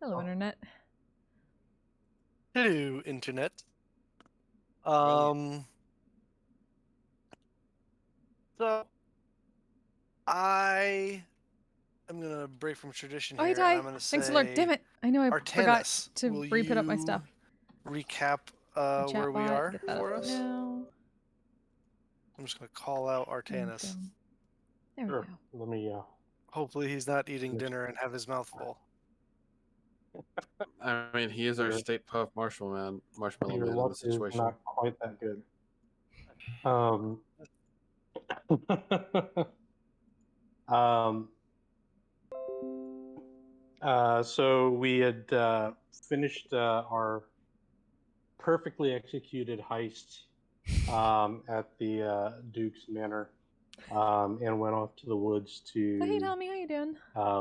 Hello, Internet. Hello, Internet. So I am gonna break from tradition Oh, hey, here, and Ty. I'm gonna Thanks, Alert. say, Damn it. I know I forgot Artanis, to will re-put up my stuff. you recap The where chat we bot, are get that for up us? now. I'm just gonna call out There we Artanis. go. There we Sure. go. Let me. Hopefully, he's not eating dinner and have his mouth full. I mean, he is our state puff marshmallow Your man in luck the is situation. not quite that good. So we had finished our perfectly executed heist at the Duke's Manor, and went off to the woods to So, hey, Tommy. How you doing?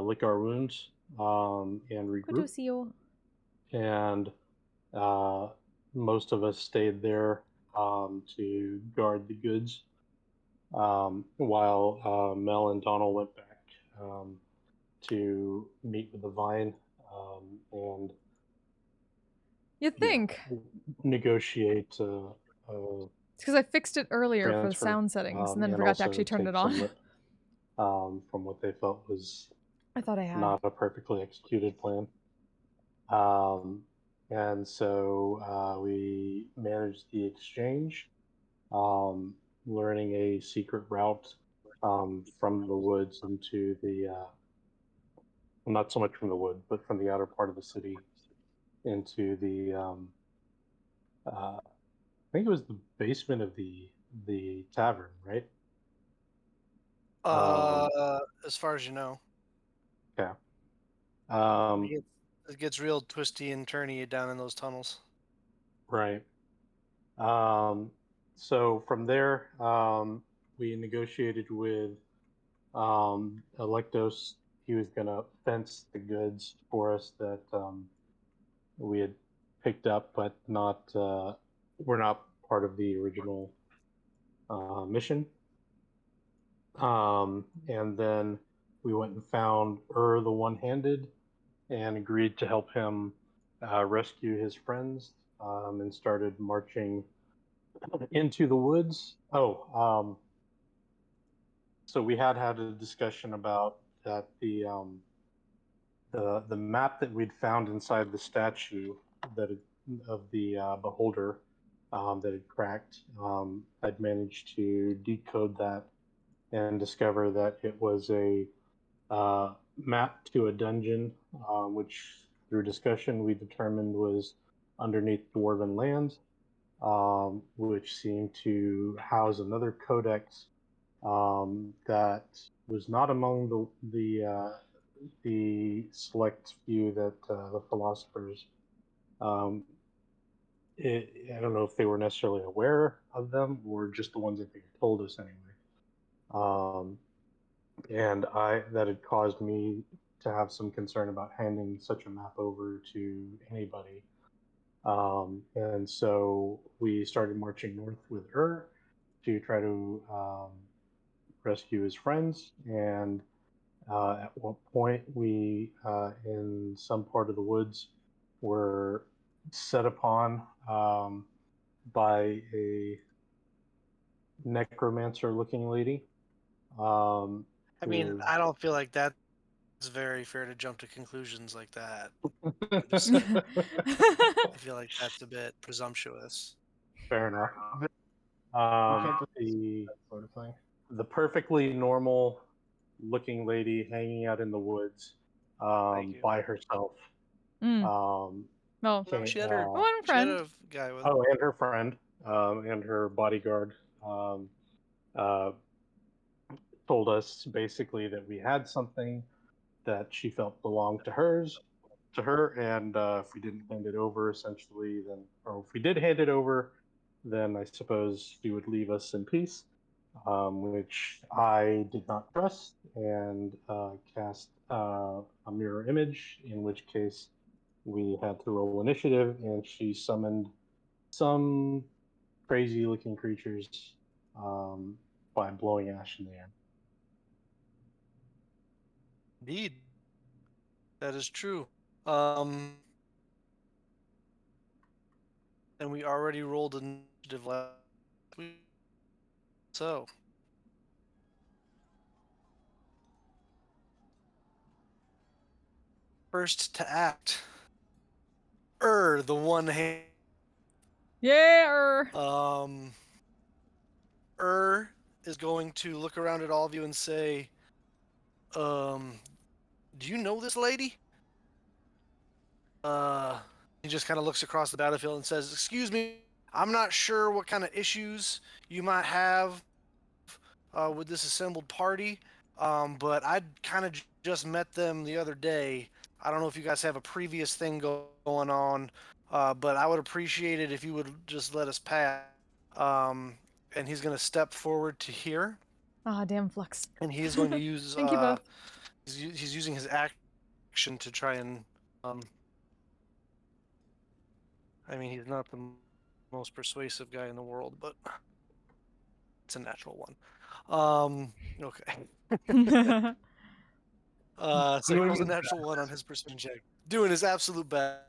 lick our wounds and Good to regroup. see you. And most of us stayed there to guard the goods, while Mel and Donald went back to meet with the Vine and You'd think. negotiate It's because I fixed it earlier for the transfer, sound settings and then and forgot to also actually turn take it some on. lip from what they felt was I thought I had. not a perfectly executed plan. And so we managed the exchange, learning a secret route from the woods into the, not so much from the wood, but from the outer part of the city into the, I think it was the basement of the tavern, right? As far as you know. Yeah. It gets real twisty and turny down in those tunnels. Right. So from there, we negotiated with Electos. He was going to fence the goods for us that we had picked up, but not were not part of the original mission. And then we went and found the One-Handed and agreed to help him rescue his friends, and started marching into the woods. So we had a discussion about that the map that we'd found inside the statue of the beholder that had cracked. I'd managed to decode that and discover that it was a map to a dungeon, which through discussion we determined was underneath dwarven land, which seemed to house another codex that was not among the select few that the philosophers. I don't know if they were necessarily aware of them or just the ones that they told us anyway. And that had caused me to have some concern about handing such a map over to anybody. And so we started marching north with to try to rescue his friends. And at one point, we, in some part of the woods, were set upon by a necromancer-looking lady. I mean, I don't feel like that's very fair to jump to conclusions like that. I feel like that's a bit presumptuous. Fair enough. That sort of thing. The perfectly normal looking lady hanging out in the woods by herself. Well, No, she had her one friend. She had a guy with her. And her friend and her bodyguard told us basically that we had something that she felt belonged to her, and if we didn't hand it over, essentially, then, or if we did hand it over, then I suppose she would leave us in peace, which I did not trust, and cast a mirror image, in which case we had to roll initiative, and she summoned some crazy looking creatures by blowing ash in the air. Indeed. That is true. And we already rolled initiative last week. So. First to act. The one hand. Yeah. Is going to look around at all of you and say, do you know this lady? He just kind of looks across the battlefield and says, excuse me, I'm not sure what kind of issues you might have with this assembled party, but I kind of just met them the other day. I don't know if you guys have a previous thing going on, but I would appreciate it if you would just let us pass. And he's going to step forward to here. Ah, damn Flux. And he is going to use... Thank you both. He's using his action to try and... I mean, he's not the most persuasive guy in the world, but it's a natural one. Okay. So he rolls a natural one on his persuasion check. Doing his absolute best.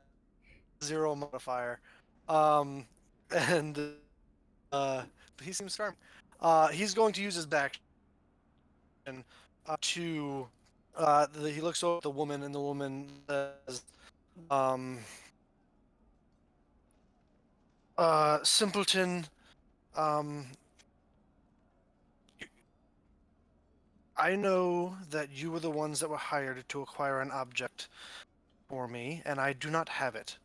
0 modifier. And he seems charming. He's going to use his back to... he looks over at the woman, and the woman says... simpleton, I know that you were the ones that were hired to acquire an object for me, and I do not have it.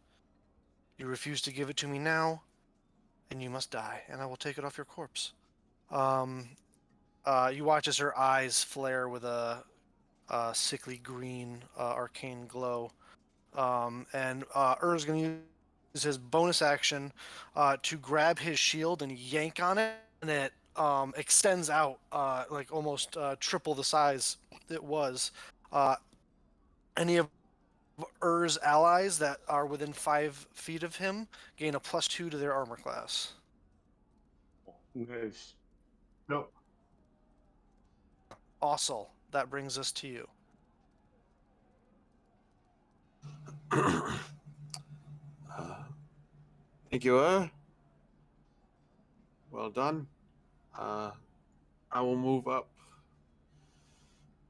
You refuse to give it to me now, and you must die, and I will take it off your corpse. You watch as her eyes flare with a sickly green arcane glow. And Ur's going to use his bonus action to grab his shield and yank on it, and it extends out like almost triple the size it was. Any of Ur's allies that are within 5 feet of him gain a +2 to their armor class. Nice. Nope. Also, that brings us to you. Thank you, well done. I will move up.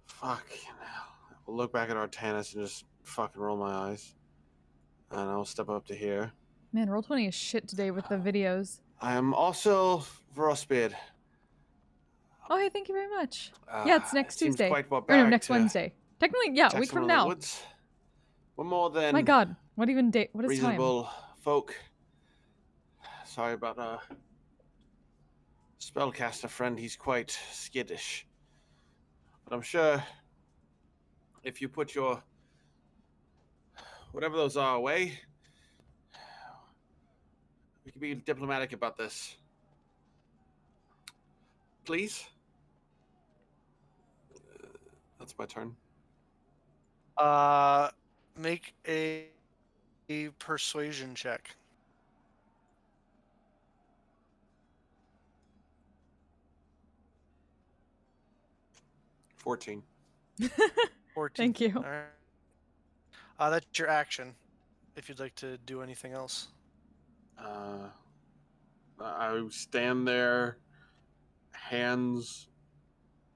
Fuck. I will look back at Artanis and just fucking roll my eyes. And I'll step up to here. Man, Roll20 is shit today with the videos. I am also Vrospid. Oh, hey, thank you very much. Yeah, it's next seems Tuesday. quite Or no, next Wednesday. Technically, yeah, a week from now. We're more than... My god, what even date? What is reasonable folk. Sorry about spellcaster friend. He's quite skittish. But I'm sure if you put your whatever those are away, we can be diplomatic about this. Please? That's my turn. Make a persuasion check. $14. 14. Thank you. All right. That's your action. If you'd like to do anything else. I stand there, hands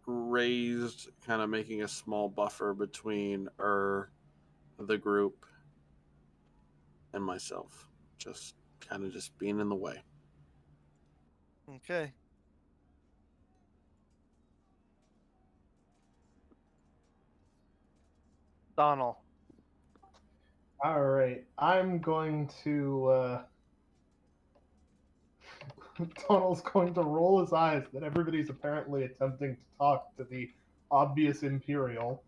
raised, kind of making a small buffer between the group, and myself. Just kind of just being in the way. Okay. Donald. All right, I'm going to. Donald's going to roll his eyes that everybody's apparently attempting to talk to the obvious Imperial,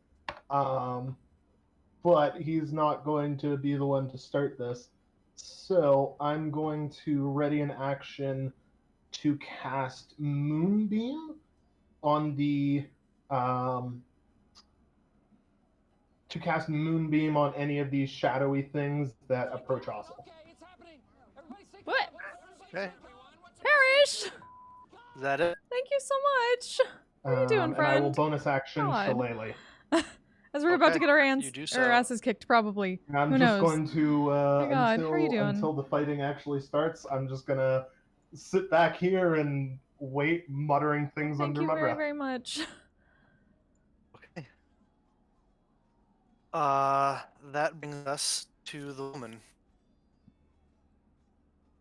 but he's not going to be the one to start this. So I'm going to ready an action to cast Moonbeam on the any of these shadowy things that approach Ossel. What? Okay. Parrish! Is that it? Thank you so much. What are you doing, friend? And I will bonus action God. Shillelagh. As As we're about to Okay, get our you do so. asses kicked, probably. I'm Who just knows? going to My God, until how are you doing? until the fighting actually starts. I'm just gonna sit back here and wait, muttering things Thank under you my very, breath. very much. Okay. That brings us to the woman.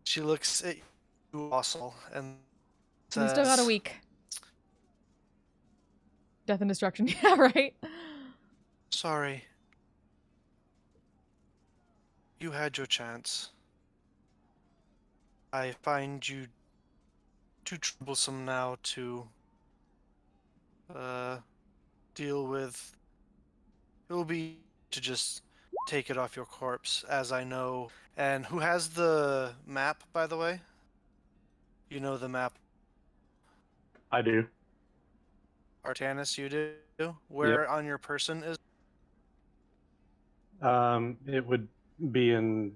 She looks at you, Ossel, and We still got a says, week. Death and destruction. Yeah, right. "Sorry. You had your chance. I find you too troublesome now to deal with. It will be to just take it off your corpse, as I know. And who has the map, by the way? You know the map. I do. Artanis, you do? Where on your person is? It would be in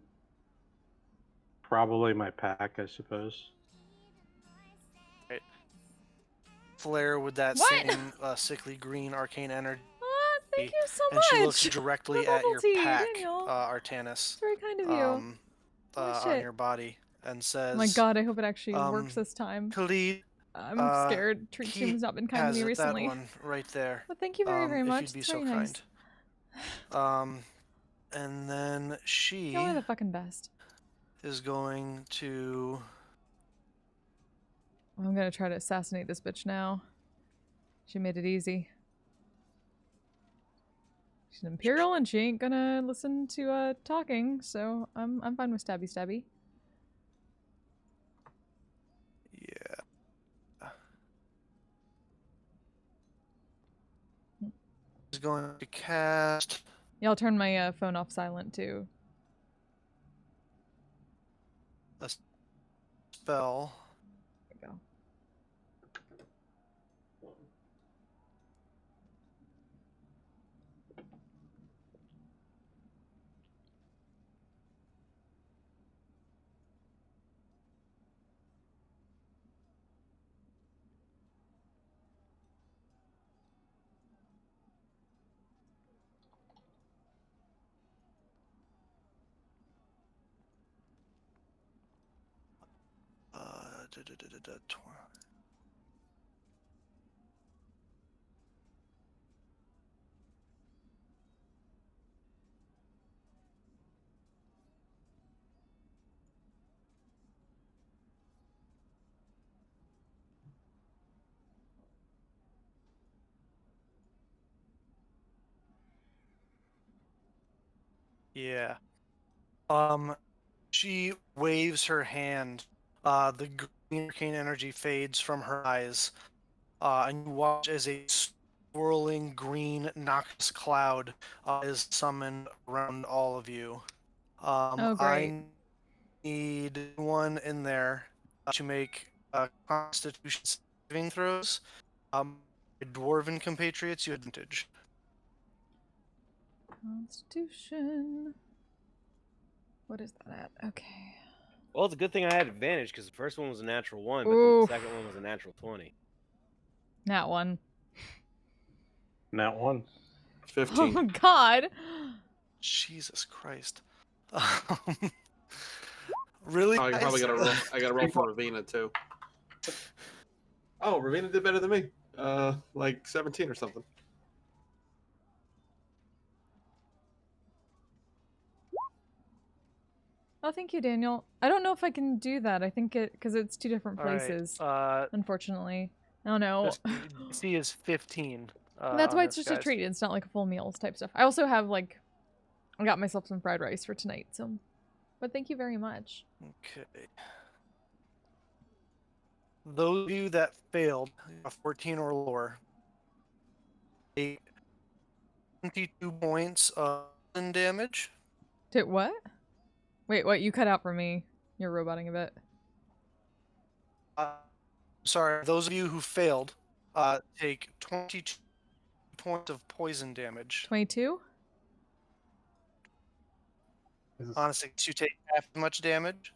probably my pack, I suppose. Right. Flare with that What? same sickly green arcane energy. Thank you so And she much. looks directly For at your bubble tea, pack, Daniel. Artanis, It's very kind of you. Holy on shit. your body, and says, Oh my God, I hope it actually works this time. Khalid, I'm scared. Treat he Team's not been kind to has me it, recently. that one right there. But thank you very, very If much. you'd be It's so very nice. kind. And then she Y'all are the fucking best. is going to. I'm gonna try to assassinate this bitch now. She made it easy. She's an Imperial and she ain't gonna listen to talking, so I'm fine with stabby stabby. Yeah. Is going to cast. Yeah, I'll turn my phone off silent too. A spell. There we go. Da, Yeah. She waves her hand. The green arcane energy fades from her eyes. And you watch as a swirling green noxious cloud is summoned around all of you. Oh, great. I need one in there to make Constitution saving throws. Dwarven compatriots, you advantage. Constitution. What is that at? Okay. Well, it's a good thing I had advantage because the first one was a natural 1, but Oof. the second one was a natural 20. Nat one. Nat 1. 15. Oh God. Jesus Christ. Really? Oh, I guys? probably gotta roll. I gotta roll for Ravina too. Oh, Ravina did better than me. Like 17 or something. Oh, thank you, Daniel. I don't know if I can do that. I think because it's two different All right, places. Unfortunately. Oh no. DC is 15. That's on why it's this, just a guys. treat. It's not like a full meals type stuff. I also have like, I got myself some fried rice for tonight. So, but thank you very much. Okay. Those of you that failed, 14 or lower, take 22 points of damage. Did what? Wait, what? You cut out for me. You're roboting a bit. Sorry, those of you who failed, take 22 points of poison damage. 22? Honestly, you take half as much damage.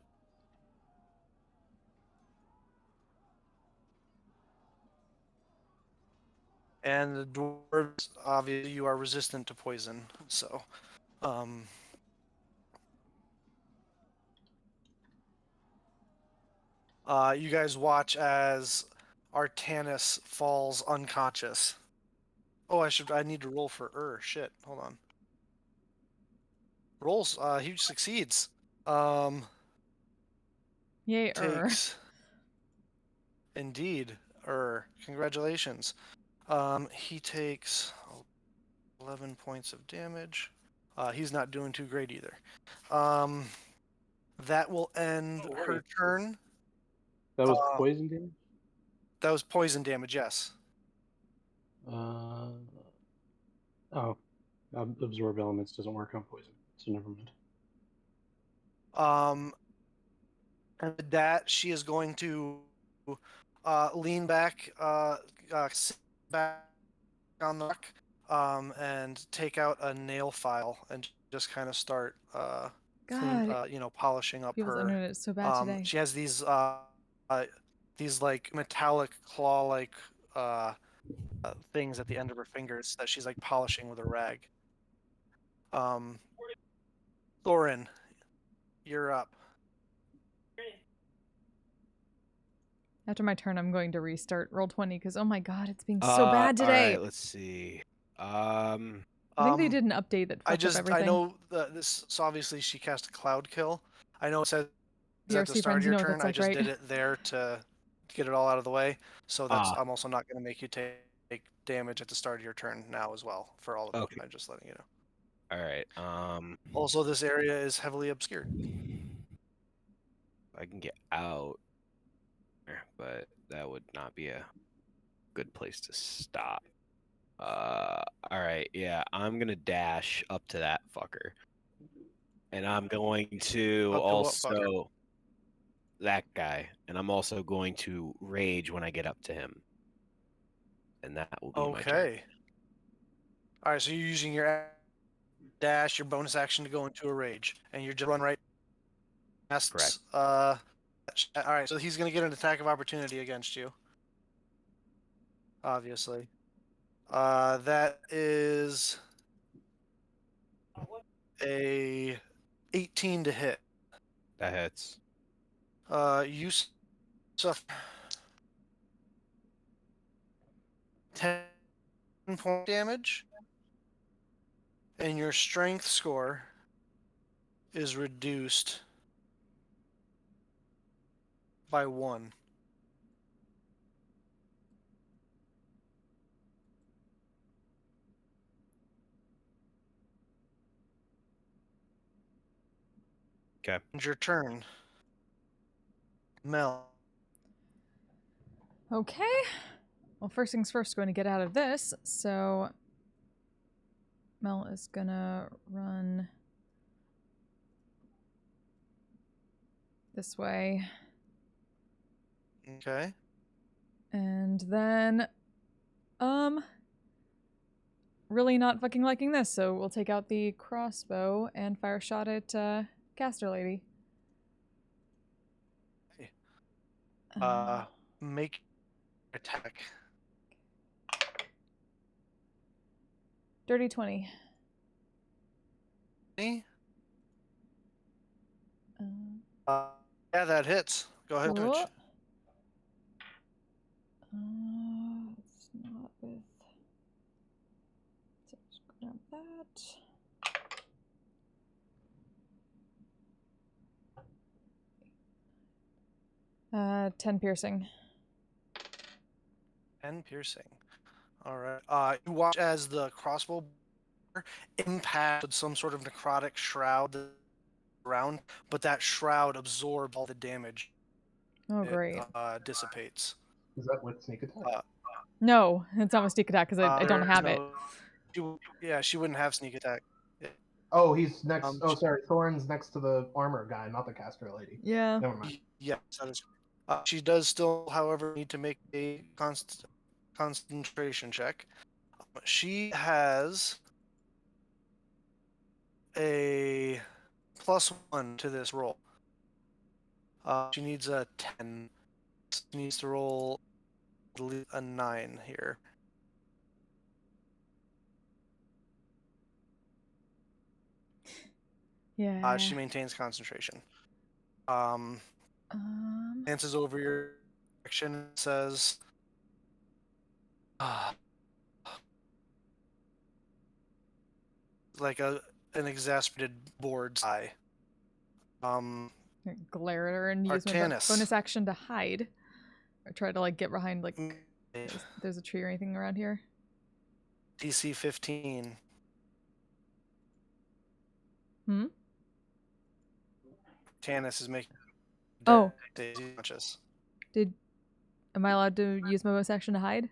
And the dwarves, obviously, you are resistant to poison, so. You guys watch as Artanis falls unconscious. Oh, I need to roll for shit, hold on. Rolls, he succeeds. Yay, Takes. Indeed, congratulations. He takes 11 points of damage. He's not doing too great either. That will end her turn. That was poison damage? That was poison damage, yes. Oh. Absorb elements doesn't work on poison, so never mind. And with that, she is going to lean back, sit back on the rock, and take out a nail file and just kind of start God, polishing up people's her. internet is so bad today. She has these like metallic claw-like things at the end of her fingers that she's like polishing with a rag. Thorin, you're up. After my turn, I'm going to restart Roll20 because, oh my god, it's being so bad today. All right, let's see. I think they did an update that fucked up everything. I know this. So obviously she cast a cloud kill. I know it says VRC at the start friends, of you your know what turn. that's I like, just right? did it there to get it all out of the way. So I'm also not going to make you take damage at the start of your turn now as well for all of Okay. them. I'm just letting you know. All right. Also, this area is heavily obscured. I can get out, but that would not be a good place to stop. All right. Yeah, I'm gonna dash up to that fucker, and I'm going to Up to what fucker? also that guy, and I'm also going to rage when I get up to him, and that will be my turn. Okay. All right. So you're using your dash, your bonus action to go into a rage, and you're just run right past. Correct. All right. So he's going to get an attack of opportunity against you. Obviously. That is a 18 to hit. That hits. You suffer 10 point damage, and your strength score is reduced by 1. Okay. Your turn. Mel. Okay. Well, first things first, going to get out of this. So Mel is gonna run this way. Okay. And then, really not fucking liking this, so we'll take out the crossbow and fire a shot at, Caster Lady. Hey. Make attack. Dirty 20. Me? Uh, Yeah, that hits. Go ahead, cool. Twitch. It's not with... So just grab that. 10 piercing. 10 piercing. All right. You watch as the crossbow impacted some sort of necrotic shroud around, but that shroud absorbs all the damage. Oh, great. It dissipates. Is that with sneak attack? No, it's not with sneak attack because I don't have it. She wouldn't have sneak attack. Oh, he's next. Sorry. Thorin's next to the armor guy, not the caster lady. Yeah. Never mind. Yes, that is. She does still, however, need to make a concentration check. She has a +1 to this roll. She needs a 10. She needs to roll a 9 here. Yeah. She maintains concentration. Um. Glances over your action and says, like an exasperated bored sigh. Glare at her and use my Artanis. bonus action to hide. Or try to like get behind like there's a tree or anything around here. DC 15. Tannis is making Daisy conscious. Am I allowed to use my bonus action to hide?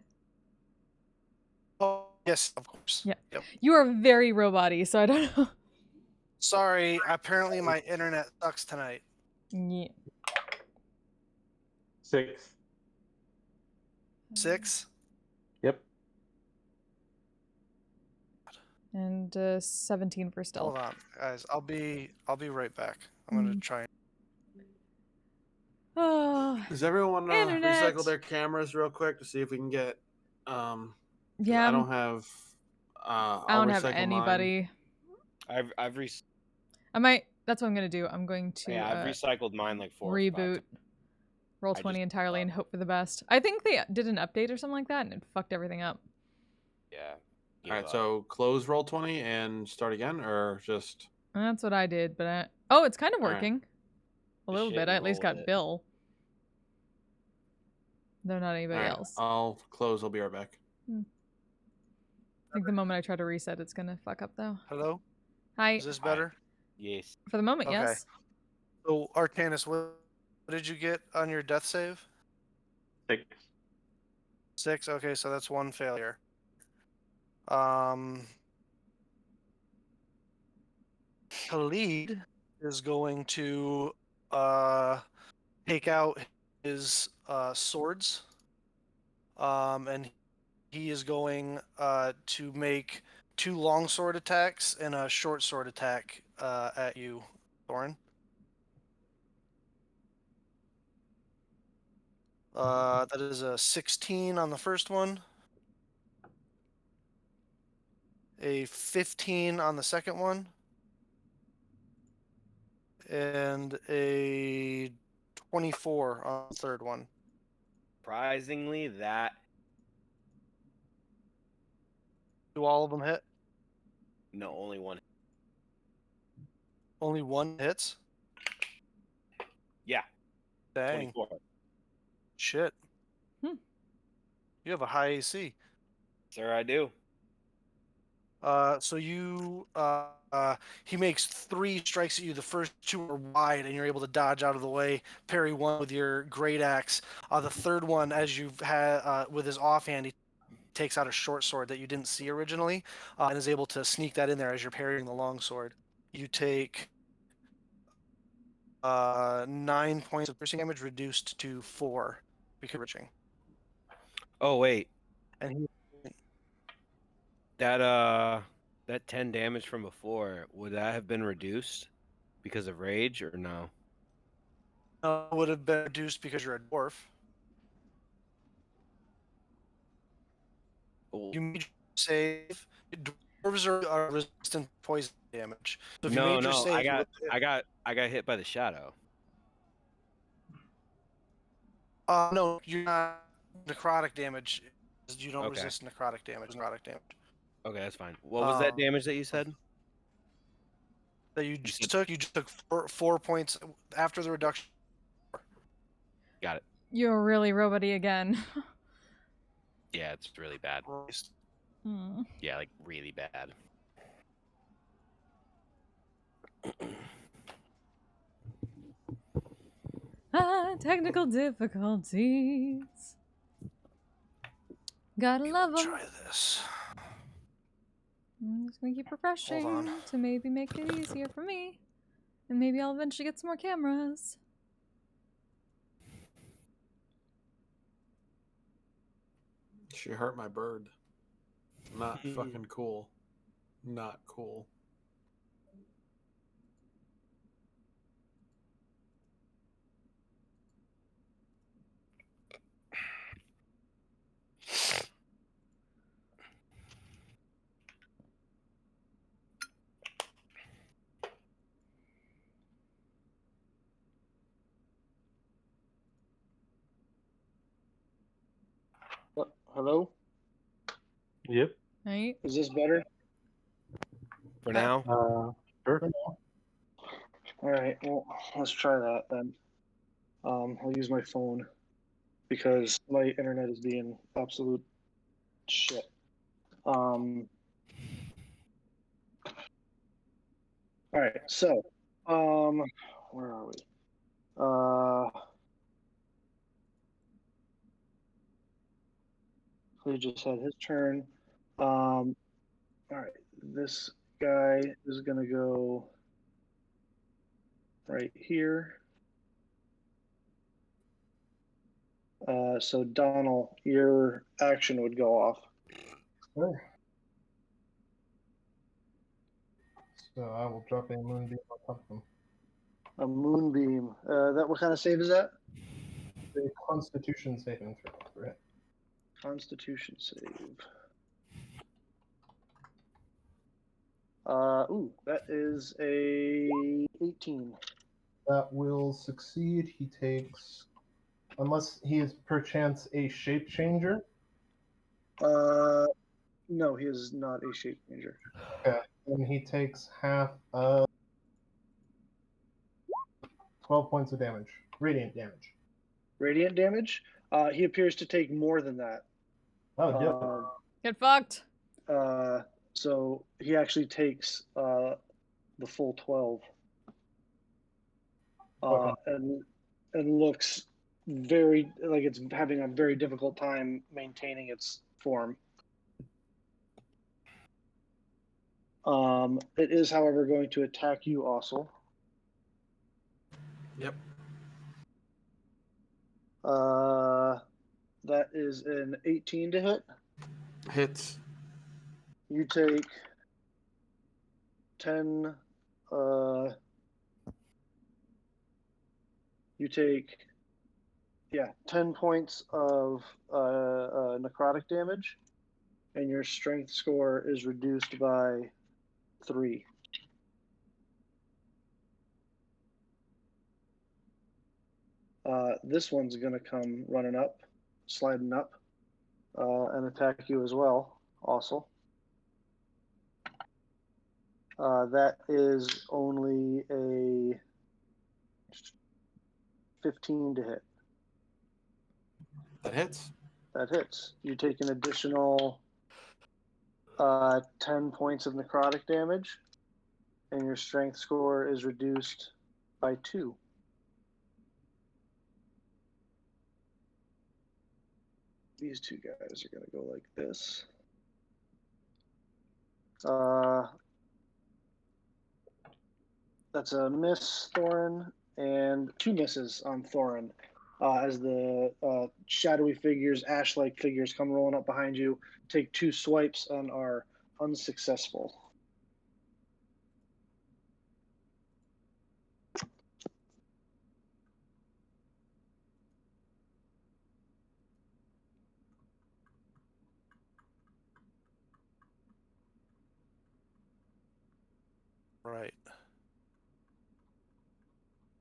Oh, yes, of course. Yeah. Yep. You are very robot-y, so I don't know. Sorry, apparently my internet sucks tonight. Yeah. 6. 6? Yep. And 17 for stealth. Hold on, guys. I'll be right back. I'm gonna try. Oh, Does everyone Internet. recycle their cameras real quick to see if we can get? 'Cause yeah. I don't have. I I'll don't have recycle anybody. Mine. I might. That's what I'm gonna do. I'm going to. Yeah, I've recycled mine like 4 or 5 reboot times. roll 20 entirely and hope for the best. I think they did an update or something like that, and it fucked everything up. Yeah. All right, so close roll 20 and start again, or just. That's what I did, but oh, it's kind of All right. working. A little Shit, bit. I at least roll got it. Bill. They're not anybody All right, else. I'll close. I'll be right back. I think the moment I try to reset, it's gonna fuck up though. Hello? Hi. Is this better? Yes. For the moment, Okay. yes. So, Artanis, what did you get on your death save? 6. 6? Okay, so that's 1 failure. Khalid is going to take out his swords. And he is going to make 2 long sword attacks and a short sword attack at you, Thorin. That is a 16 on the first one, a 15 on the second one, and a 24 on the third one. Surprisingly, that. Do all of them hit? No, only one. Only one hits? Yeah. Dang. 24. Shit. You have a high AC. Sir, I do. So you, he makes 3 strikes at you. The first 2 are wide, and you're able to dodge out of the way. Parry 1 with your great axe. The third one, as you've had with his offhand, he takes out a short sword that you didn't see originally, and is able to sneak that in there as you're parrying the long sword. You take 9 points of piercing damage, reduced to 4 because reaching. Oh wait, And he. that 10 damage from before, would that have been reduced because of rage or no? Would have been reduced because you're a dwarf. Oh, You made your save. Dwarves are resistant to poison damage. So if you no, made your no, save, I got hit by the shadow. no, you're not necrotic damage. You don't Okay. resist necrotic damage. Okay, that's fine. What was that damage that you said? That you just took? You just took 4 points after the reduction. Got it. You're really robot-y again. Yeah, it's really bad. Yeah, like really bad. Technical difficulties. Gotta love them. Try this. I'm just gonna keep refreshing Hold on. to maybe make it easier for me. And maybe I'll eventually get some more cameras. She hurt my bird. Not fucking cool. Not cool. Hello? Yep. Right? Is this better? For now, Sure. All right. Well, let's try that then. I'll use my phone because my internet is being absolute shit. All right. So, where are we? He just had his turn. All right. This guy is gonna go right here. So Donald, your action would go off. Sure. So I will drop a moonbeam on top of him. A moonbeam. That what kind of save is that? A Constitution saving throw for it. Constitution save. That is a 18. That will succeed. He takes, unless he is perchance a shape changer. No, he is not a shape changer. Okay. Then he takes half of 12 points of damage, radiant damage. Radiant damage. He appears to take more than that. Oh, yeah. Get fucked. So he actually takes the full 12. And looks very like it's having a very difficult time maintaining its form. It is, however, going to attack you, Ossel. Yep. That is an 18 to hit. Hits. You take 10. You take 10 points of necrotic damage, and your strength score is reduced by 3. This one's going to come running up, sliding up, and attack you as well, also. That is only a 15 to hit. That hits. That hits. You take an additional 10 points of necrotic damage, and your strength score is reduced by 2. These two guys are going to go like this. That's a miss, Thorin, and 2 misses on Thorin. As the shadowy figures, ash-like figures come rolling up behind you, take 2 swipes and are unsuccessful. Right.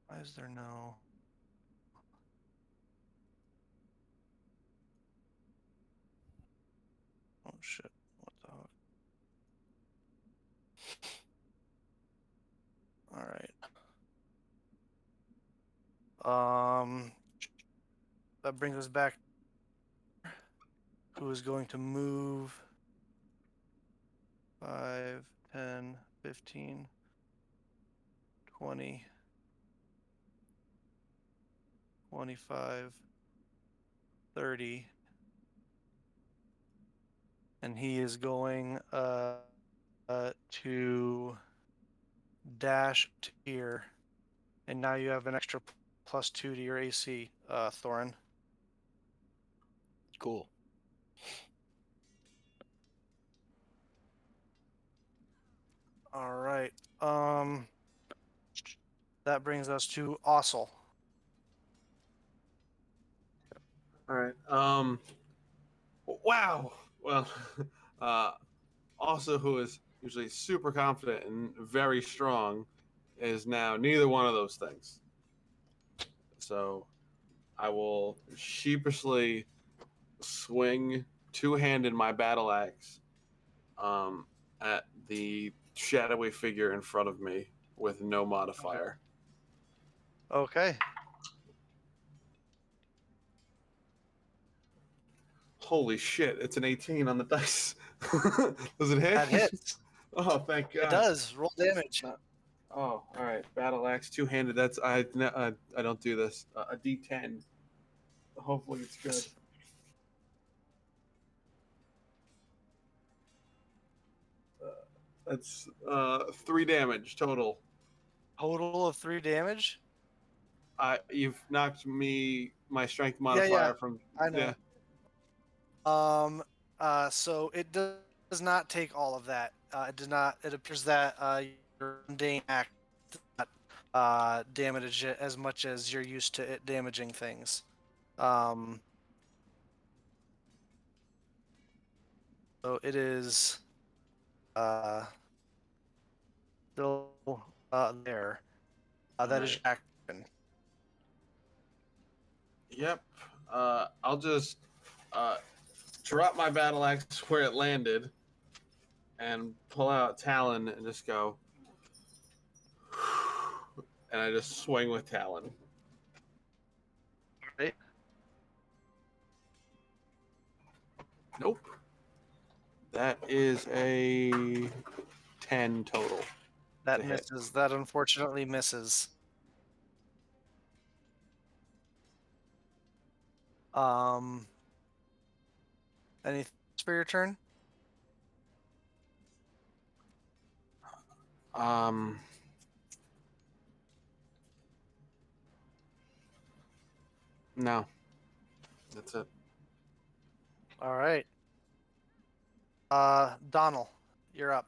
Why is there no... Oh shit, what the fuck? Alright. That brings us back. Who is going to move 5, 10, 15, 20, 25, 30. And he is going to dash here. And now you have an extra +2 to your AC, Thorin. cool. All right. That brings us to Ossel. All right. Wow. Well, also who is usually super confident and very strong is now neither one of those things. So I will sheepishly swing two-handed my battle axe at the shadowy figure in front of me with no modifier. Okay. Holy shit! It's an 18 on the dice. Does it hit? That hits. Oh, thank God. It does. Roll damage. Oh, all right. Battle axe, two-handed. That's I don't do this. A D10. Hopefully it's good. That's 3 damage total. Total of 3 damage. You've knocked my strength Yeah, modifier yeah. from. I know. Yeah. So it does not take all of that. It does not. It appears that your mundane act does not damage it as much as you're used to it damaging things. So it is still there. That is Alright. your action. Yep. I'll just drop my battle axe where it landed and pull out Talon and just go. And I just swing with Talon. Right? Nope. That is a 10 total. That To hit. misses. That unfortunately misses. Anything for your turn? No. That's it. All right. Donald, you're up.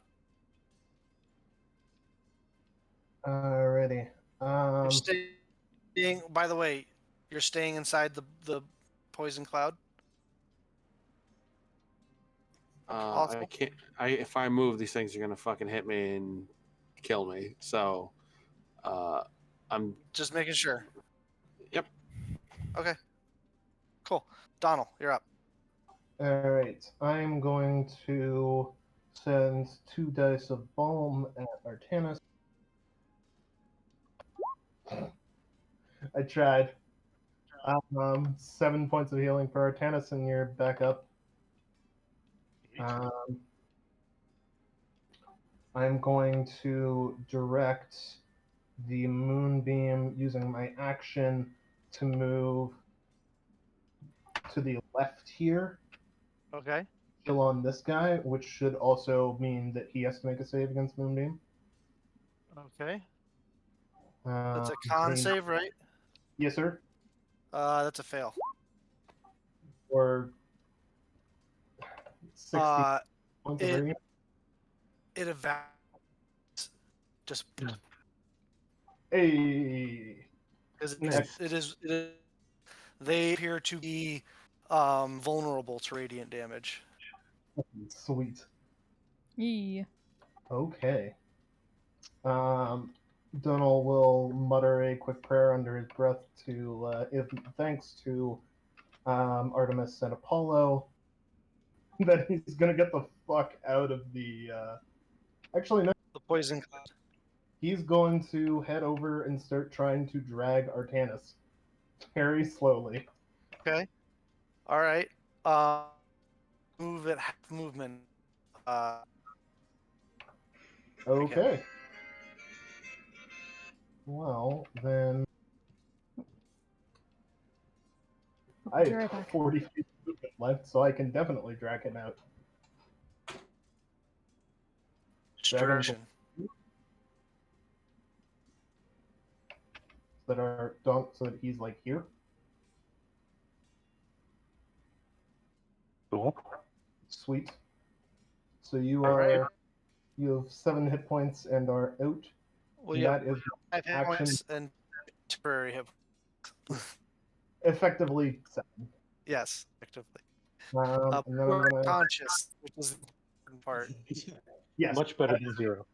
Alrighty. You're staying. By the way, you're staying inside the poison cloud. I can't. If I move, these things are gonna fucking hit me and kill me. So, I'm Just making sure. Yep. Okay. Cool. Donald, you're up. Alright. I'm going to send 2 dice of balm at Artanis. I tried. 7 points of healing for Artanis, and you're back up. I'm going to direct the moonbeam using my action to move to the left here, Okay. kill on this guy, which should also mean that he has to make a save against moonbeam. Okay. That's a con Green- save, right? Yes, sir. That's a fail. Or 60 points of it- radiant. It evaporates. Just Hey. because Nice. it is. They appear to be vulnerable to radiant damage. Sweet. Yee. Okay. Donald will mutter a quick prayer under his breath to if thanks to Artemis and Apollo that he's gonna get the fuck out of the. Actually, no. The poison cloud. He's going to head over and start trying to drag Artanis very slowly. Okay. All right. Move at half movement. Okay. Well, then I Be right have back. 40 feet of movement left, so I can definitely drag him out. Distraction. That are don't so that he's like here. Cool. Sweet. So you All are right. you have 7 hit points and are out. Well, And you that is 5 hit action. points and temporary hit. Effectively 7. Yes, effectively. And then I'm gonna Conscious, which is the important part. yes. Much better than 0.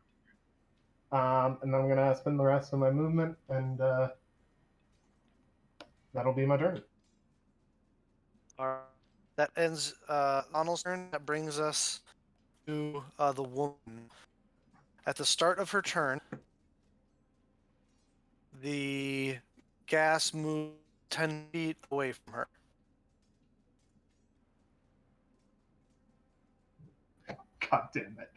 And then I'm gonna spend the rest of my movement, and that'll be my turn. All right. That ends Donald's turn. That brings us to the woman. At the start of her turn, the gas moves 10 feet away from her. God damn it.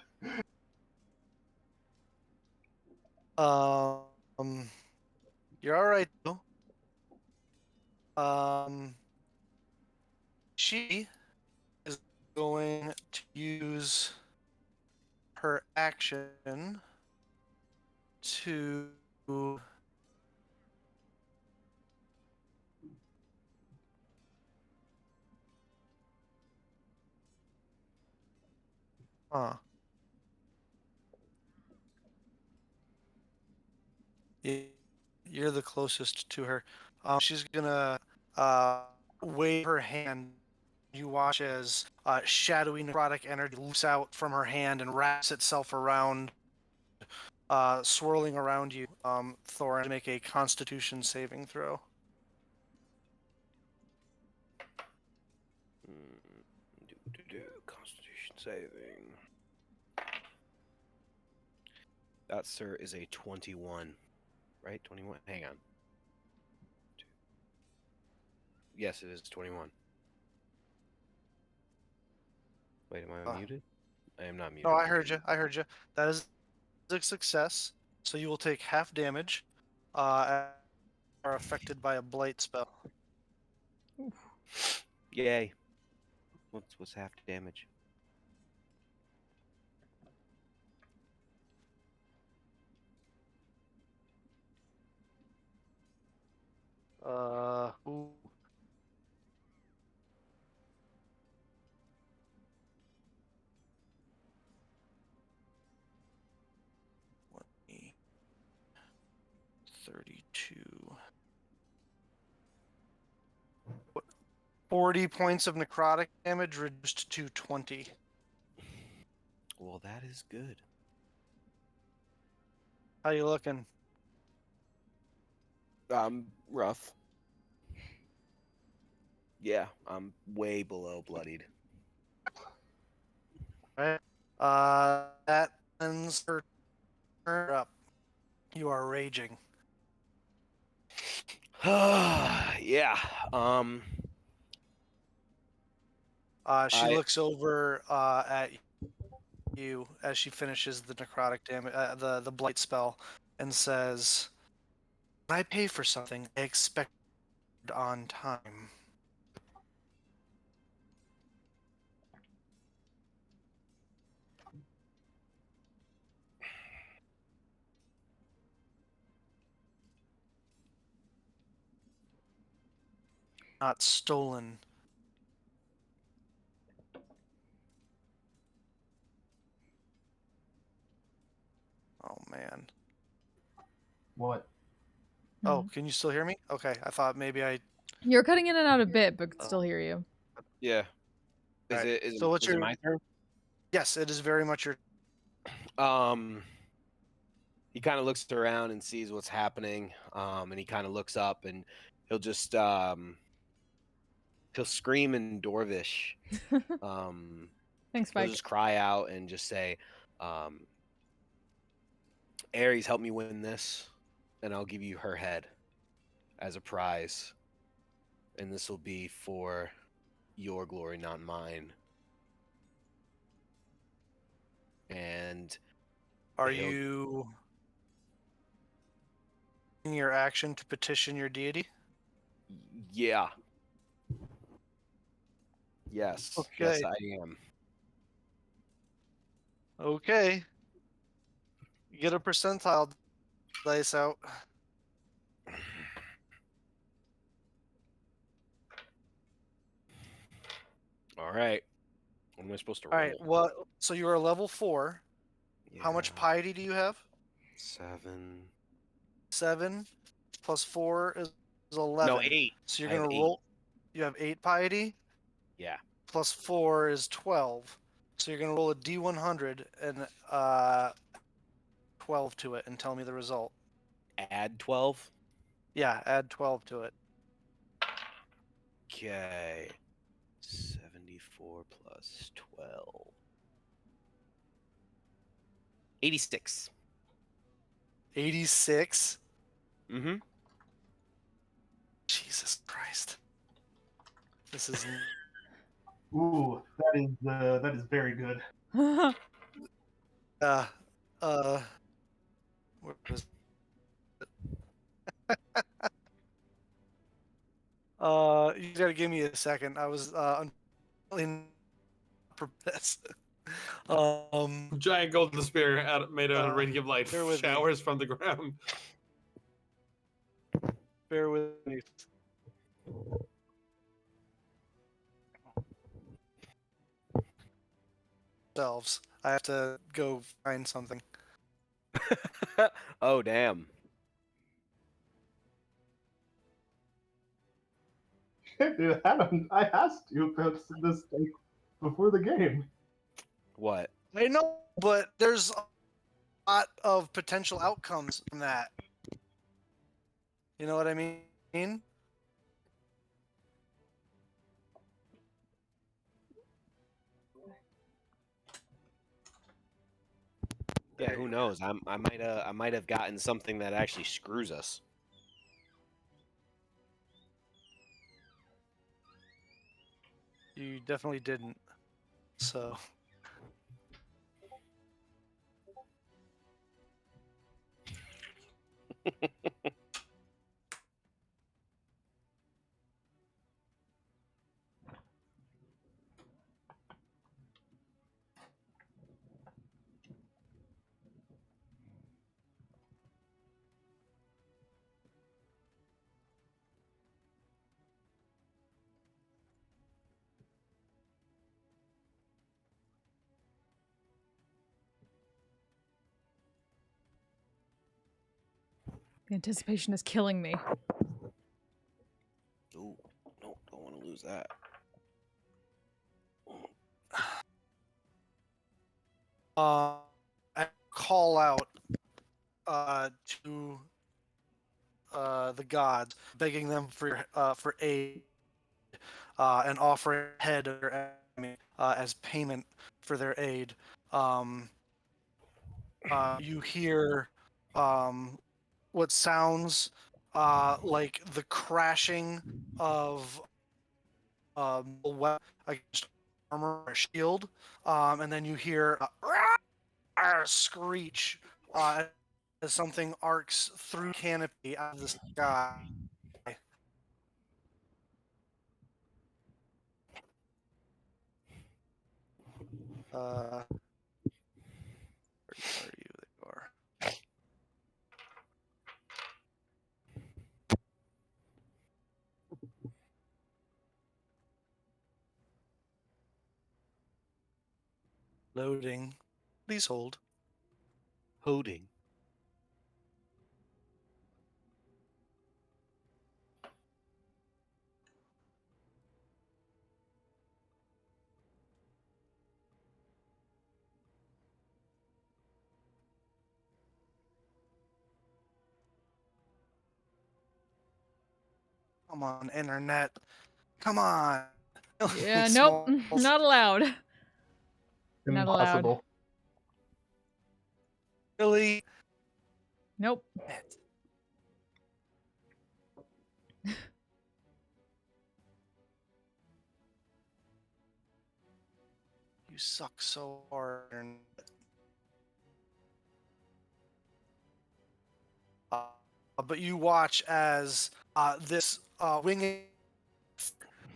You're all right though. She is going to use her action to You're the closest to her. She's gonna wave her hand. You watch as shadowy necrotic energy loops out from her hand and wraps itself around, swirling around you. Thorin, make a Constitution saving throw. Constitution saving. That, sir, is a 21. Right? 21? Hang on. Yes, it is 21. Wait, am I muted? I am not muted. No, I heard you. I heard you. That is a success. So you will take half damage. Are affected by a blight spell. Yay. What's half damage? Ooh. Let me 32. 40 points of necrotic damage reduced to 20. Well, that is good. How you looking? Rough. Yeah, I'm way below bloodied. Right. That ends her turn up. You are raging. Yeah. She looks over at you as she finishes the necrotic damage, the blight spell, and says, "When I pay for something, I expect it on time." Not stolen. Oh man. What? Oh, can you still hear me? Okay, I thought maybe I. You're cutting in and out a bit, but could still hear you. Yeah. Is Alright, it? Is, so what's is it your- my turn? Yes, it is very much your. He kind of looks around and sees what's happening. And he kind of looks up and he'll just he'll scream in Dorvish. Thanks, He'll Spike. just cry out and just say, Ares, help me win this, and I'll give you her head as a prize. And this will be for your glory, not mine. And Are he'll- you using your action to petition your deity? yeah. Yes. Okay. Yes, I am. Okay. Get a percentile dice out. All right. What am I supposed to All roll? right. What? So you are level 4. How much Yeah, piety do you have? 7. 7 plus 4 is 11. No, 8. So you're I have gonna 8. roll. You have 8 piety. Yeah. Plus 4 is 12. So you're gonna roll a D100 and 12 to it and tell me the result. Add 12. Yeah, add 12 to it. Okay. 17. 1d4 plus 12. 86. 86. Mm-hmm. Jesus Christ. This is Ooh, that is very good. uh where was you gotta give me a second. I was unfortunately not prepared for this. Giant golden spear made out of radiant light bear with me. showers from the ground. Bear with me. Selves. I have to go find something. Oh, damn. Dude, Adam, I asked you about this like, before the game. What? I know, but there's a lot of potential outcomes from that. You know what I mean? Yeah, who knows? I might have gotten something that actually screws us. You definitely didn't. So The anticipation is killing me. Ooh, no, don't want to lose that. I call out to the gods, begging them for aid and offering head of their enemy as payment for their aid. You hear what sounds like the crashing of against armor or a shield, and then you hear a screech as something arcs through canopy out of the sky. Where are you? There you are. Loading. Please hold. Holding. Come on, internet. Come on. Yeah, nope, Smalls. not allowed. Not allowed. Impossible. Really? Nope. You suck so hard. But you watch as this winged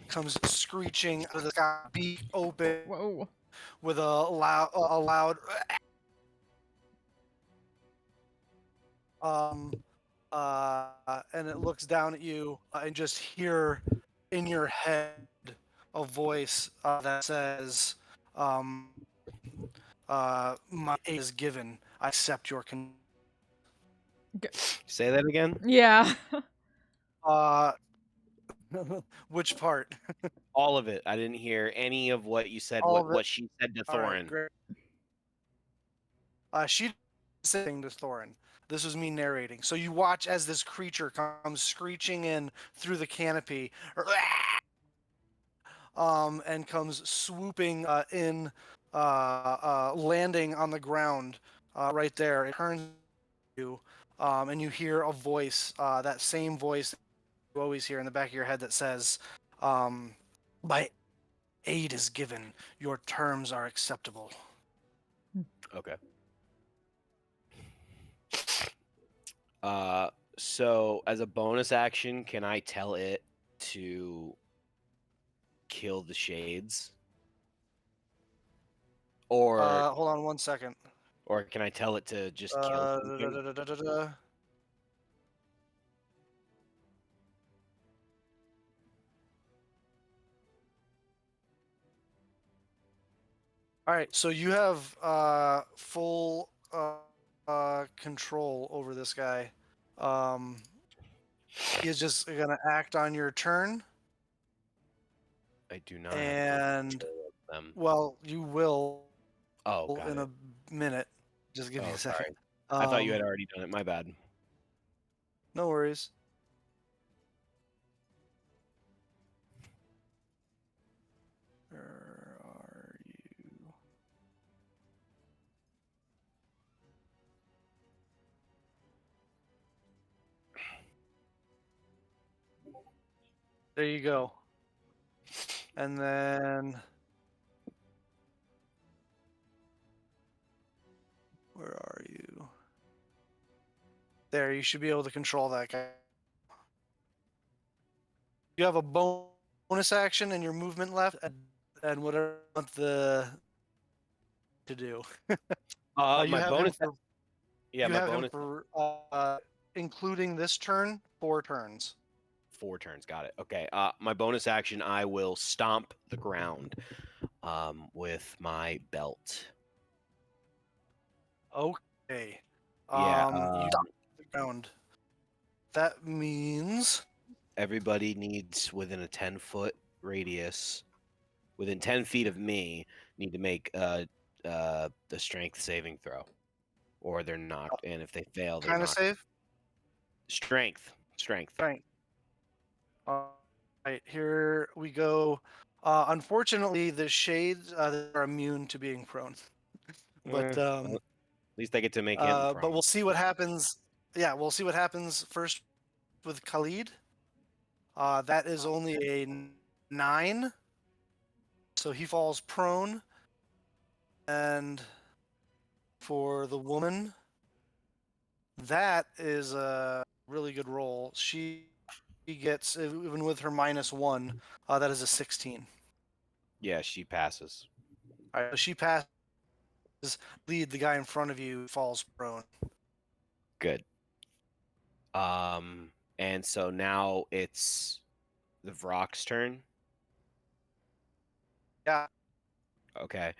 comes screeching out of the sky, beak open Whoa. with a loud and it looks down at you and just hear in your head a voice that says, my aid is given. I accept your Say that again. Yeah. which part? All of it. I didn't hear any of what you said. All of it? What she said to All right, Thorin. great. She didn't say anything to Thorin. This was me narrating. So you watch as this creature comes screeching in through the canopy, and comes swooping in, landing on the ground right there. It turns you, and you hear a voice, that same voice you always hear in the back of your head that says, "My aid is given. Your terms are acceptable." Okay. So as a bonus action, can I tell it to kill the shades? Or Hold on 1 second. can I tell it to just kill something? All right, so you have full control over this guy. He is just gonna act on your turn, I do not have full and control of them. well, you will Oh, got in it. a minute. Just give me Oh, a second. sorry. I thought you had already done it. My bad. No worries. Where are you? There you go. And then where are you? There, you should be able to control that guy. You have a bonus action and your movement left, and whatever you want to do. You My have bonus. him for, Yeah, you my have bonus. him for including this turn, 4 turns. 4 turns. Got it. Okay. My bonus action, I will stomp the ground, with my belt. Okay. Yeah. You stomp the ground. That means Everybody needs within a 10-foot radius, within 10 feet of me, need to make the strength saving throw, or they're knocked. And if they fail, they're kind of knocked. save. Strength. Right. All right, here we go. Unfortunately, the shades are immune to being prone, but Well, at least I get to make him prone. but we'll see what happens. Yeah, we'll see what happens first with Khalid. That is only a 9, so he falls prone. And for the woman, that is a really good roll. She gets, even with her -1, that is a 16. Yeah, she passes. All right, so she passes. Lead, the guy in front of you falls prone. Good. And so now it's the Vrock's turn. Yeah. Okay.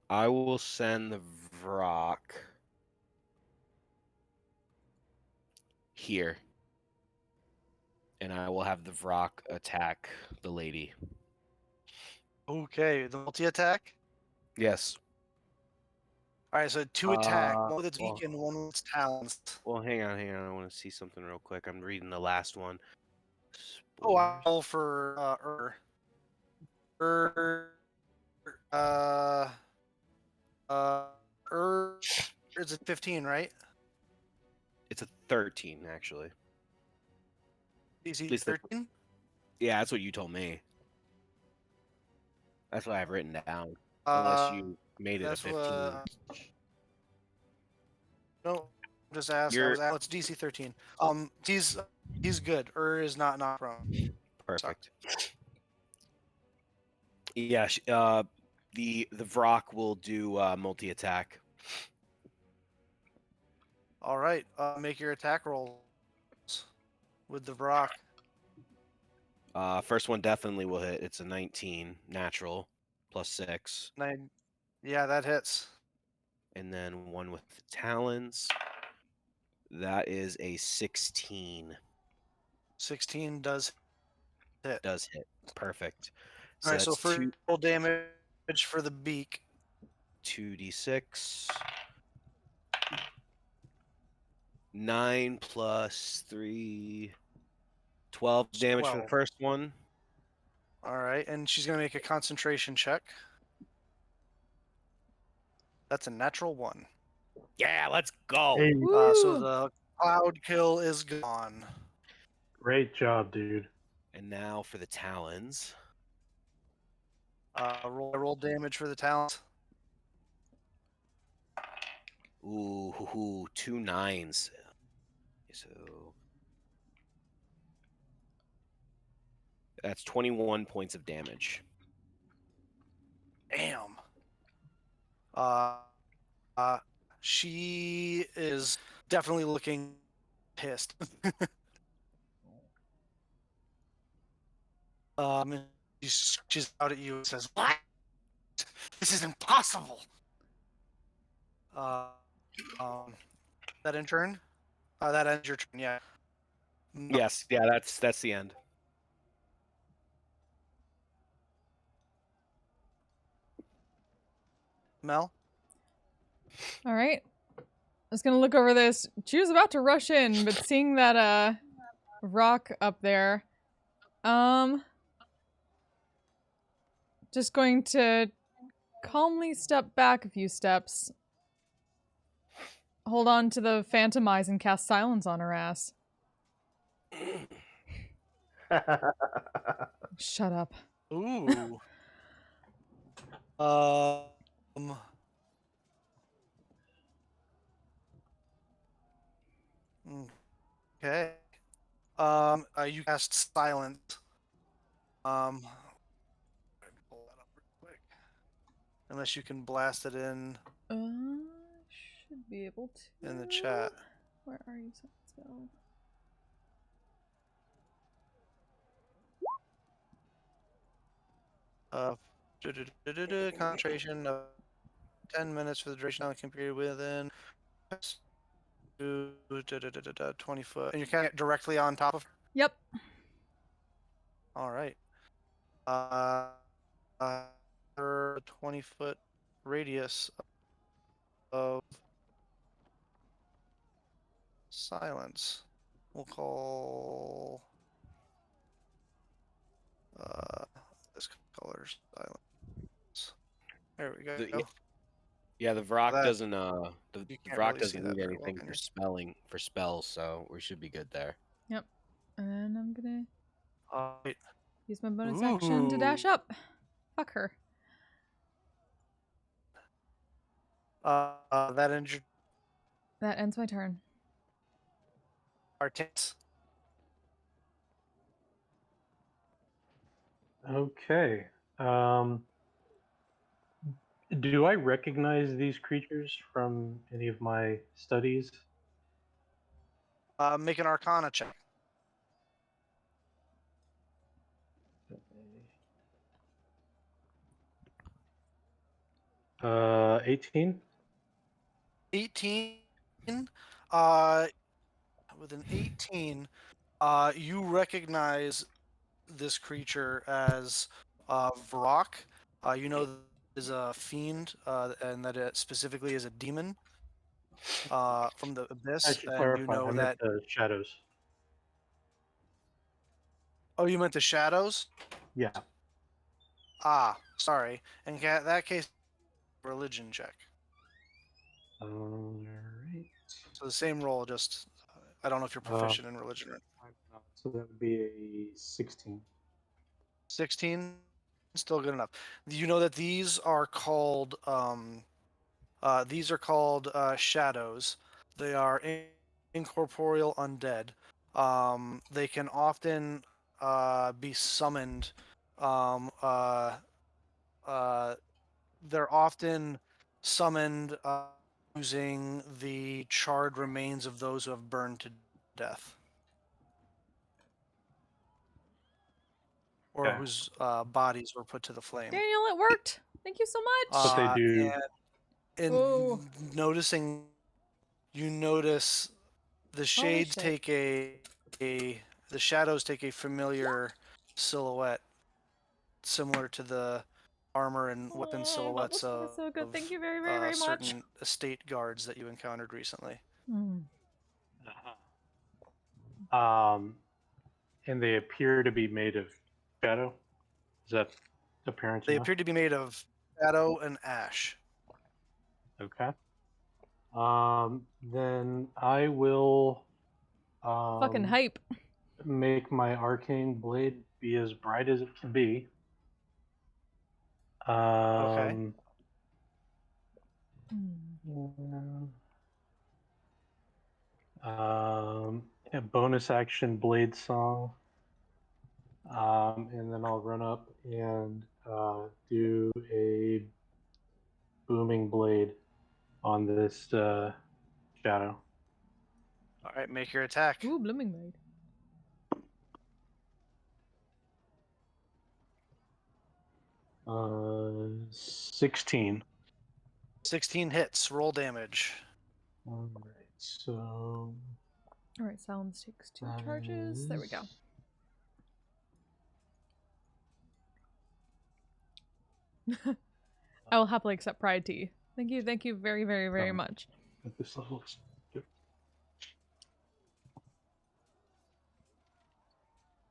I will send the Vrock here. And I will have the Vrock attack the lady. Okay, the multi-attack. Yes. All right, so 2 attack, one with its well- beak and one with its talons. Well, hang on. I want to see something real quick. I'm reading the last one. Oh, Spoilers. I'll for is it 15, right? It's a 13, actually. DC least the- 13. Yeah, that's what you told me. That's what I've written down. Unless you made it a That's 15. No, I'm just asking. You're- It's DC 13. He's good. Is not prone. Perfect. Yeah, the Vrock will do multi attack. All right, make your attack rolls with the Vrock. First one definitely will hit. It's a 19 natural +6, 9. Yeah, that hits. and then one with the talons. That is a 16. 16 does hit. Does hit. Perfect. So All right, so that's for roll damage for the beak. 2d6 9 plus 3, 12 damage for the 12. first one. All right, and she's gonna make a concentration check. That's a natural 1. Yeah, let's go. Hey, So Woo! the cloud kill is gone. great job, dude. And now for the talons. Roll damage for the talent. Ooh, 2 9s. So that's 21 points of damage. Damn. She is definitely looking pissed. She's out at you and says, "What? This is impossible." That in turn? That ends your turn. Yeah. Yes, yeah, that's the end. Mel. All right. I was gonna look over this. She was about to rush in, but seeing that rock up there, just going to calmly step back a few steps, hold on to the phantom eyes, and cast silence on her ass. Shut up. Ooh. Um. Okay. You cast silence. Pull that up real quick. Unless you can blast it in Should be able to. in the chat. Where are you, spell? Concentration of 10 minutes for the duration of the period within 20 foot. And you're kind of directly on top of her? Yep. All right. Her 20-foot radius of silence. We'll call this color silence. There we go. Yeah, the Vrock That- doesn't the you can't Vrock really see doesn't that need very well, anything can for spells, so we should be good there. Yep. And then I'm gonna wait. use my bonus action to dash up. Fuck her. That injured That ends my turn. our tits. Okay. Do I recognize these creatures from any of my studies? Make an Arcana check. 18. 18. With an 18, you recognize this creature as Vrock. You know that it is a fiend, and that it specifically is a demon from the I abyss. should And clarify. you know I that. meant the shadows. Oh, you meant the shadows? Yeah. Sorry. In that case, religion check. All right. So the same roll, just I don't know if you're proficient in religion or not. I'm not, so that would be a 16. 16, still good enough. You know that these are called shadows. They are incorporeal undead. They can often be summoned. They're often summoned using the charred remains of those who have burned to death, or Okay. whose bodies were put to the flame. Daniel, it worked. Thank you so much. But they do. And Whoa. noticing, you notice the shades shit. take the shadows take a familiar silhouette, similar to the armor and weapon Oh, silhouettes that was of so good. Thank you very, very, very much. certain estate guards that you encountered recently. Hmm. And they appear to be made of shadow. Is that apparent They enough? appear to be made of shadow and ash. Okay. Then I will Fucking hype. make my arcane blade be as bright as it can be. Okay. A bonus action blade song. And then I'll run up and do a booming blade on this shadow. All right, make your attack. Ooh, blooming blade. 16. 16 hits. Roll damage. All right, so All right, Silence takes 2 that charges. There we go. I will happily accept Pride Tea. Thank you very, very, very much. At this level, it's good.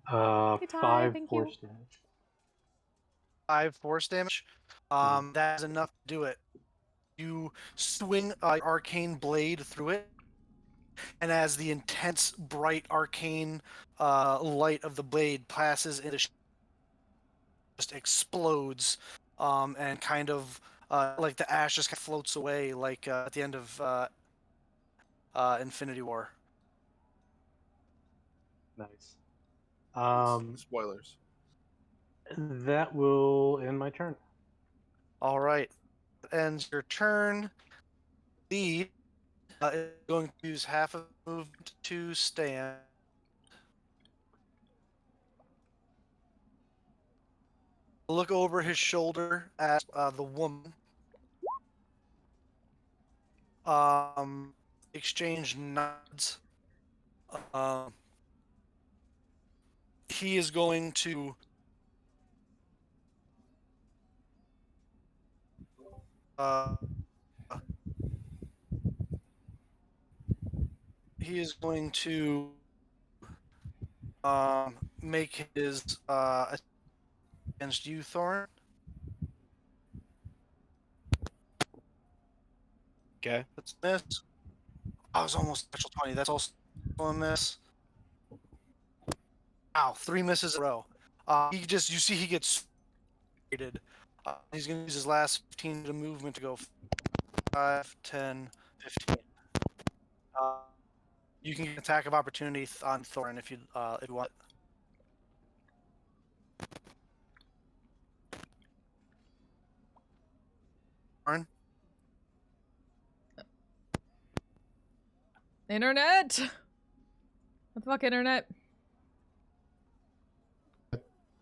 5 thank force damage. 5 force damage. That is enough to do it. You swing arcane blade through it, and as the intense, bright, arcane light of the blade passes into, just explodes, and kind of like the ash just kind of floats away, like at the end of Infinity War. Nice. Spoilers. That will end my turn. All right, ends your turn. The is going to use half of the movement to stand. Look over his shoulder at the woman. Exchange nods. He is going to make his against you, Thorn. Okay. That's a miss. I was almost natural 20. That's also a miss. Ow, 3 misses in a row. You see he gets rated. He's going to use his last 15 to movement to go 5, 10, 15. You can get an attack of opportunity on Thorin if you want. Thorin? Internet! What the fuck, internet?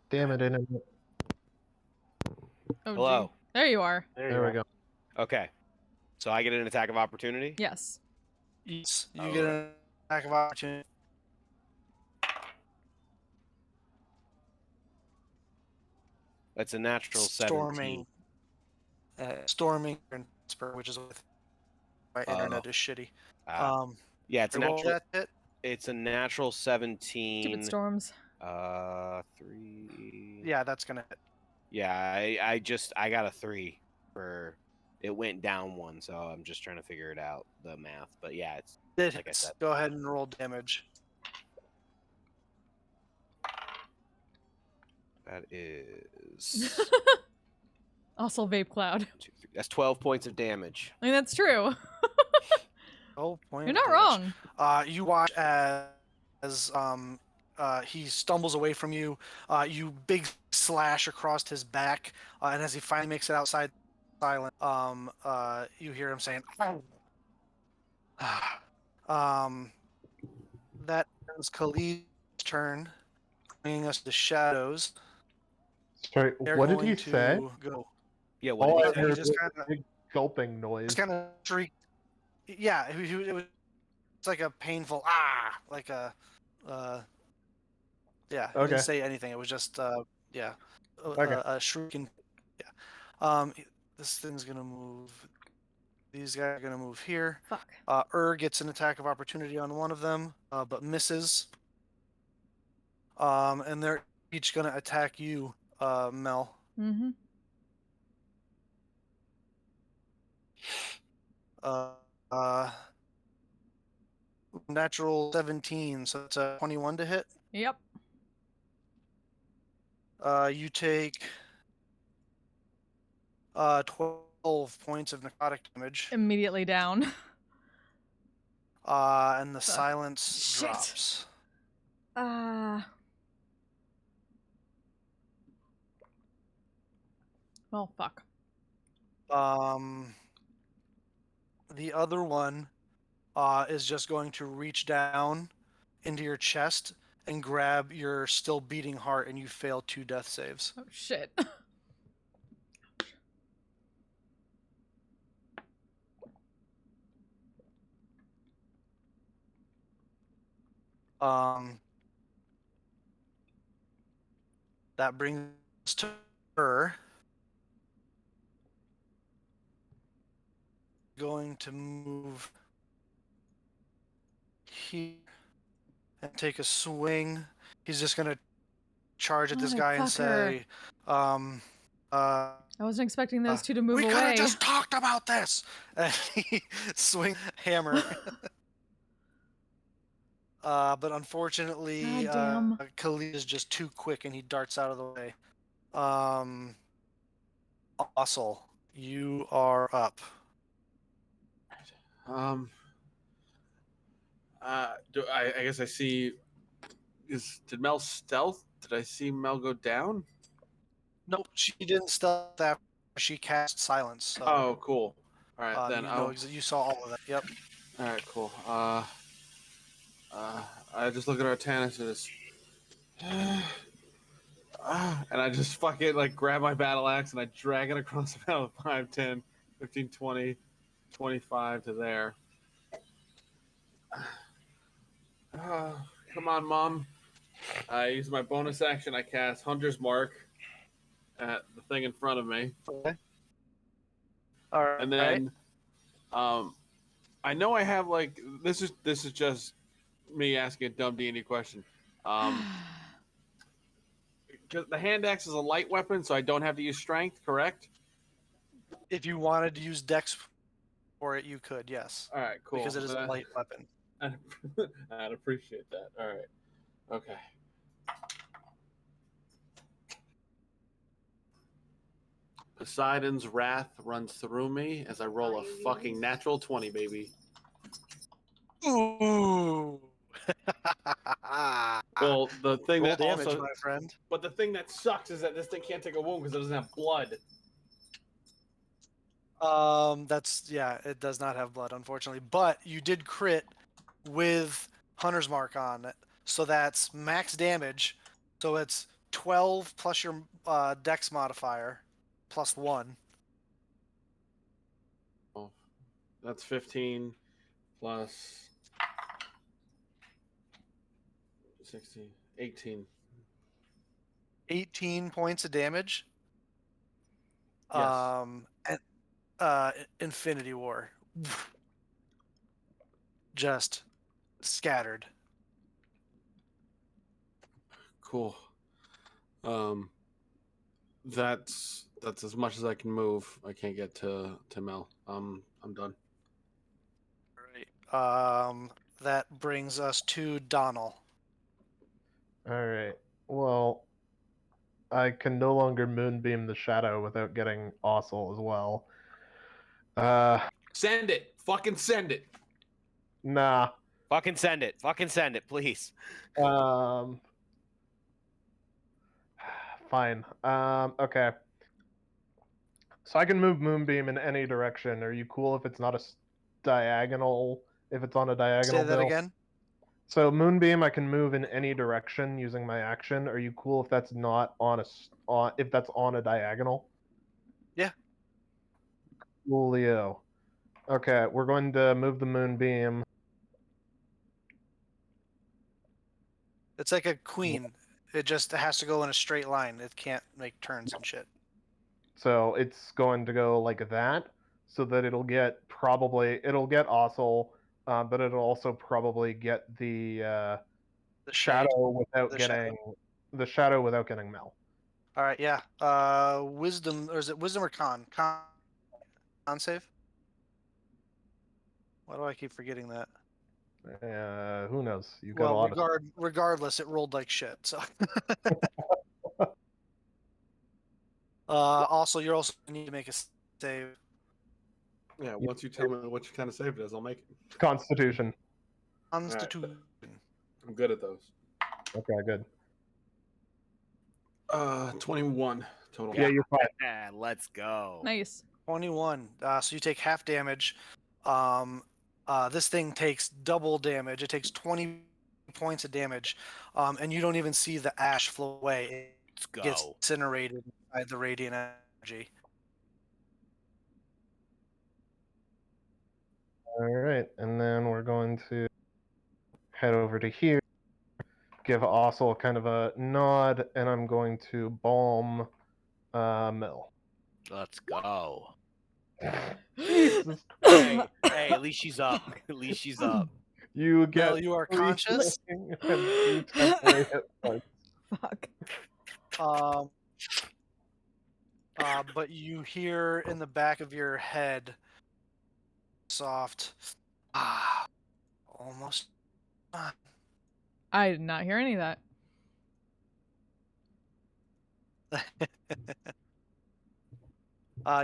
Damn it, internet. Oh, Hello. gee. There you are. There we go. Okay. So I get an attack of opportunity? Yes. Yes, you All get right. an attack of opportunity. That's a natural 17. Storming, which is with my internet is shitty. Yeah, it's a roll natural. that hit. It's a natural 17. Stupid storms. 3. Yeah, that's gonna hit. Yeah, I got a 3 for. It went down 1, so I'm just trying to figure it out, the math. But yeah, it's It like I hits. said. Go ahead and roll damage. That is Also vape cloud. 2, 3. That's 12 points of damage. I mean, that's true. Oh, point. You're not wrong. You watch as he stumbles away from you. You big slash across his back, and as he finally makes it outside, silent. You hear him saying, that ends Khalid's turn, bringing us to shadows. Sorry, They're what did going he to say? Go. Yeah, what All did I he say? heard just was kinda- a big gulping noise. Just kind of shrieked. Yeah, it was like a painful like a yeah. It Okay. didn't say anything. It was just yeah, Okay. a shrieking. Yeah. This thing's gonna move These guys are gonna move here. Fuck. Gets an attack of opportunity on one of them, but misses. And they're each gonna attack you, Mel. Mm-hmm. Natural 17, so it's a 21 to hit. Yep. You take 12 points of necrotic damage, Immediately down. and the Fuck. silence Shit. drops. Well, fuck. The other one is just going to reach down into your chest and grab your still beating heart, and you fail 2 death saves. Oh, shit. That brings us to her. Going to move here and take a swing. He's just gonna charge at this guy and say, I wasn't expecting those two to move we could away. have just talked about this. And he swing hammer. But unfortunately, God damn. Khalid is just too quick and he darts out of the way. Ossel, you are up. I guess I see. Did Mel stealth? Did I see Mel go down? Nope, she didn't stealth after she cast silence. So, Oh, cool. All right, then you saw all of that. Yep. All right, cool. I just look at Artanis and just, and I just fucking like grab my battle axe and I drag it across about 5, 10, 15, 20, 25 to there. Come on, Mom. I use my bonus action. I cast Hunter's Mark at the thing in front of me. Okay. All right. And then, I know I have like this is just me asking a dumb D&D question. Because the hand axe is a light weapon, so I don't have to use strength, correct? If you wanted to use Dex for it, you could, yes. All right, cool. Because it is a light weapon. I'd appreciate that. All right. Okay. Poseidon's wrath runs through me as I roll a fucking natural 20, baby. Ooh. Well, the thing Roll that damage, also, my friend. but the thing that sucks is that this thing can't take a wound because it doesn't have blood. It does not have blood, unfortunately. But you did crit with Hunter's Mark on it, so that's max damage. So it's 12 plus your Dex modifier, plus 1. Oh, that's 15 plus 16, 18. 18 points of damage. Yes. And Infinity War. Just scattered. Cool. That's as much as I can move. I can't get to Mel. I'm done. Right. That brings us to Donald. All right. Well, I can no longer moonbeam the shadow without getting Ossel as well. Send it. Fucking send it. Nah. Fucking send it. Fucking send it, please. Fine. Okay. So I can move Moonbeam in any direction. Are you cool if it's not a diagonal? If it's on a diagonal? Say that Bill? again. So Moonbeam, I can move in any direction using my action. Are you cool if that's not on if that's on a diagonal? Yeah. Coolio. Okay, we're going to move the Moonbeam. It's like a queen. It just has to go in a straight line. It can't make turns and shit. So it's going to go like that. so that it'll get Ossel, but it'll also probably get the The shade. shadow without the getting shadow. the shadow without getting Mel. All right, yeah. Wisdom, or is it wisdom or con? Con save? Why do I keep forgetting that? Who knows? You've got a Well, lot regardless, it rolled like shit. So. Also, you're also gonna need to make a save. Yeah, once you tell me what you kind of saved is, I'll make it. of Constitution. Constitution. I'm good at those. Okay, good. 21 total. Yeah, you're fine. Let's go. Nice. 21. So you take half damage. This thing takes double damage. It takes 20 points of damage, and you don't even see the ash flow away. Let's It gets go. incinerated by the radiant energy. All right, and then we're going to head over to here, give Ossel kind of a nod, and I'm going to balm Mel. Let's go. Jesus Hey, at least she's up. At least she's up. You get Mel, you are 3 conscious. healing and 2 temporary hit points. Fuck. But you hear in the back of your head, soft, almost. I did not hear any of that.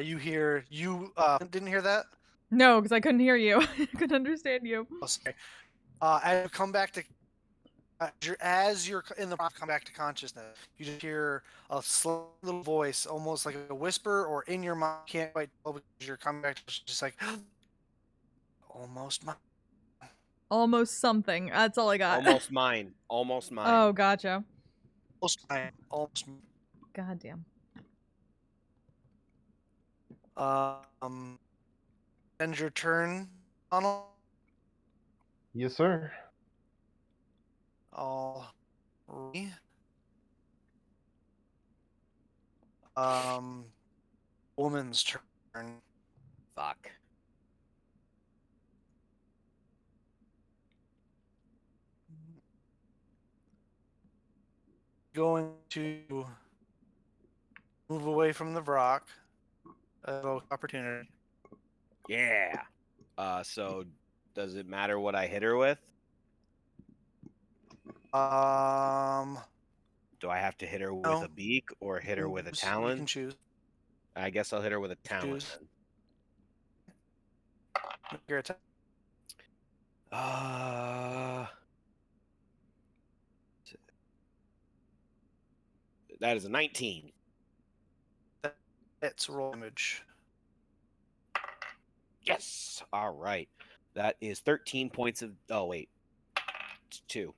You didn't hear that? No, because I couldn't hear you. I couldn't understand you. Oh, sorry. As you come back to, as you're in the come back to consciousness, you just hear a slow little voice, almost like a whisper, or in your mind. Can't quite tell because you're coming back to just like almost mine. Almost something. That's all I got. Almost mine. Almost mine. Oh, gotcha. Almost mine. Almost. Goddamn. End your turn, Donald. Yes, sir. All. Woman's turn. Fuck. Going to move away from the rock. Opportunity. Yeah. So does it matter what I hit her with? Do I have to hit her with No. a beak or hit her with a You talon? can choose. I guess I'll hit her with a talon Choose. then. Make your attack. That is a 19. It's roll damage. Yes. All right. That is 13 points of. Oh wait, it's 2.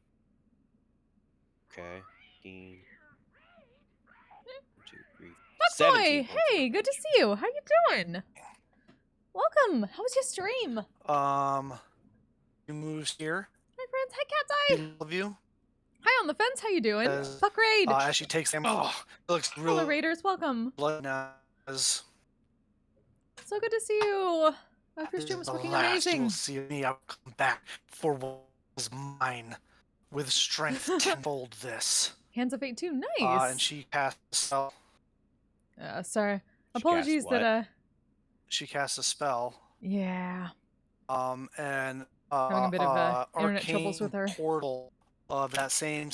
Okay. 15. 1, 2, 3. Fuck 17 boy! points. Hey, good to see you. How you doing? Welcome. How was your stream? He moves here. Hi friends. Hi Cat's He Eye. love you. Hi on the fence. How you doing? As- Fuck raid. As she takes him. Oh, it looks Hello really raiders. Welcome. blood now. As So good to see you. Your stream was the fucking last you amazing. will see me. I'll come back for what was mine, with strength tenfold. This. Hands of Fate too. Nice. And she casts a spell. Sorry. She Apologies cast that She casts a spell. yeah. And Having a bit of internet troubles arcane with her. portal of that same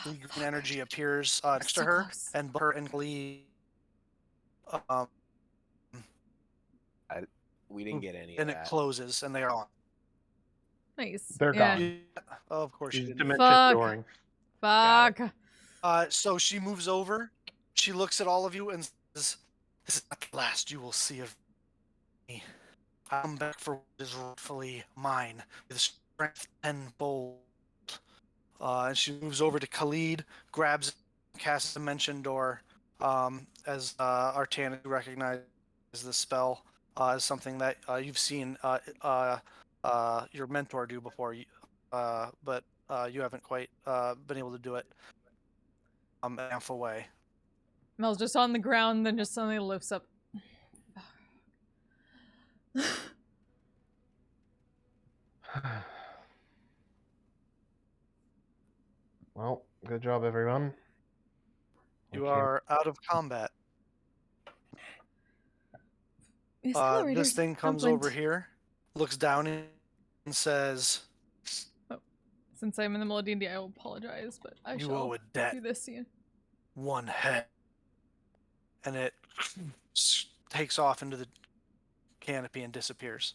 green energy appears next So to her, close. and her and Glee. We didn't get any of And it that. closes, and they are on. Nice. They're yeah. gone. Oh, of course, she She's didn't. dimension Fuck. dooring. Fuck. So she moves over. She looks at all of you and says, "This is not the last you will see of me. I come back for what is rightfully mine, with strength tenfold." And she moves over to Khalid, grabs, casts Dimension Door, as Artana recognizes the spell as something that you've seen your mentor do before, but you haven't quite been able to do it half away. Mel's just on the ground, then just suddenly lifts up. Well, good job, everyone. You are out of combat. This Accelerators thing comes over here, looks down and says, Since I'm in the middle of D&D, I will apologize, but I "You shall owe a debt. do this to you. 1 head." And it takes off into the canopy and disappears.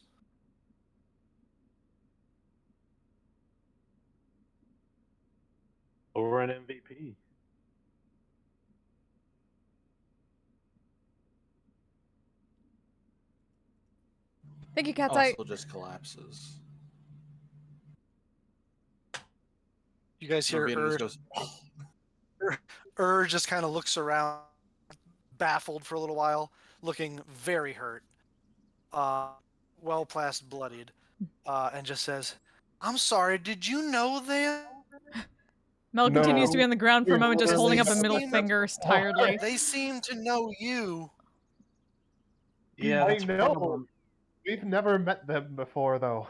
Over an MVP. Thank you, Cat's Eye. Also just collapses. You guys hear Ravina just goes, just kind of looks around, baffled for a little while, looking very hurt, well past bloodied, and just says, "I'm sorry, did you know them? Mel continues to be No. on the ground for a moment, just Because holding they up a middle seem- finger tiredly. They seem to know you." Yeah, I that's a know. problem. We've never met them before, though.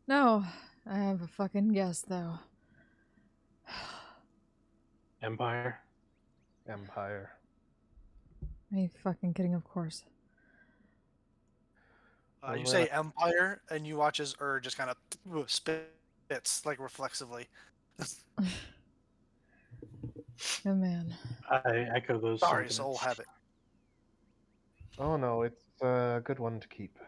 No, I have a fucking guess, though. Empire. Empire. Are you fucking kidding? Of course. You say Empire, and you watch as just kind of spits, like, reflexively. Oh, man. I echo those Sorry, sentiments. soul habit. Oh no, it's a good one to keep.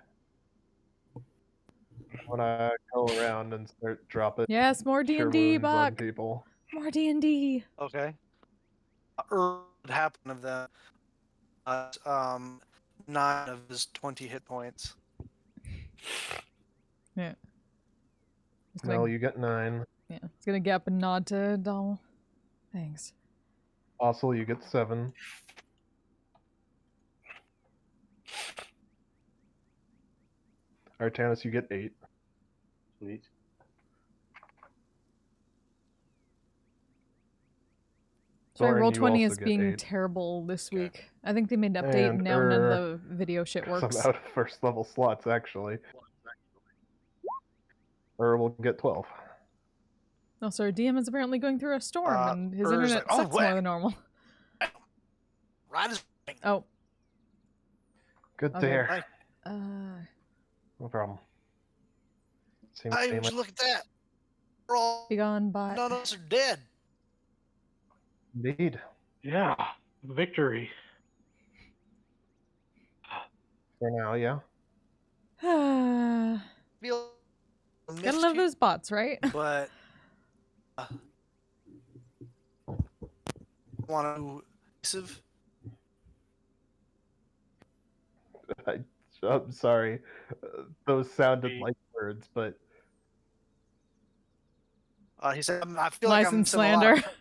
When I go around and start dropping Yes, more cure D&D, wounds on Buck. people. More D&D. Okay. Would happen of them. 9 of his 20 hit points. Yeah. It's No, gonna, you get 9. yeah, it's gonna gap and nod to Donald. Thanks. Also, you get 7. Artanis, you get 8. Sweet. Sorry, Thorin, you Roll20 also is get being 8. terrible this Okay. week. I think they made an update and And, now none of the video shit Some works. out of first level slots, actually. Will get 12. Also, our DM is apparently going through a storm and his Ur's internet like, "Oh, sucks more whack." than normal. Right as Oh. Good to Okay. hear. Hi. No problem. Seems Hey, to be would you look at that? We're all, Be gone, bot. none of us are dead. Indeed. Yeah, victory. For now, yeah. Feel Gotta love those bots, right? But want to aggressive? I'm sorry. Those sounded Me. like words, but He said, "I feel like I'm License in a lot slander. of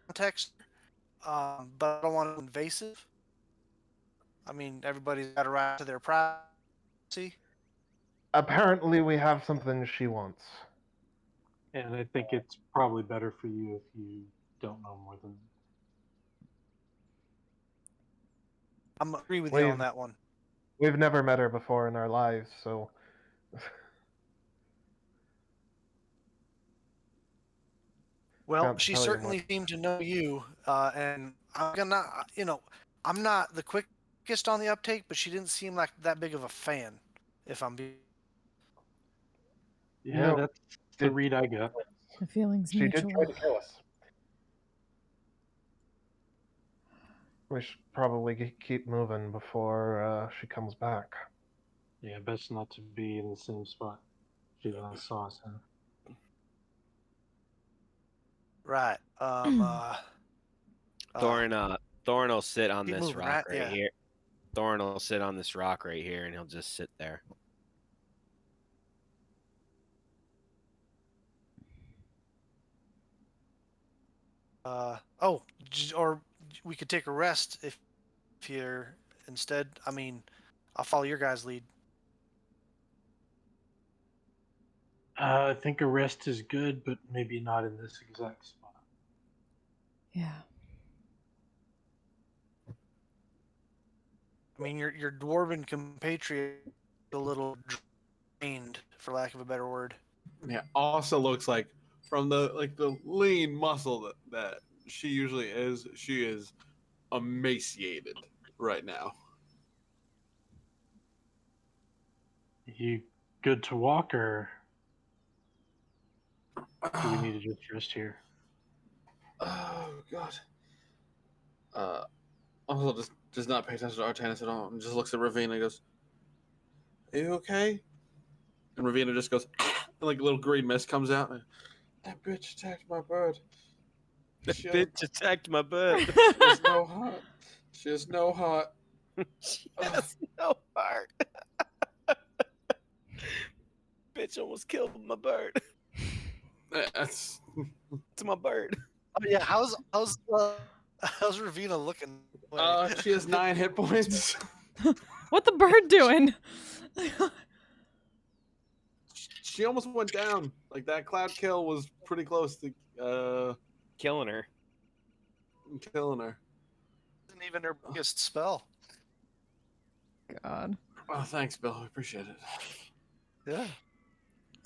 context, but I don't want to be invasive. I mean, everybody's got a right to their privacy." apparently we have something she wants. And I think it's probably better for you if you don't know more than. I'm agree with you on that one. We've never met her before in our lives, so Well, can't she tell you certainly seemed to know you, and I'm gonna, I'm not the quickest on the uptake, but she didn't seem like that big of a fan. If I'm being, Yeah, No, that's the read I got. The feeling's she did mutual. try to kill us. We should probably keep moving before she comes back. Yeah, best not to be in the same spot she last saw us in. right. Thorin will sit on keep this moving, rock right? Yeah. here. Thorin will sit on this rock right here, and he'll just sit there. Or we could take a rest if you're instead. I mean, I'll follow your guys' lead. I think a rest is good, but maybe not in this exact spot. Yeah. I mean, your dwarven compatriots a little drained, for lack of a better word. Yeah, also looks like from the lean muscle that she usually is, she is emaciated right now. You good to walk, or do we need to just rest here? Oh god. Also does not pay attention to Artanis at all and just looks at Ravina and goes, "Are you okay?" And Ravina just goes, and like a little green mist comes out. And, that bitch attacked my bird. That She bitch attacked my butt. has no heart. She has no heart. She has no heart. Bitch almost killed my bird. That's It's my bird. Oh yeah, how's Ravina looking? she has 9 hit points. What the bird doing? She almost went down. Like that cloud kill was pretty close to Killing her. killing her. Isn't even her biggest spell. God. Oh, thanks, Bill. I appreciate it. Yeah.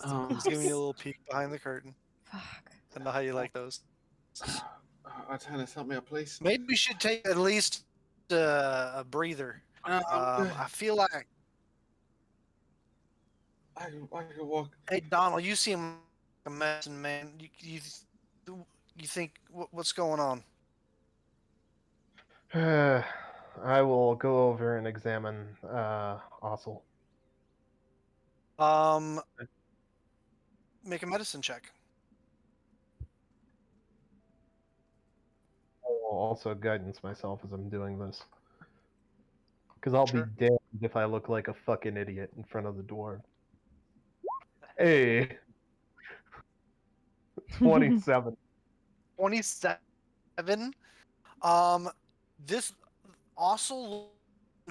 Um, Just giving you a little peek behind the curtain. Fuck. I know how you like those. Artanis, help me out, please. Maybe we should take at least a breather. I'm good. I feel like, I can walk. hey Donald, you seem like a medicine man. You think what's going on? I will go over and examine Ossel. Make a medicine check. I will also guidance myself as I'm doing this. Because I'll Sure. be damned if I look like a fucking idiot in front of the dwarf. Hey! 27. 27. This also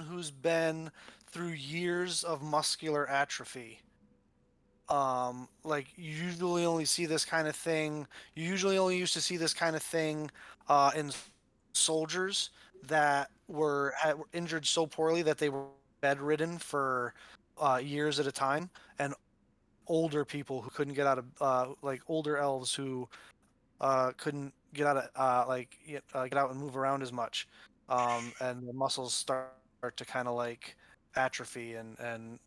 who's been through years of muscular atrophy. Like you usually only see this kind of thing. You usually only used to see this kind of thing in soldiers that were injured so poorly that they were bedridden for years at a time, and older people who couldn't get out of like older elves who couldn't get out of get out and move around as much, and the muscles start to kind of like atrophy and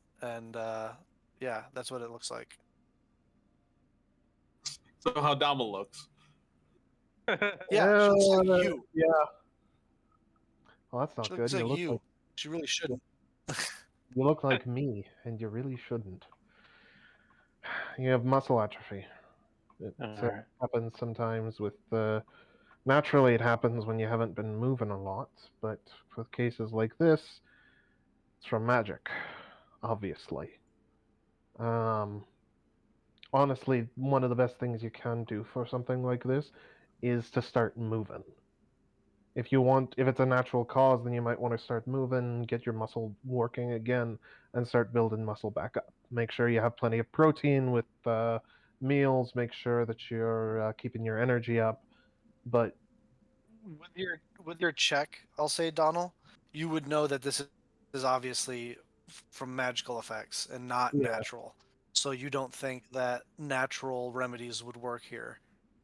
yeah, that's what it looks like. So how Dama looks. Yeah, she looks like you. Yeah. Well, that's She not good. looks You like look you. like She really shouldn't. you look like me, and you really shouldn't. You have muscle atrophy. It Alright. happens sometimes with naturally it happens when you haven't been moving a lot, but with cases like this, it's from magic, obviously. Honestly, one of the best things you can do for something like this is to start moving. If it's a natural cause, then you might want to start moving, get your muscle working again, and start building muscle back up. Make sure you have plenty of protein with meals. Make sure that you're keeping your energy up. But With your check, I'll say, Donald, you would know that this is obviously from magical effects and not Yeah. natural. So you don't think that natural remedies would work here.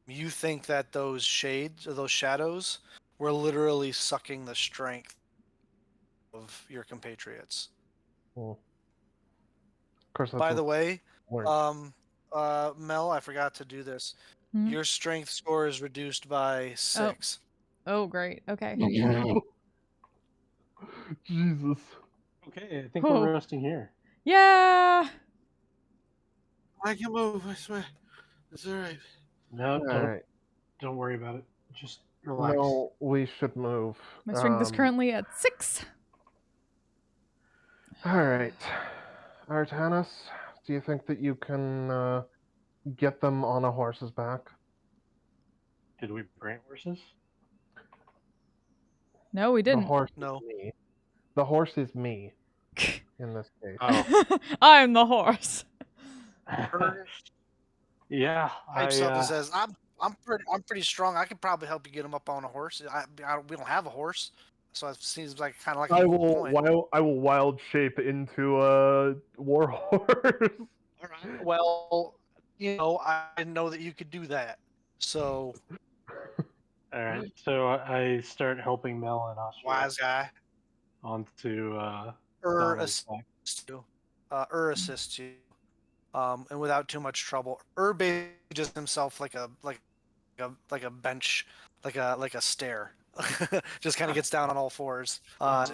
You think that those shades or those shadows were literally sucking the strength of your compatriots. well, of course, that's By the what way, weren't. Mel, I forgot to do this. Hmm? Your strength score is reduced by 6. Oh, great. Okay. Jesus. Okay, I think Oh. we're resting here. Yeah. I can move, I swear. It's alright. No, All don't right. don't worry about it. Just relax. No, we should move. My strength is currently at 6. All right. Artanis, do you think that you can get them on a horse's back? Did we bring horses? No, we The didn't. horse No. is me. The horse is me in this case. Oh. I'm the horse. Yeah, Pipes up and says, "I'm pretty strong. I could probably help you get him up on a horse. We don't have a horse, so it seems like kind of like I a moot will point. I will wild shape into a warhorse. All right. Well, I didn't know that you could do that. So, All right, so I start helping Mel and Oscar wise guy, onto assists Donald's back. you, assists you, and without too much trouble. Basically just himself like a bench, like a stair. Just kind of gets down on all fours. So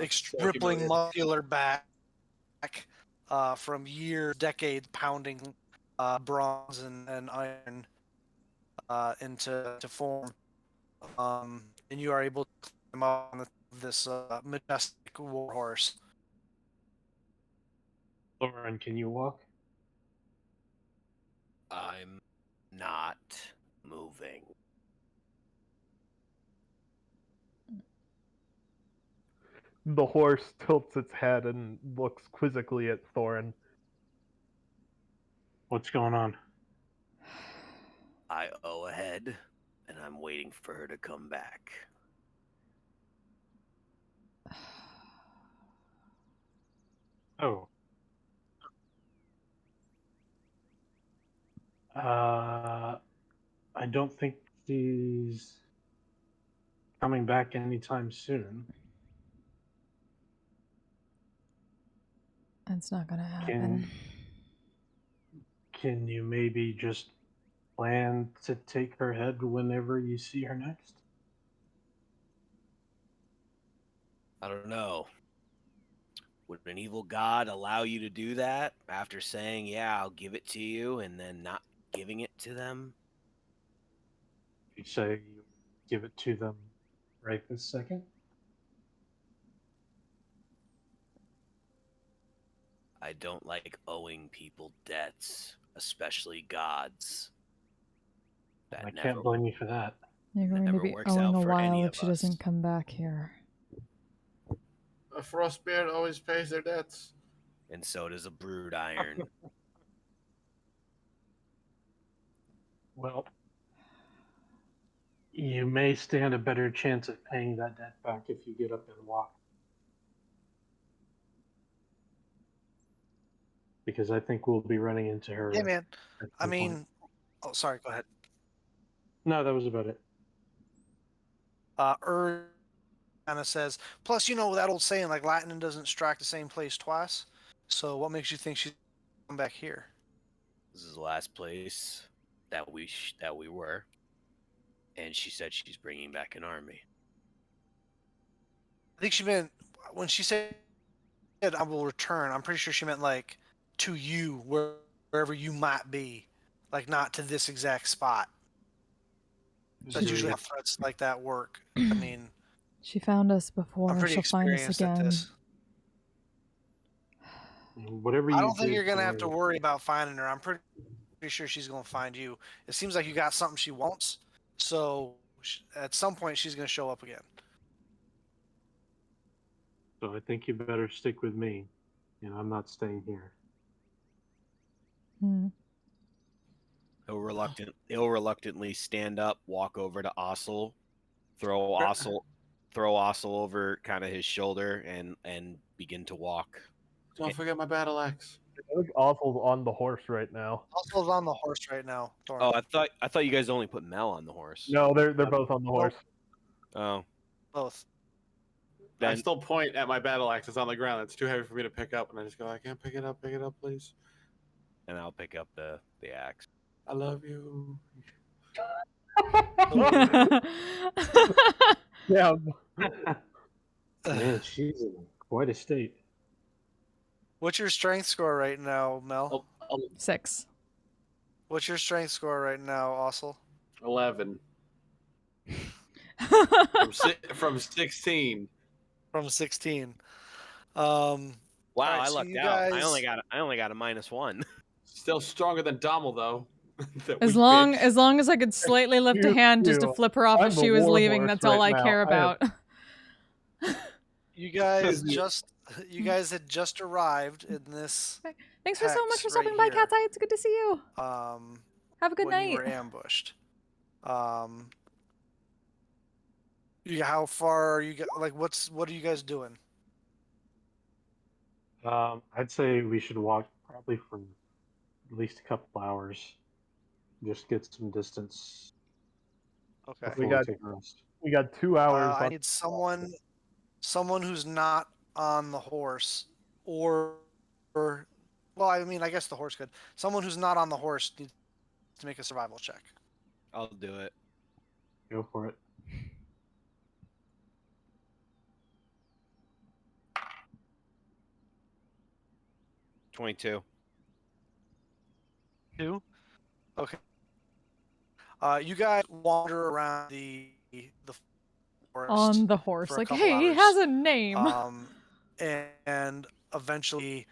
Rippling humiliating. muscular back, from years, decades pounding bronze and iron into form. And you are able to climb up on this majestic warhorse. Lauren, can you walk? I'm not moving. The horse tilts its head and looks quizzically at Thorin. What's going on? I owe ahead, and I'm waiting for her to come back. Oh. I don't think she's coming back anytime soon. It's not gonna happen. Can you maybe just plan to take her head whenever you see her next? I don't know. Would an evil god allow you to do that after saying, yeah, I'll give it to you, and then not giving it to them? You say you give it to them right this second? I don't like owing people debts, especially gods. I can't blame you for that. You're going to never be works owing out a for any while of if she us. doesn't come back here. A frost spirit always pays their debts. And so does a brood iron. Well, you may stand a better chance of paying that debt back if you get up and walk. Because I think we'll be running into her. Yeah, man. at I some point. mean, oh, sorry. Go ahead. No, that was about it. Kind of says. Plus, that old saying, like lightning doesn't strike the same place twice. So, what makes you think she's come back here? This is the last place that we were, and she said she's bringing back an army. I think she meant when she said I will return. I'm pretty sure she meant like to you, wherever you might be, like not to this exact spot. That's usually how threats like that work. I mean, She found us before. I'm pretty She'll find us experienced at again. this. Whatever you I don't think do you're gonna for have to worry about finding her. I'm pretty sure she's gonna find you. It seems like you got something she wants, so at some point she's gonna show up again. So I think you better stick with me. I'm not staying here. Hmm. He'll reluctantly stand up, walk over to Ossel, throw Ossel over kind of his shoulder, and begin to walk. Don't forget my battle axe. I think Awful's on the horse right now. Oswald's on the horse right now. Thorin. Oh, I thought you guys only put Mel on the horse. No, they're both on the horse. Oh, Both. I then still point at my battle axe. It's on the ground. It's too heavy for me to pick up, and I just go, I can't pick it up. Pick it up, please. and I'll pick up the axe. I love you. Yeah. Man, she's in quite a state. What's your strength score right now, Mel? 6. What's your strength score right now, Ossel? 11 from 16. From 16. Wow, right, I so lucked you out. guys- I only got a -1. Still stronger than Dommel, though. That As weak long bitch. as I could slightly lift a You- hand just to you. flip her off I'm as the she was war leaving, horse that's all right I now. care I about. You guys had just arrived in this Thanks so much Hex for stopping right by, here. Cat's Eye. It's good to see you. Have a good when night. you were ambushed. How far are you? Like, what are you guys doing? I'd say we should walk probably for at least a couple hours. Just get some distance Okay. before we take a rest. We got 2 hours. I need someone who's not on the horse, or well, I mean, I guess the horse could. Someone who's not on the horse needs to make a survival check. I'll do it. Go for it. $22. 2. Okay. You guys wander around the forest On the horse. for a Like, couple hey, he hours. has a name. And eventually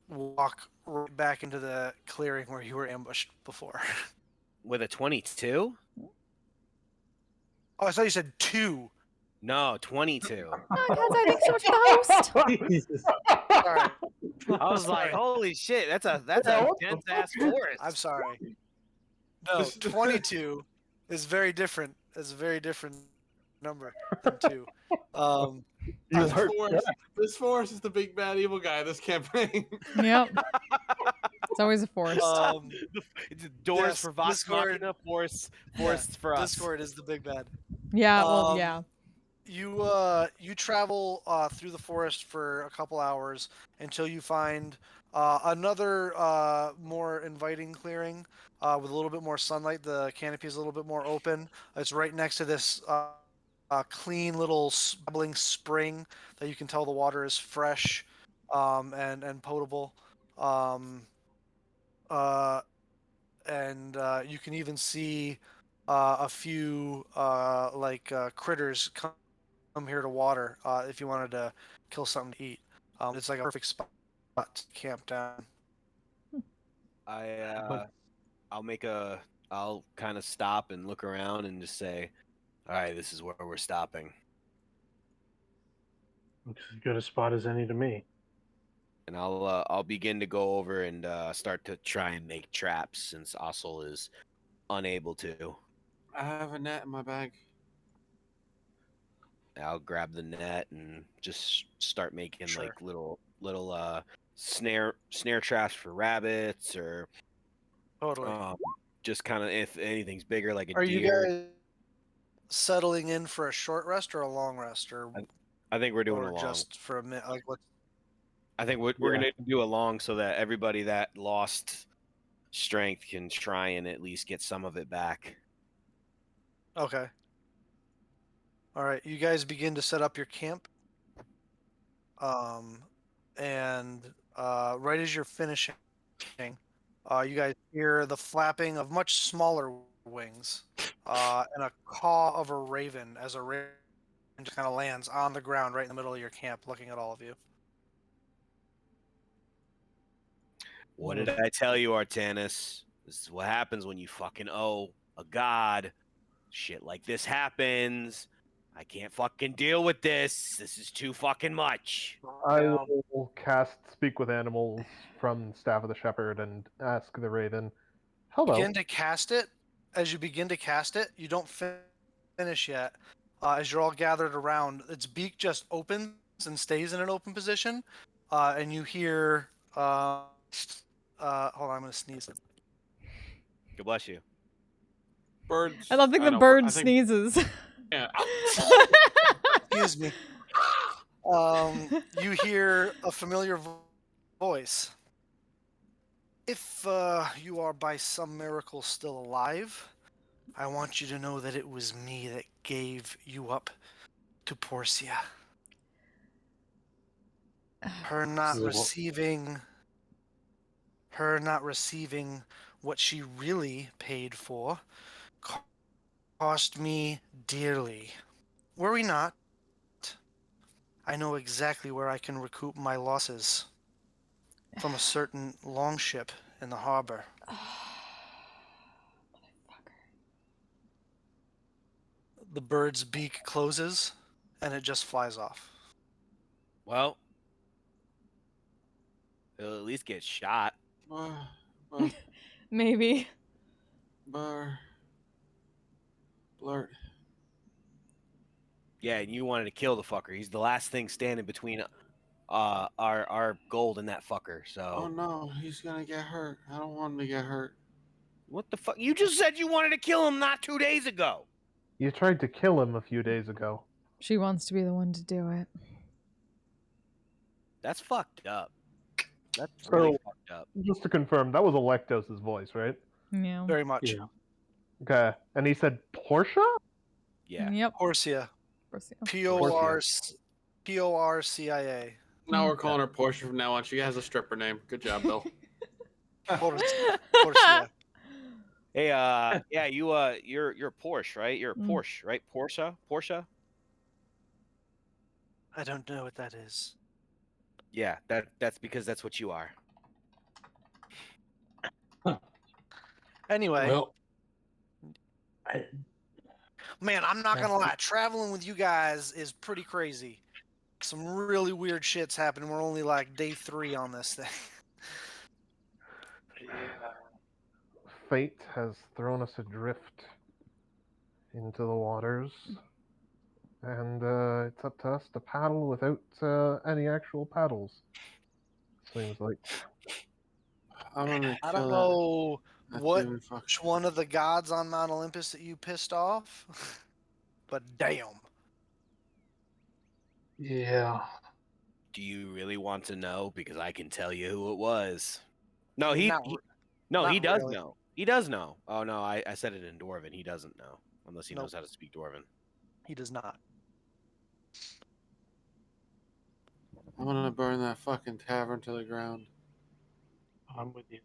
walk right back into the clearing where you were ambushed before. With a 22? Oh, I thought you said 2. No, 22. Guys, I think so much of the host. Jesus. Sorry. I was like, holy shit, that's a Yeah, what the dense ass forest. I'm sorry. No, 22 is very different. It's a very different number than 2. This forest is the big bad evil guy of this campaign. Yep. It's always a forest. It's doors yes, for Vox Discord- Machina, forests for us. Discord is the big bad. Yeah, well, um, yeah. You travel through the forest for a couple hours until you find another more inviting clearing with a little bit more sunlight. The canopy is a little bit more open. It's right next to this clean little bubbling spring that you can tell the water is fresh and potable. And you can even see a few critters come here to water if you wanted to kill something to eat. It's like a perfect spot to camp down. I'll kind of stop and look around and just say, all right, this is where we're stopping. Looks as good a spot as any to me. And I'll begin to go over and start to try and make traps since Ossel is unable to. I have a net in my bag. I'll grab the net and just start making Sure. like little snare traps for rabbits or Totally. just kind of if anything's bigger like a Are you deer. guys settling in for a short rest or a long rest, or I think we're doing or a long. just for a minute? Like what? I think we're gonna do a long so that everybody that lost strength can try and at least get some of it back. Okay. All right. You guys begin to set up your camp. And right as you're finishing, you guys hear the flapping of much smaller wings and a caw of a raven as a raven just kind of lands on the ground right in the middle of your camp, looking at all of you. What did I tell you, Artanis? This is what happens when you fucking owe a god. Shit like this happens. I can't fucking deal with this. This is too fucking much. I will cast Speak with Animals from Staff of the Shepherd and ask the Raven, hello. Begin to cast it. As you begin to cast it, you don't finish yet. As you're all gathered around, its beak just opens and stays in an open position, and you hear. Hold on, I'm gonna sneeze. God bless you. Birds. I love that the know, bird I think- sneezes. Yeah. Excuse me. You hear a familiar voice. If you are by some miracle still alive, I want you to know that it was me that gave you up to Porcia. Her not receiving what she really paid for cost me dearly. Worry not. I know exactly where I can recoup my losses from a certain longship in the harbor. The bird's beak closes, and it just flies off. Well, he'll at least get shot. Maybe. Blurt. Yeah, and you wanted to kill the fucker. He's the last thing standing between our gold and that fucker. So Oh no, he's gonna get hurt. I don't want him to get hurt. what the fuck? You just said you wanted to kill him not 2 days ago. You tried to kill him a few days ago. She wants to be the one to do it. That's fucked up. That's So- really fucked up. Just to confirm, that was Electos' voice, right? Yeah. Very much. Yeah. Okay. And he said Portia? Yeah. Yep. Porcia. Porcia. Porcia. Now we're calling her Portia from now on. She has a stripper name. Good job, Bill. Porcia. Hey, yeah, you're Porsche, right? You're a Mm. Porsche, right? Porsche. I don't know what that is. Yeah, that's because that's what you are. Anyway, Well, man, I'm not gonna lie. Traveling with you guys is pretty crazy. Some really weird shit's happened. We're only like day 3 on this thing. Fate has thrown us adrift into the waters. And it's up to us to paddle without any actual paddles. Seems like. I'm gonna I kill don't that. know That's what even fuck- which one of the gods on Mount Olympus that you pissed off, but damn. yeah. Do you really want to know? Because I can tell you who it was. No, Not not he does really. know. He does know. Oh no, I said it in Dwarven. He doesn't know unless he Nope. knows how to speak Dwarven. He does not. I'm gonna burn that fucking tavern to the ground. I'm with you.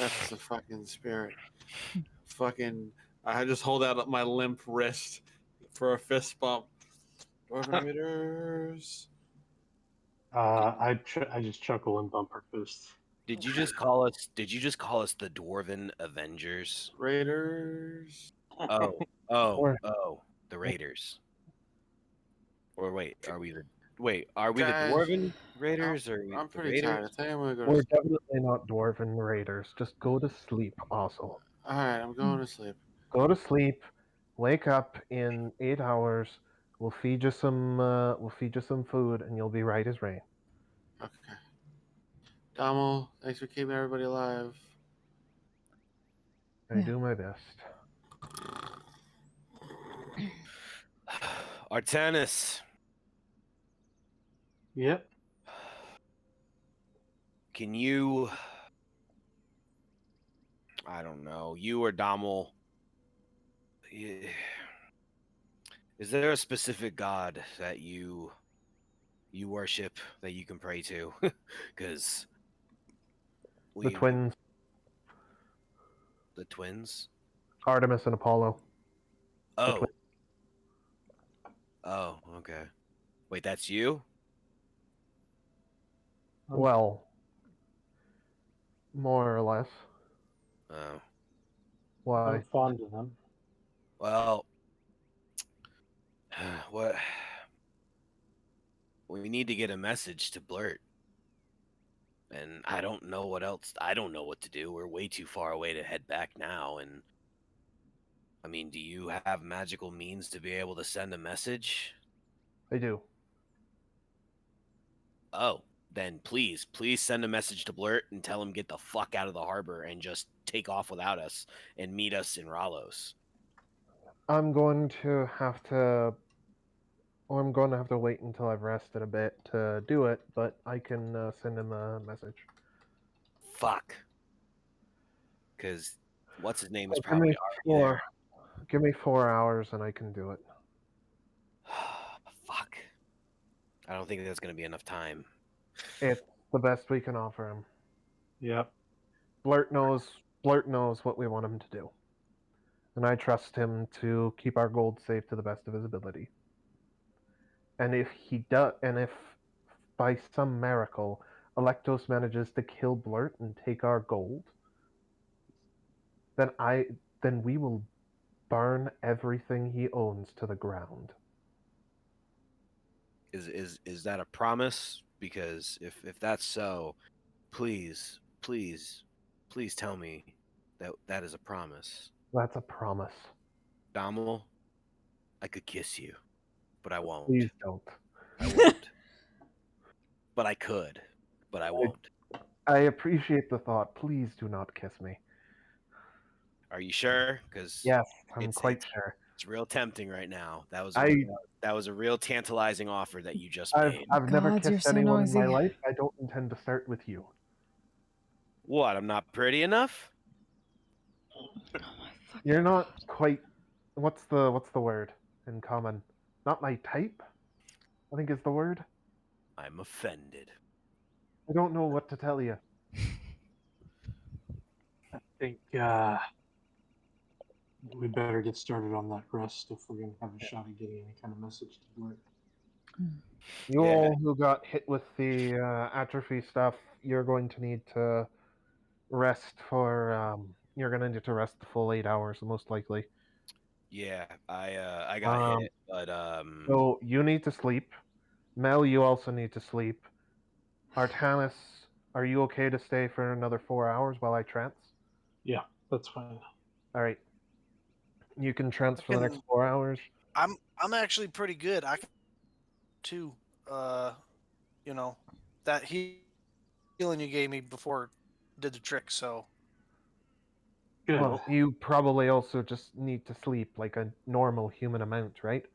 That's the fucking spirit. Fucking, I just hold out my limp wrist for a fist bump. Dwarven Raiders. I just chuckle and bump her fists. Did you just call us? Did you just call us the Dwarven Avengers? Raiders. Oh, Or- the Raiders. Or wait, are we the Guys, Dwarven Raiders or are we I'm the pretty Raiders? tired. I think I'm gonna go to We're sleep. definitely not dwarven raiders. Just go to sleep, also. Alright, I'm going to sleep. Go to sleep. Wake up in 8 hours. We'll feed you some. We'll feed you some food, and you'll be right as rain. Okay. Dommel, thanks for keeping everybody alive. I do my best. Artanis, Yep. can you? I don't know. You or Dommel? Is there a specific god that you worship that you can pray to? Because The twins, the twins. Artemis and Apollo. Oh. twins. Oh, okay. Wait, that's you? Well, more or less. Oh. Why? I'm fond of them. Well, what? We need to get a message to Blurt. And I don't know what else. I don't know what to do. We're way too far away to head back now. And I mean, do you have magical means to be able to send a message? I do. Oh, then please send a message to Blurt and tell him get the fuck out of the harbor and just take off without us and meet us in Ralos. I'm going to have to. Well, I'm going to have to wait until I've rested a bit to do it, but I can send him a message. Fuck. Because what's his name is Give me probably already 4. Give me 4 hours and I can do it. there. Fuck. I don't think that's going to be enough time. It's the best we can offer him. Yep. Blurt knows what we want him to do. And I trust him to keep our gold safe to the best of his ability. And if he does, and if by some miracle Electos manages to kill Blurt and take our gold, then we will burn everything he owns to the ground. Is that a promise? Because if that's so, please tell me that is a promise. That's a promise. Dommel, I could kiss you, but I won't. Please don't. I won't. But I could, but I won't. I appreciate the thought. Please do not kiss me. Are you sure? Because Yes, I'm it's quite sure. it's real tempting right now. That was I a real tantalizing offer that you just I've made. I've never Gods, you're kissed so anyone in my noisy. life. I don't intend to start with you. What? I'm not pretty enough? You're not quite. What's the word in common? Not my type, I think is the word. I'm offended. I don't know what to tell you. I think we better get started on that rest if we're gonna have a shot at getting any kind of message to Blurt. You Yeah. all who got hit with the atrophy stuff, you're going to need to rest for. You're going to need to rest the full 8 hours, most likely. Yeah, I got Um, hit, but So you need to sleep. Mel, you also need to sleep. Artanis, are you okay to stay for another 4 hours while I trance? Yeah, that's fine. All right. You can trance for the next Can- 4 hours. I'm actually pretty good. I can too. You know, that healing you gave me before did the trick. So Good. Well, you probably also just need to sleep like a normal human amount, right?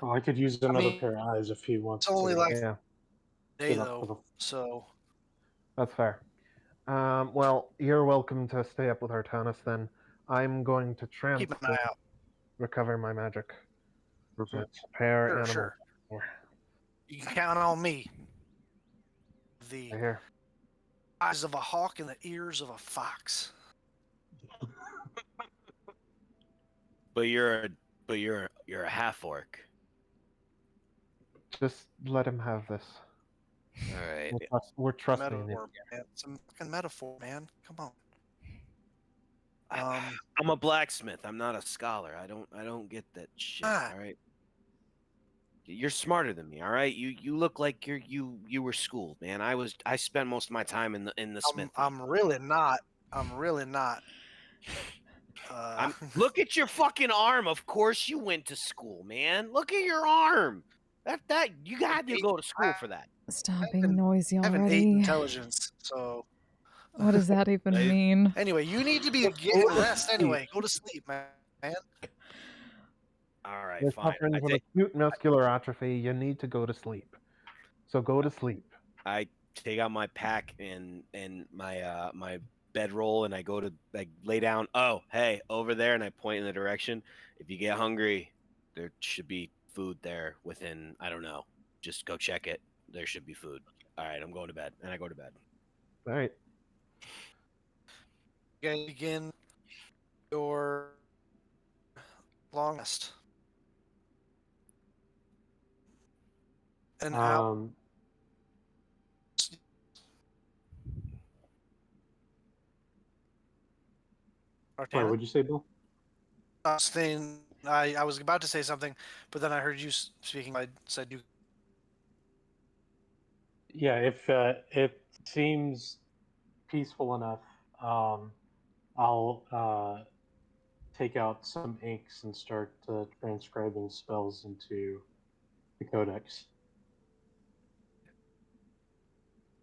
Well, I could use another mean, pair of eyes if he wants it's only to like Yeah, a day get up for though. the. So that's fair. Well, you're welcome to stay up with Artanis then. I'm going to trance keep an to eye out. recover my magic. Perfect. Prepare Sure, animal. sure. You can count on me. The I hear. eyes of a hawk and the ears of a fox. but you're a half orc. Just let him have this. All right. We're trusting you. Metaphor, man. It's a fucking metaphor, man. Come on. I'm a blacksmith. I'm not a scholar. I don't get that shit. Ah. All right. You're smarter than me. All right. You look like you were schooled, man. I spent most of my time in the smithy. I'm really not. I'm really not. Look at your fucking arm. Of course you went to school, man. Look at your arm. That you had to go to school for that. Stop being noisy I have an 8 already. intelligence, so What does that even Right? mean? anyway, you need to be getting rest anyway. Go to sleep, man. All right, You're fine. suffering from acute muscular atrophy. You need to go to sleep. So go to sleep. I take out my pack and my my bedroll and I lay down. Oh, hey, over there, and I point in the direction. If you get hungry, there should be food there within. I don't know. Just go check it. There should be food. All right, I'm going to bed, and I go to bed. All right. You guys begin your long rest. And how Sorry, Artana? what'd you say, Bill? I was about to say something, but then I heard you speaking. I said you. Yeah, if it seems peaceful enough, I'll take out some inks and start transcribing spells into the codex.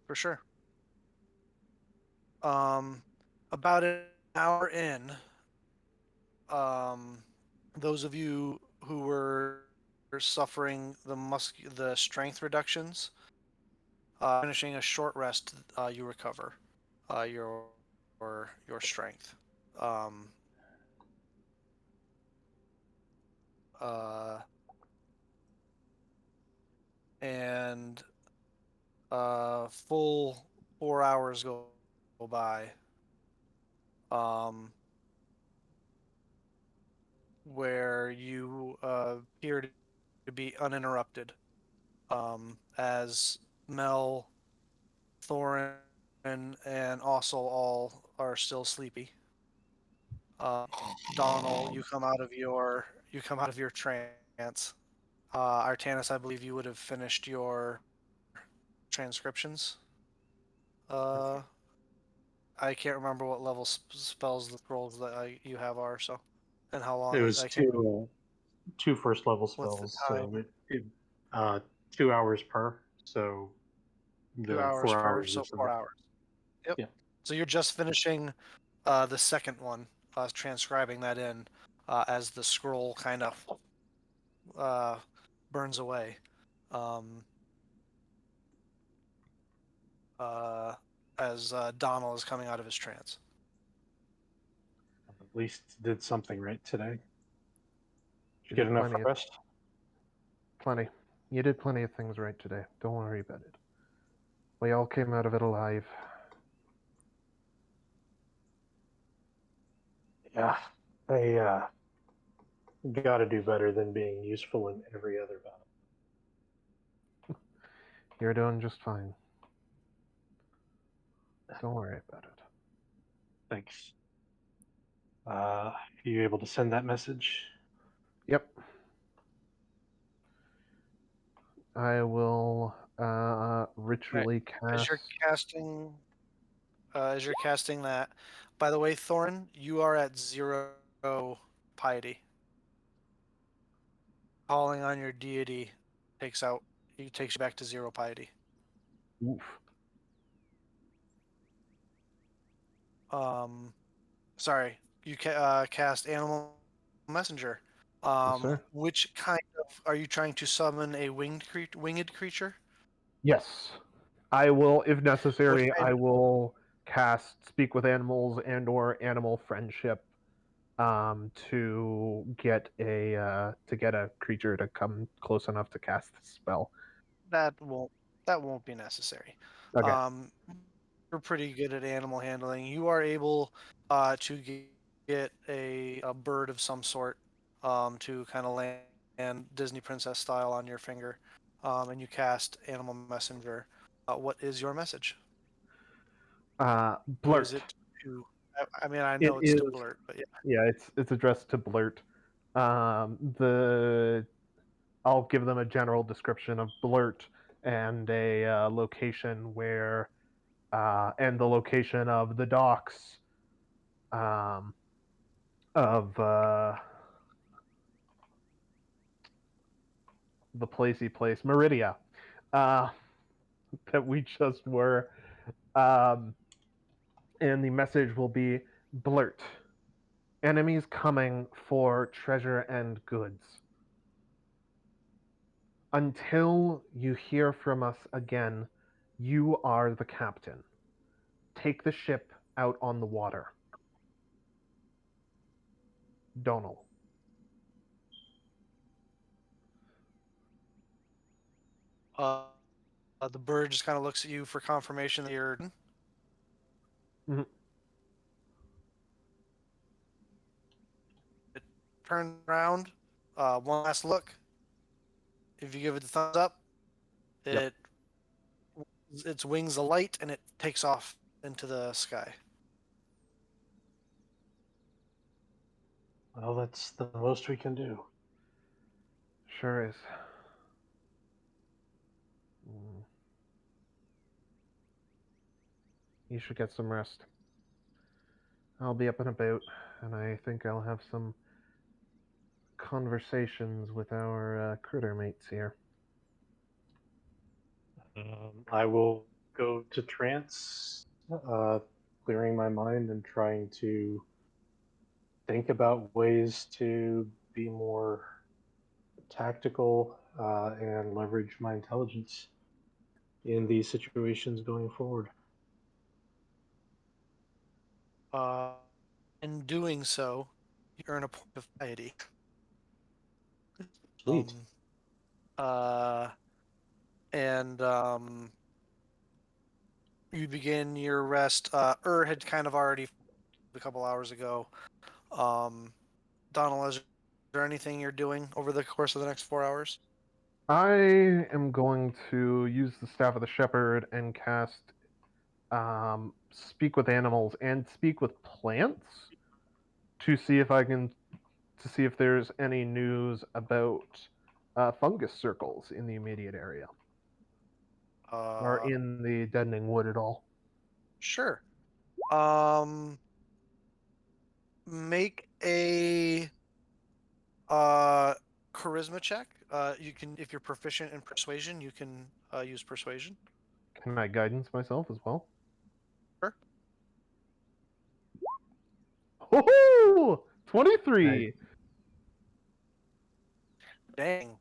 For sure. About an hour in, those of you who were suffering the strength reductions, finishing a short rest, you recover your strength. And full 4 hours go by. Where you appear to be uninterrupted, as Mel, Thorin, and also all are still sleepy. Donald, you come out of your trance. Artanis, I believe you would have finished your transcriptions. I can't remember what level spells the scrolls that you have are, so And how long It is was I can't two first level what's the spells, time? so it 2 hours per. So 2 the hours 4 per, hours so of some. 4 hours. Yep. Yeah. So you're just finishing the second one, transcribing that in as the scroll kind of burns away. Um, as Donald is coming out of his trance. At least did something right today. Did You you get did enough plenty. rest? Plenty. You did plenty of things right today. Don't worry about it. We all came out of it alive. Yeah. I got to do better than being useful in every other battle. You're doing just fine. Don't worry about it. Thanks. You able to send that message? Yep. I will ritually As you're cast. casting that. By the way, Thorin, you are at 0 piety. Calling on your deity takes you back to 0 piety. Oof. Sorry, you cast animal messenger. Yes, sir. Which kind of are you trying to summon a winged creature? Yes. I will, if What necessary, kind? I will cast Speak with Animals and or Animal Friendship to get a creature to come close enough to cast the spell. That won't be necessary. Okay. You're pretty good at animal handling. You are able to get a bird of some sort to kind of land Disney princess style on your finger, and you cast animal messenger. What is your message? Who is Blurt. it to? I mean, I It know it's is. to Blurt, but yeah. Yeah, it's addressed to Blurt. The I'll give them a general description of Blurt and a location where and the location of the docks of the placey place Meridia uh, that we just were. Um, and the message will be Blurt. Enemies coming for treasure and goods. Until you hear from us again, you are the captain. Take the ship out on the water. Donal. Uh, the bird just kind of looks at you for confirmation that you're. Mhm. It turns around, one last look. If you give it the thumbs up, Yep. its wings alight and it takes off into the sky. Well, that's the most we can do. Sure is. Mm. You should get some rest. I'll be up and about, and I think I'll have some conversations with our critter mates here. I will go to trance, clearing my mind and trying to think about ways to be more tactical and leverage my intelligence in these situations going forward. Uh, in doing so, you earn a point of piety. Sweet. Uh, and you begin your rest. Had kind of already a couple hours ago. Donald, is there anything you're doing over the course of the next 4 hours? I am going to use the Staff of the Shepherd and cast Speak with Animals and Speak with Plants to see if I can to see if there's any news about fungus circles in the immediate area or Uh, in the deadening wood at all. sure. Make a Charisma check. You can, if you're proficient in persuasion, you can use persuasion. Can I guidance myself as well? Sure. Woohoo! 23! Dang.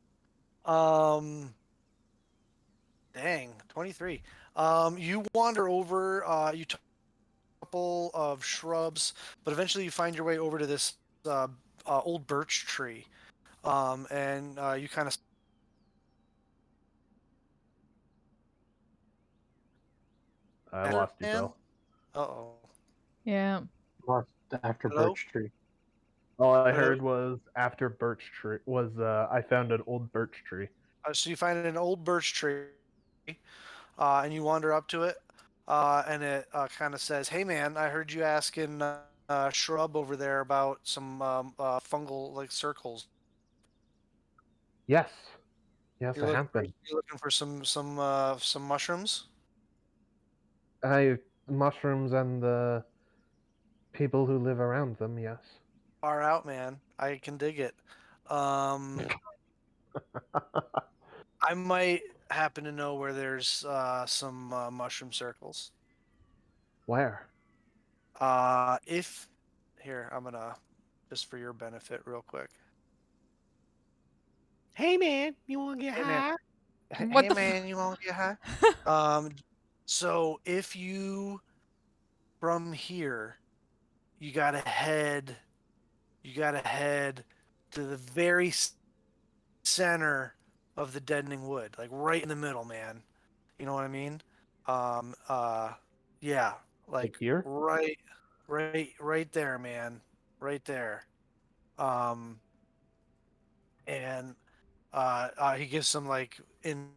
Dang. 23. You wander over. You talk a couple of shrubs, but eventually you find your way over to this old birch tree. And you kind of. I lost you, Bill. Uh-oh. Yeah. Lost after Hello? Birch Tree. All I Hello? heard was after birch tree was I found an old birch tree. So you find an old birch tree, and you wander up to it, and it kind of says, "Hey, man, I heard you asking shrub over there about some fungal like circles. Yes. Yes, You're I looking have for been. you're looking for some mushrooms. Mushrooms and the people who live around them, yes. Far out, man. I can dig it. Um, I might happen to know where there's some mushroom circles. Where? If here, I'm gonna just for your benefit, real quick. Hey man, you want to get Hey, man. high? What Hey, the man, you want to get high? So if you from here, you gotta head to the very center of the deadening wood, like right in the middle, man. You know what I mean? Um, uh, yeah, Like like here? right there, man, right there. Um, and he gives some like in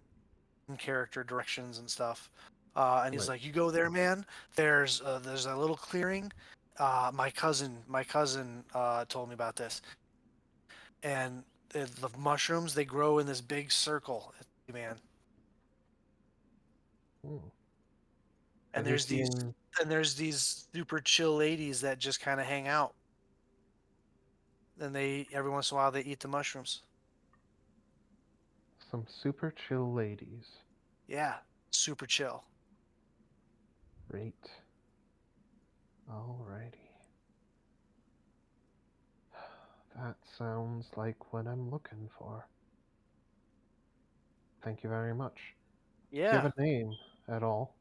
character directions and stuff. And he's Right. like, "You go there, man. There's a little clearing. My cousin told me about this, and the mushrooms they grow in this big circle, man. Hmm. And Have you seen there's these super chill ladies that just kind of hang out, and they every once in a while they eat the mushrooms. some super chill ladies? Yeah, super chill. Great. Alrighty. That sounds like what I'm looking for. Thank you very much. Do you Yeah, have a name at all?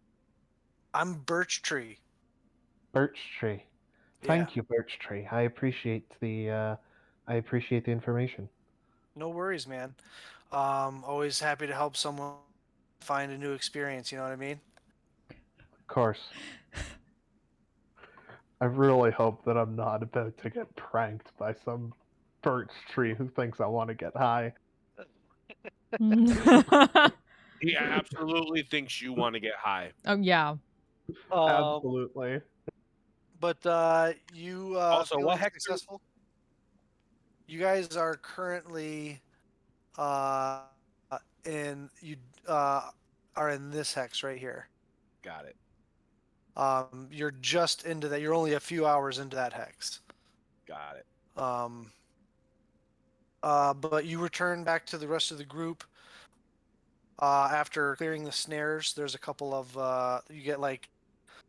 I'm Birch Tree. Birch Tree. Yeah, Thank you, Birch Tree. I appreciate the information. no worries, man. Always happy to help someone find a new experience. You know what I mean? Of course. I really hope that I'm not about to get pranked by some birch tree who thinks I want to get high. He absolutely thinks you want to get high. Oh yeah. Absolutely. But you Also, what feeling hex? successful? You guys are currently uh, in you are in this hex right here. Got it. You're just into that. You're only a few hours into that hex. Got it. But you return back to the rest of the group after clearing the snares. There's a couple of you get like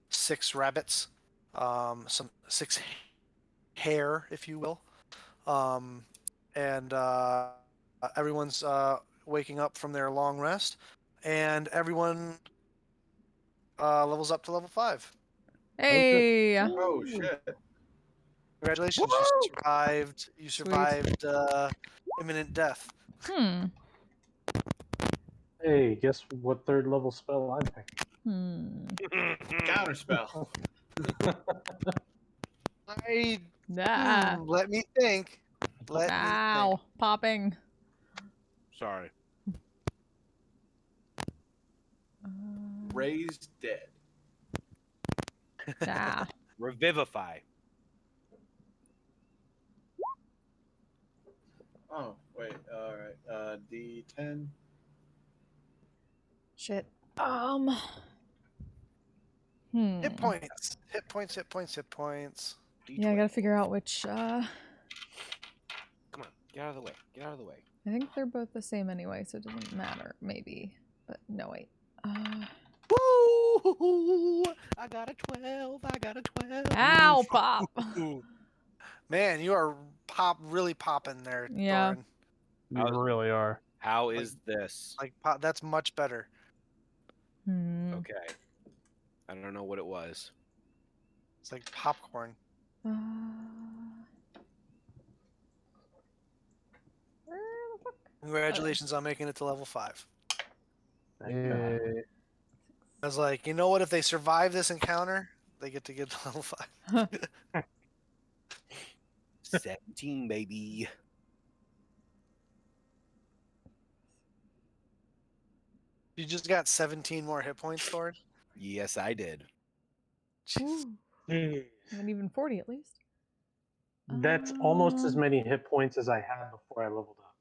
6 rabbits, some 6 hare, if you will, and everyone's waking up from their long rest, and everyone levels up to level 5. Hey. Oh shit! Congratulations, Woo! you survived. You survived imminent death. Hmm. Hey, guess what third level spell I'm picking? Counterspell. Ah. Let me think. Let me think. Ow. Popping. Sorry. Raised dead. Ah. Revivify. Oh wait. All right. D10. Shit. Hit points. Hit points. Hit points. Hit points. Yeah, I gotta figure out which Get out of the way. Get out of the way. I think they're both the same anyway, so it doesn't matter. Maybe. But no, wait. Woo! I got a 12. I got a 12. Ow, Pop! Ooh. Man, you are really popping there, Yeah. Thorin. You really are. How is this? Like pop, that's much better. Hmm. Okay. I don't know what it was. It's like popcorn. Where the fuck? Congratulations on making it to level 5. Thank God. Yay. I was like, you know what? If they survive this encounter, they get to level 5. 17, baby. You just got 17 more hit points, Thorin? Yes, I did. Ooh. Jeez. And even 40 at least. That's almost as many hit points as I had before I leveled up.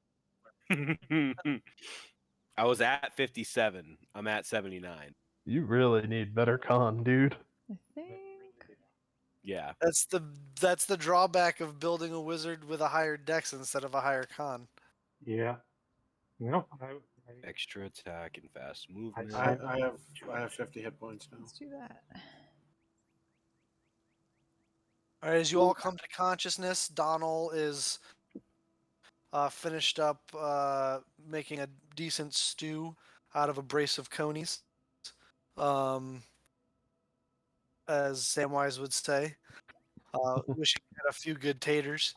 I was at 57. I'm at 79. You really need better con, dude. I think. Yeah. That's the drawback of building a wizard with a higher dex instead of a higher con. Yeah. No, Extra attack and fast movement. I have 50 hit points now. Let's do that. All right, as you all come to consciousness, Donald is finished up making a decent stew out of a brace of conies, as Samwise would say. Wishing he had a few good taters.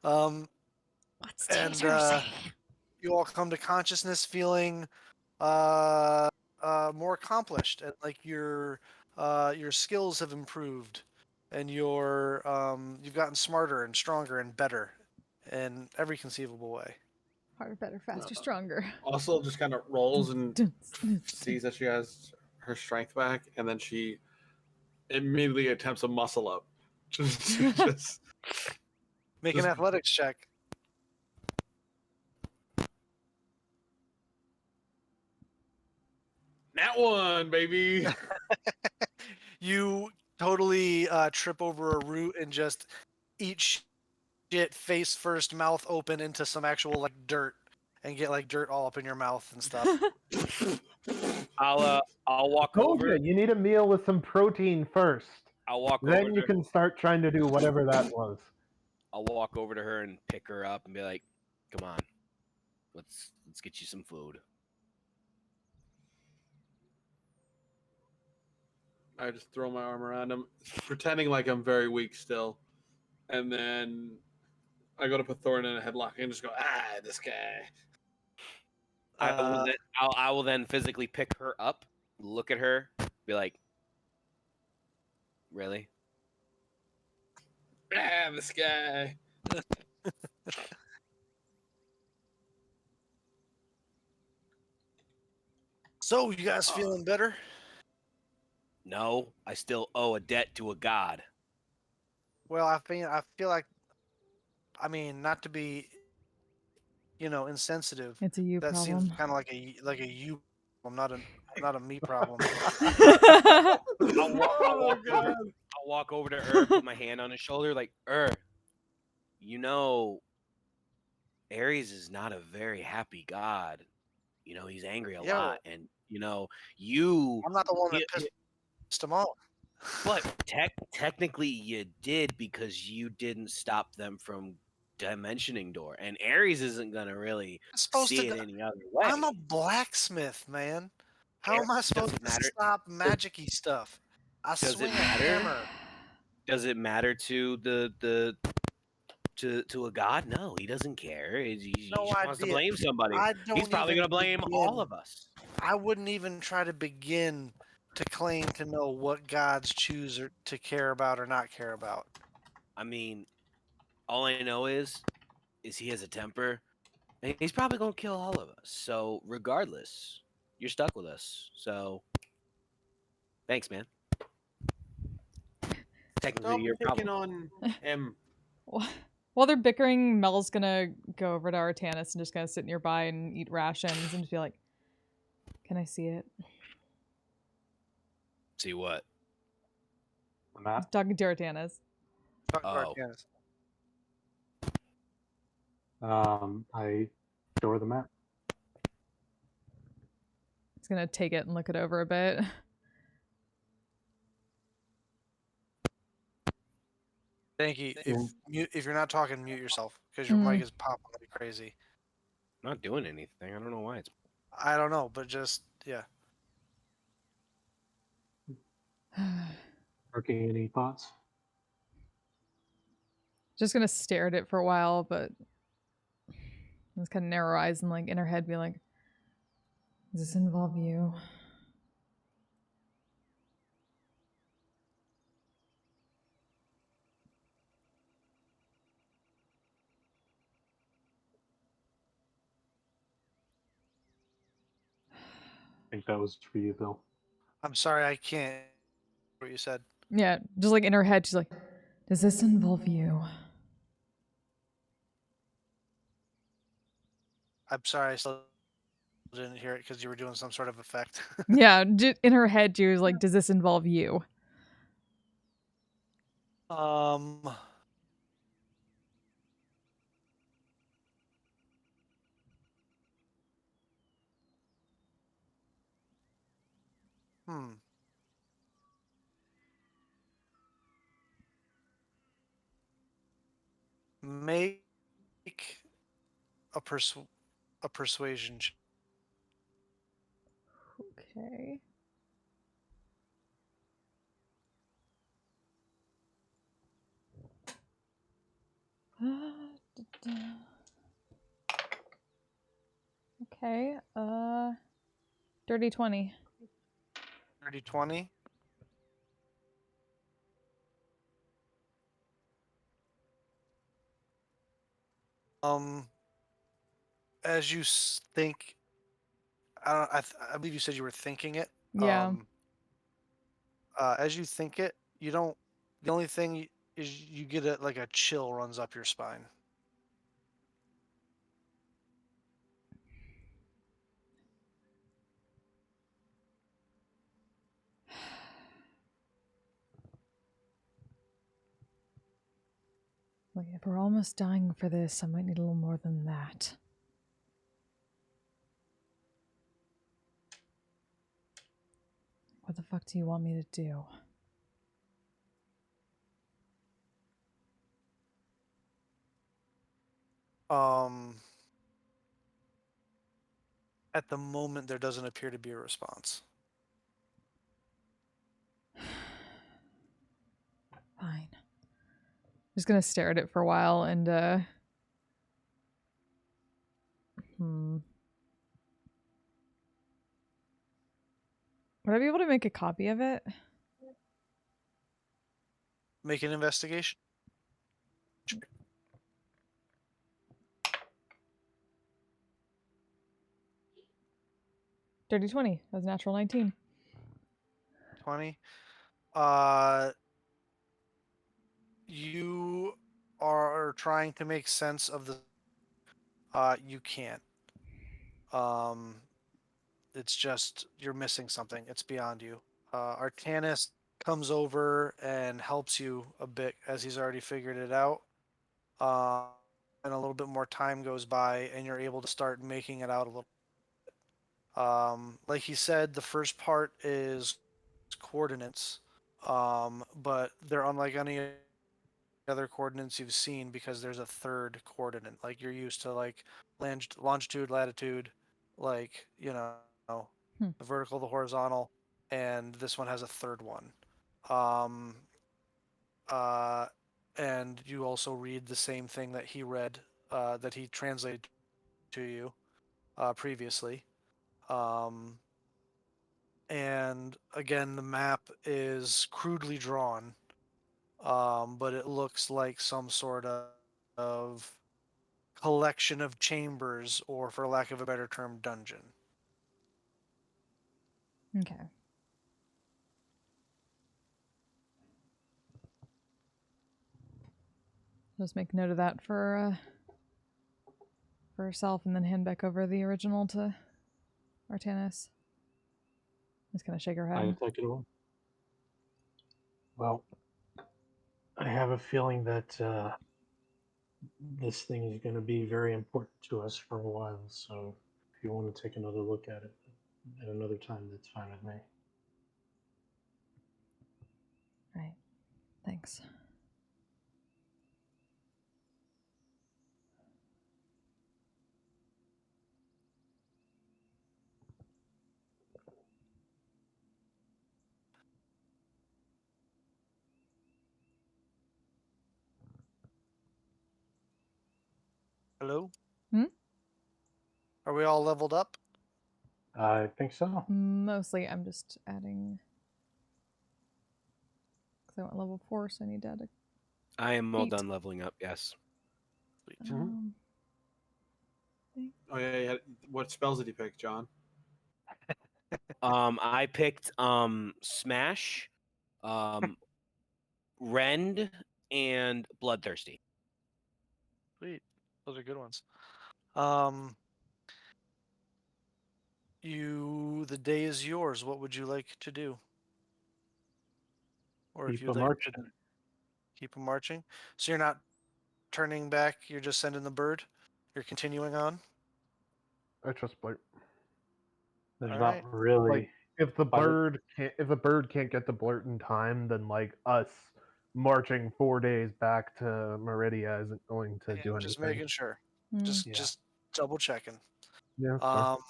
What's And, Taser say? You all come to consciousness feeling more accomplished, and like your skills have improved, and you've gotten smarter and stronger and better in every conceivable way. Harder, better, faster, stronger. Also, just kind of rolls and sees that she has her strength back, and then she immediately attempts a muscle up. Just Make an Just- athletics check. that one, baby. You totally trip over a root and just eat shit face first, mouth open into some actual like dirt, and get like dirt all up in your mouth and stuff. I'll walk Told over. you, you need a meal with some protein first. I'll walk Then over. you can start trying to do whatever that was. I'll walk over to her and pick her up and be like, "Come on, let's get you some food." I just throw my arm around him, pretending like I'm very weak still, and then I go to put Thorin in a headlock and just go, this guy. I will then physically pick her up, look at her, be like, "Really?" This guy. So, you guys feeling better? No, I still owe a debt to a god. Well, I feel like, I mean, not to be, insensitive. It's a you That problem. seems kind of like a you problem, not a me problem. I'll walk over to her, put my hand on his shoulder, like, you know, Ares is not a very happy god. You know, he's angry a Yeah. lot, and you know, you. I'm not the one that pissed him off. But technically, you did because you didn't stop them from dimensioning door, and Ares isn't gonna really I'm supposed see to. it any other way. I'm a blacksmith, man. How am I Does supposed it to matter? stop magic-y stuff? I Does it swing a matter? hammer. Does it matter to to a god? No, he doesn't care. He No just wants to idea. blame somebody. I don't He's probably even gonna blame begin. all of us. I wouldn't even try to begin to claim to know what gods choose to care about or not care about. I mean, all I know is he has a temper, and he's probably gonna kill all of us. So regardless, you're stuck with us. So thanks, man. Technically, Stop you're picking probably on him. While they're bickering, Mel's gonna go over to Artanis and just kind of sit nearby and eat rations and just be like, "Can I see it?" see what. I'm not. Talking to Artanis. Talk to Oh. Arcanis. I show her the map. He's gonna take it and look it over a bit. Thank you. If you're not talking, mute yourself because your Mm. mic is popping like crazy. I'm not doing anything. I don't know why it's. I don't know, but just yeah. Arcane, any thoughts? Just gonna stare at it for a while, but it's kind of narrow eyes and like in her head be like, does this involve you? I think that was for you, Bill. I'm sorry, I can't. What you said. Yeah, just like in her head, she's like, does this involve you? I'm sorry, I still didn't hear it because you were doing some sort of effect. Yeah, in her head, she was like, does this involve you? um. Hmm. Make a persuasion check. Okay. Okay, dirty 20. 30-20. As you think, I don't. I believe you said you were thinking it. Yeah. As you think it, you don't. The only thing is you get like a chill runs up your spine. Like, if we're almost dying for this, I might need a little more than that. What the fuck do you want me to do? At the moment, there doesn't appear to be a response. Fine. Just gonna stare at it for a while and Would I be able to make a copy of it? Make an investigation. Dirty 20. That was natural 19. 20. You are trying to make sense of the. You can't. It's just you're missing something. It's beyond you. Artanis comes over and helps you a bit as he's already figured it out. And a little bit more time goes by, and you're able to start making it out a little. Like he said, the first part is coordinates, but they're unlike any other coordinates you've seen because there's a third coordinate. Like you're used to like longitude, latitude, like the vertical, the horizontal, and this one has a third one. Um, and you also read the same thing that he read, that he translated to you previously. And again, the map is crudely drawn, but it looks like some sort of collection of chambers, or for lack of a better term, dungeon. Okay. Just make note of that for herself and then hand back over the original to Artanis. Just kind of shake her I head. take it away. Well, I have a feeling that this thing is going to be very important to us for a while. So if you want to take another look at it at another time, that's fine with me. Right. Thanks. Hello? Hmm? Are we all leveled up? I think so. Mostly, I'm just adding. Because I went level 4, so I need to add a. I am all Feet. done leveling up. Yes. Um, Oh yeah. What spells did you pick, John? I picked Smash, Rend, and Bloodthirsty. Sweet. Those are good ones. The day is yours. What would you like to do? Or if Keep you'd them like marching. to keep them marching. So you're not turning back, you're just sending the bird? You're continuing on? I trust Blurt. There's All not right. really. Like if the By the- bird can't get to Blurt in time, then like us marching 4 days back to Meridia isn't going to Yeah, do just anything. making sure. hmm. Yeah. Just double checking. Yeah, that's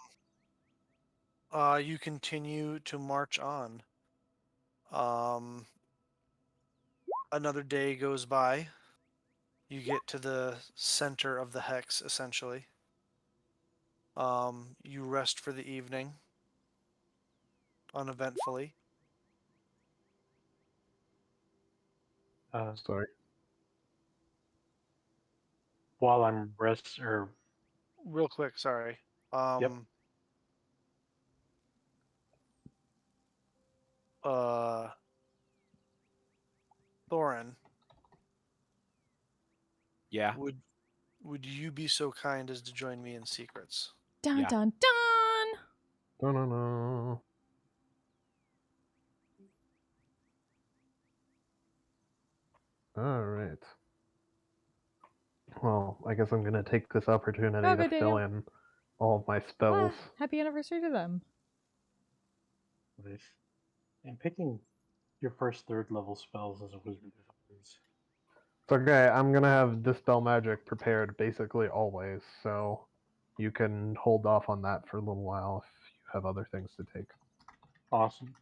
fair. You continue to march on. Another day goes by. You get to the center of the hex, essentially. You rest for the evening, uneventfully. Sorry. While I'm or Real quick, sorry. Yep. Thorin, Yeah. would you be so kind as to join me in secrets? Dun Yeah. dun dun! No. All right. Well, I guess I'm gonna take this opportunity Oh, to good, fill Daniel. in all of my spells. Happy anniversary to them. Nice. And picking your first third level spells as a wizard is always. It's okay. I'm gonna have Dispel Magic prepared basically always, so you can hold off on that for a little while if you have other things to take. Awesome.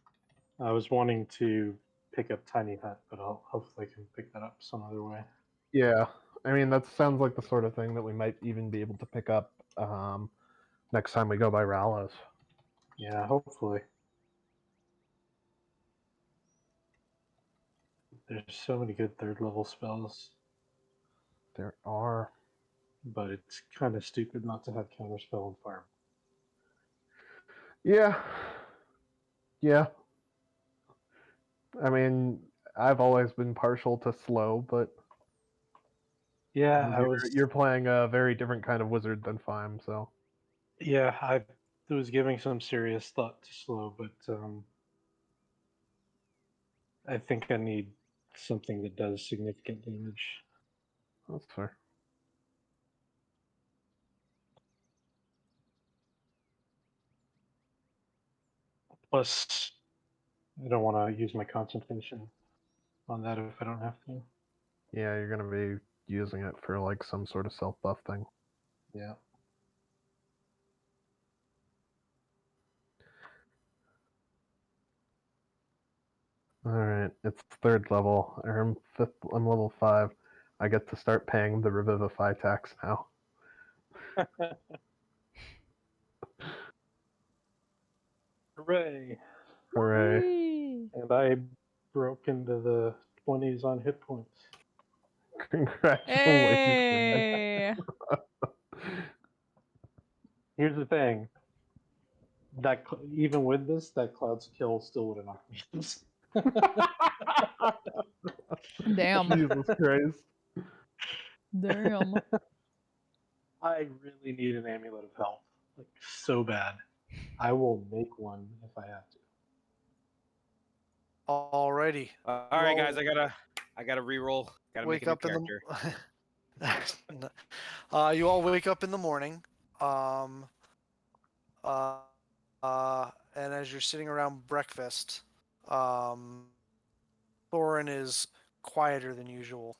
I was wanting to pick up Tiny Hut, but hopefully I can pick that up some other way. Yeah, I mean that sounds like the sort of thing that we might even be able to pick up next time we go by Rallo's. Yeah, hopefully. There's so many good third level spells, There are. but it's kind of stupid not to have Counterspell and Fire. Yeah. I mean, I've always been partial to slow, but Yeah, I was. you're playing a very different kind of wizard than Fime, so Yeah, I was giving some serious thought to slow, but I think I need something that does significant damage. that's fair. Plus, I don't want to use my concentration on that if I don't have to. Yeah, you're gonna be using it for like some sort of self buff thing. Yeah. Alright, it's third level. I'm level 5. I get to start paying the Revivify tax now. Hooray! Hooray. Whee! And I broke into the 20s on hit points. Congratulations. Hey! Here's the thing. That even with this, that Cloud's kill still would have knocked me. Damn. Jesus Christ. Damn. I really need an amulet of health, like so bad. I will make one if I have to. Alrighty. All right, guys. I gotta re-roll. Gotta make Wake a new up in character. the You all wake up in the morning. Um, uh, and as you're sitting around breakfast, Thorin is quieter than usual.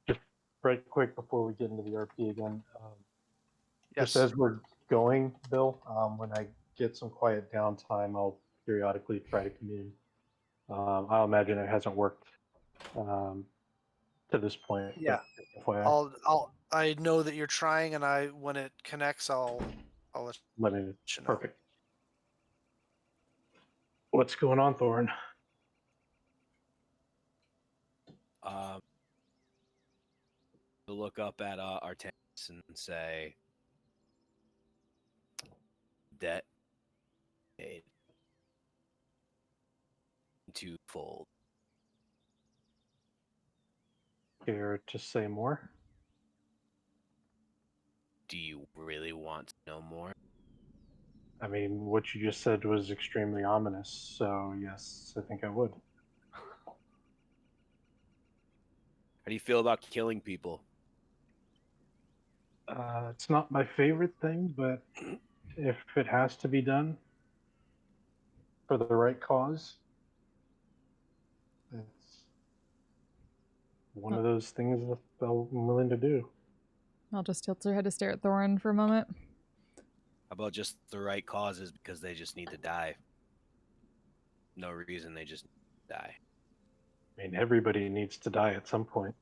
Just right quick before we get into the RP again, Yes. just as we're going, Bill, when I get some quiet downtime, I'll periodically try to commune. I'll imagine it hasn't worked to this point. Yeah. But FYI, I know that you're trying, and when it connects, I'll let let me. you know. Perfect. What's going on, Thorin? To look up at our tents and say, debt paid twofold. Care to say more? Do you really want to know more? I mean, what you just said was extremely ominous, so yes, I think I would. How do you feel about killing people? It's not my favorite thing, but if it has to be done for the right cause, it's one of those things that I'm willing to do. I'll just tilt her head to stare at Thorin for a moment. How about just the right causes because they just need to die? No reason, they just die. I mean, everybody needs to die at some point.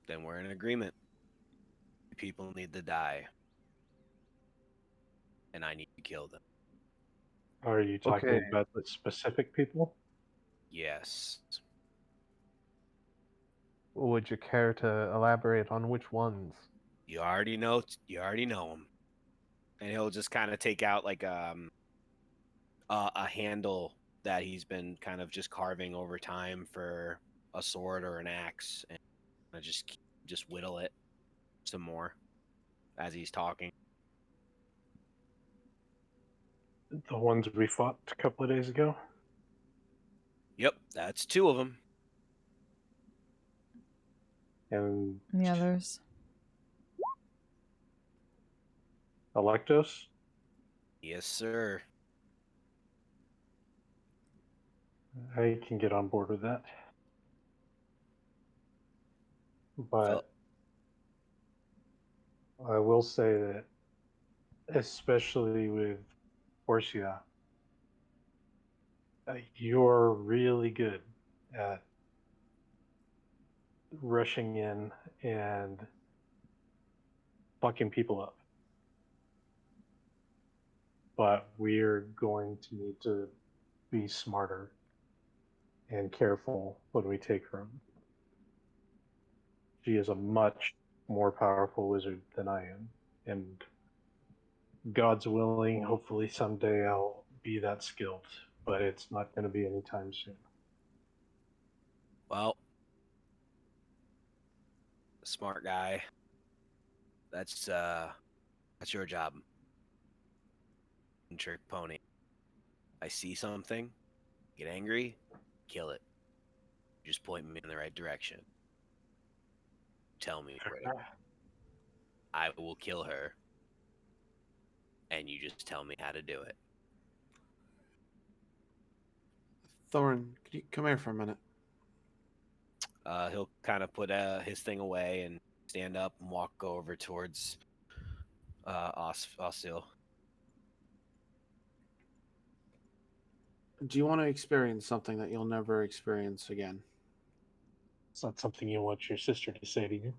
Then we're in agreement. People need to die. And I need to kill them. Are you talking Okay. about the specific people? Yes. Would you care to elaborate on which ones? You already know him. And he'll just kind of take out like a handle that he's been kind of just carving over time for a sword or an axe, and just whittle it some more as he's talking. The ones we fought a couple of days ago? Yep, that's two of them. And The others. Electos? Yes, sir. I can get on board with that. But I will say that, especially with Portia, you're really good at rushing in and fucking people up. But we're going to need to be smarter and careful when we take her. She is a much more powerful wizard than I am, and God's willing, hopefully someday I'll be that skilled, but it's not going to be anytime soon. Well, smart guy. That's your job. Trick pony. I see something, get angry, kill it. Just point me in the right direction. Tell me where to go. I will kill her. And you just tell me how to do it. Thorin, could you come here for a minute? He'll kind of put his thing away and stand up and walk over towards Ossil. Do you want to experience something that you'll never experience again? It's not something you want your sister to say to you.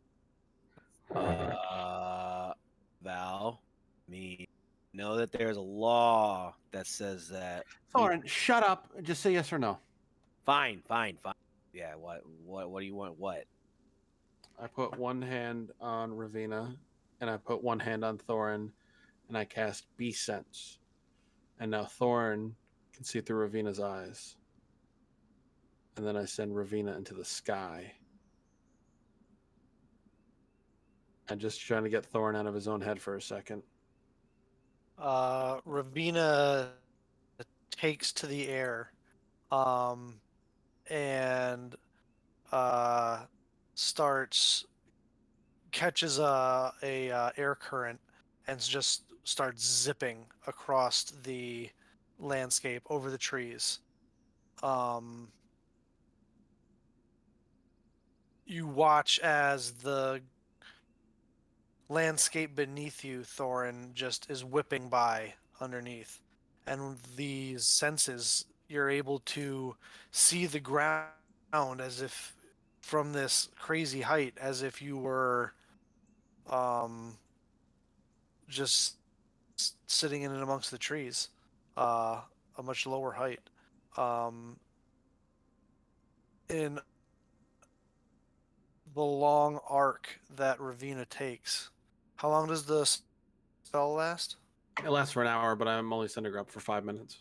Val, me know that there's a law that says that. Thorin, shut up. Just say yes or no. Fine. Yeah, what do you want? What? I put one hand on Ravina, and I put one hand on Thorin, and I cast Be Sense. And now Thorin can see through Ravina's eyes. And then I send Ravina into the sky. I'm just trying to get Thorin out of his own head for a second. Ravina takes to the air, and starts catches a air current and just starts zipping across the landscape over the trees. You watch as the landscape beneath you, Thorin, just is whipping by underneath. And these senses, you're able to see the ground as if from this crazy height, as if you were just sitting in and amongst the trees, a much lower height. In the long arc that Ravina takes, how long does the spell last? It lasts for an hour, but I'm only sending her up for 5 minutes.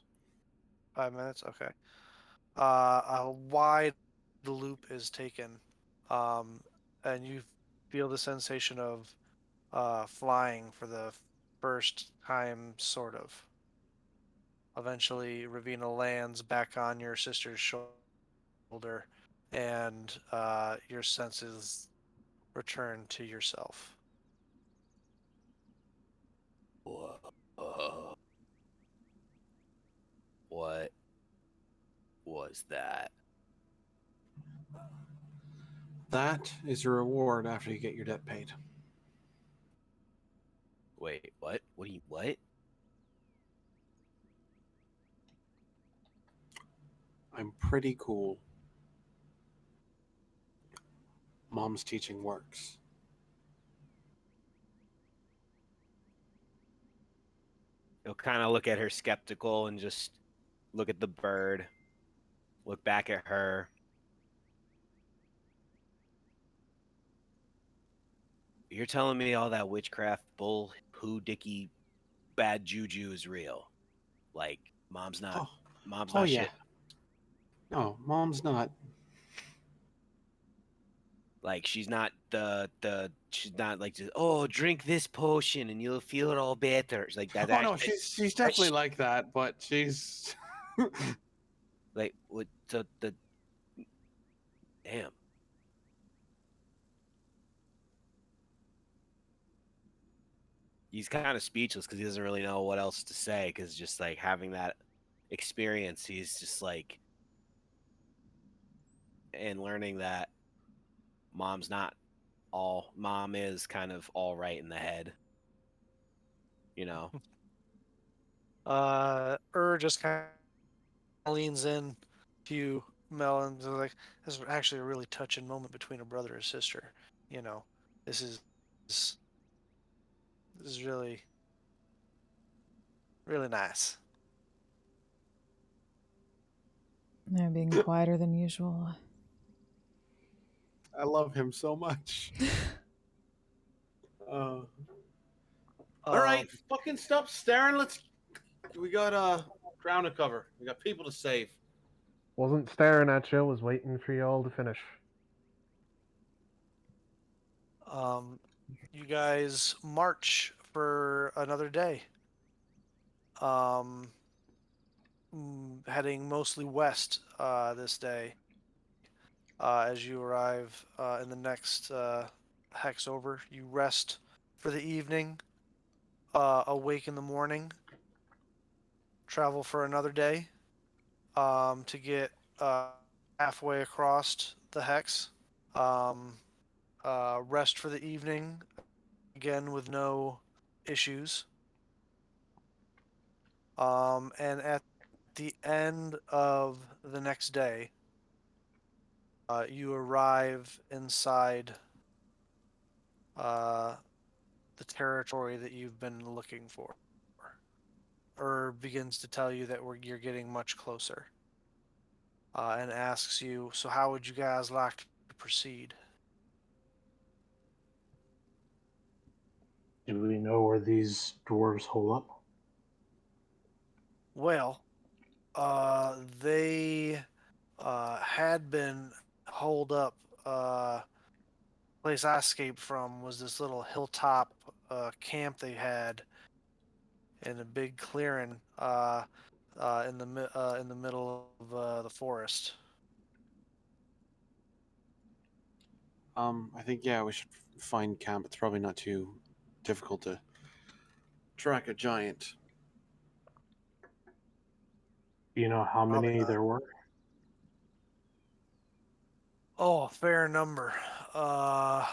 5 minutes? Okay. A wide loop is taken, and you feel the sensation of flying for the first time, sort of. Eventually, Ravina lands back on your sister's shoulder, and your senses return to yourself. Whoa. What was that? That is your reward after you get your debt paid. Wait, what? What? I'm pretty cool. Mom's teaching works. He'll kind of look at her skeptical and just look at the bird, look back at her. You're telling me all that witchcraft bull, who dicky, bad juju is real? Like mom's not Oh, shit. yeah. No, Mom's not. Like she's not she's not like just, oh, drink this potion and you'll feel it all better. It's like that. Oh no, she's definitely like that, but she's like what the damn. He's kind of speechless because he doesn't really know what else to say, because just like having that experience, he's just like, and learning that mom is kind of all right in the head, you know. Just kind of leans in to Mel and is like, "This is actually a really touching moment between a brother and sister. You know, this is really really nice." They're being quieter than usual. I love him so much. All right, fucking stop staring. We got ground to cover. We got people to save. Wasn't staring at you, was waiting for you all to finish. You guys march for another day. Heading mostly west this day. As you arrive in the next hex over, you rest for the evening. Awake in the morning. Travel for another day to get halfway across the hex. Rest for the evening, again with no issues. And at the end of the next day, you arrive inside the territory that you've been looking for. Begins to tell you that you're getting much closer, and asks you, so how would you guys like to proceed? Do we know where these dwarves hole up? Well, they had been holed up. Place I escaped from was this little hilltop camp they had in a big clearing. in the middle of the forest. I think we should find camp. It's probably not too difficult to track a giant. Do you know how Probably many not. there were? Oh, a fair number. Not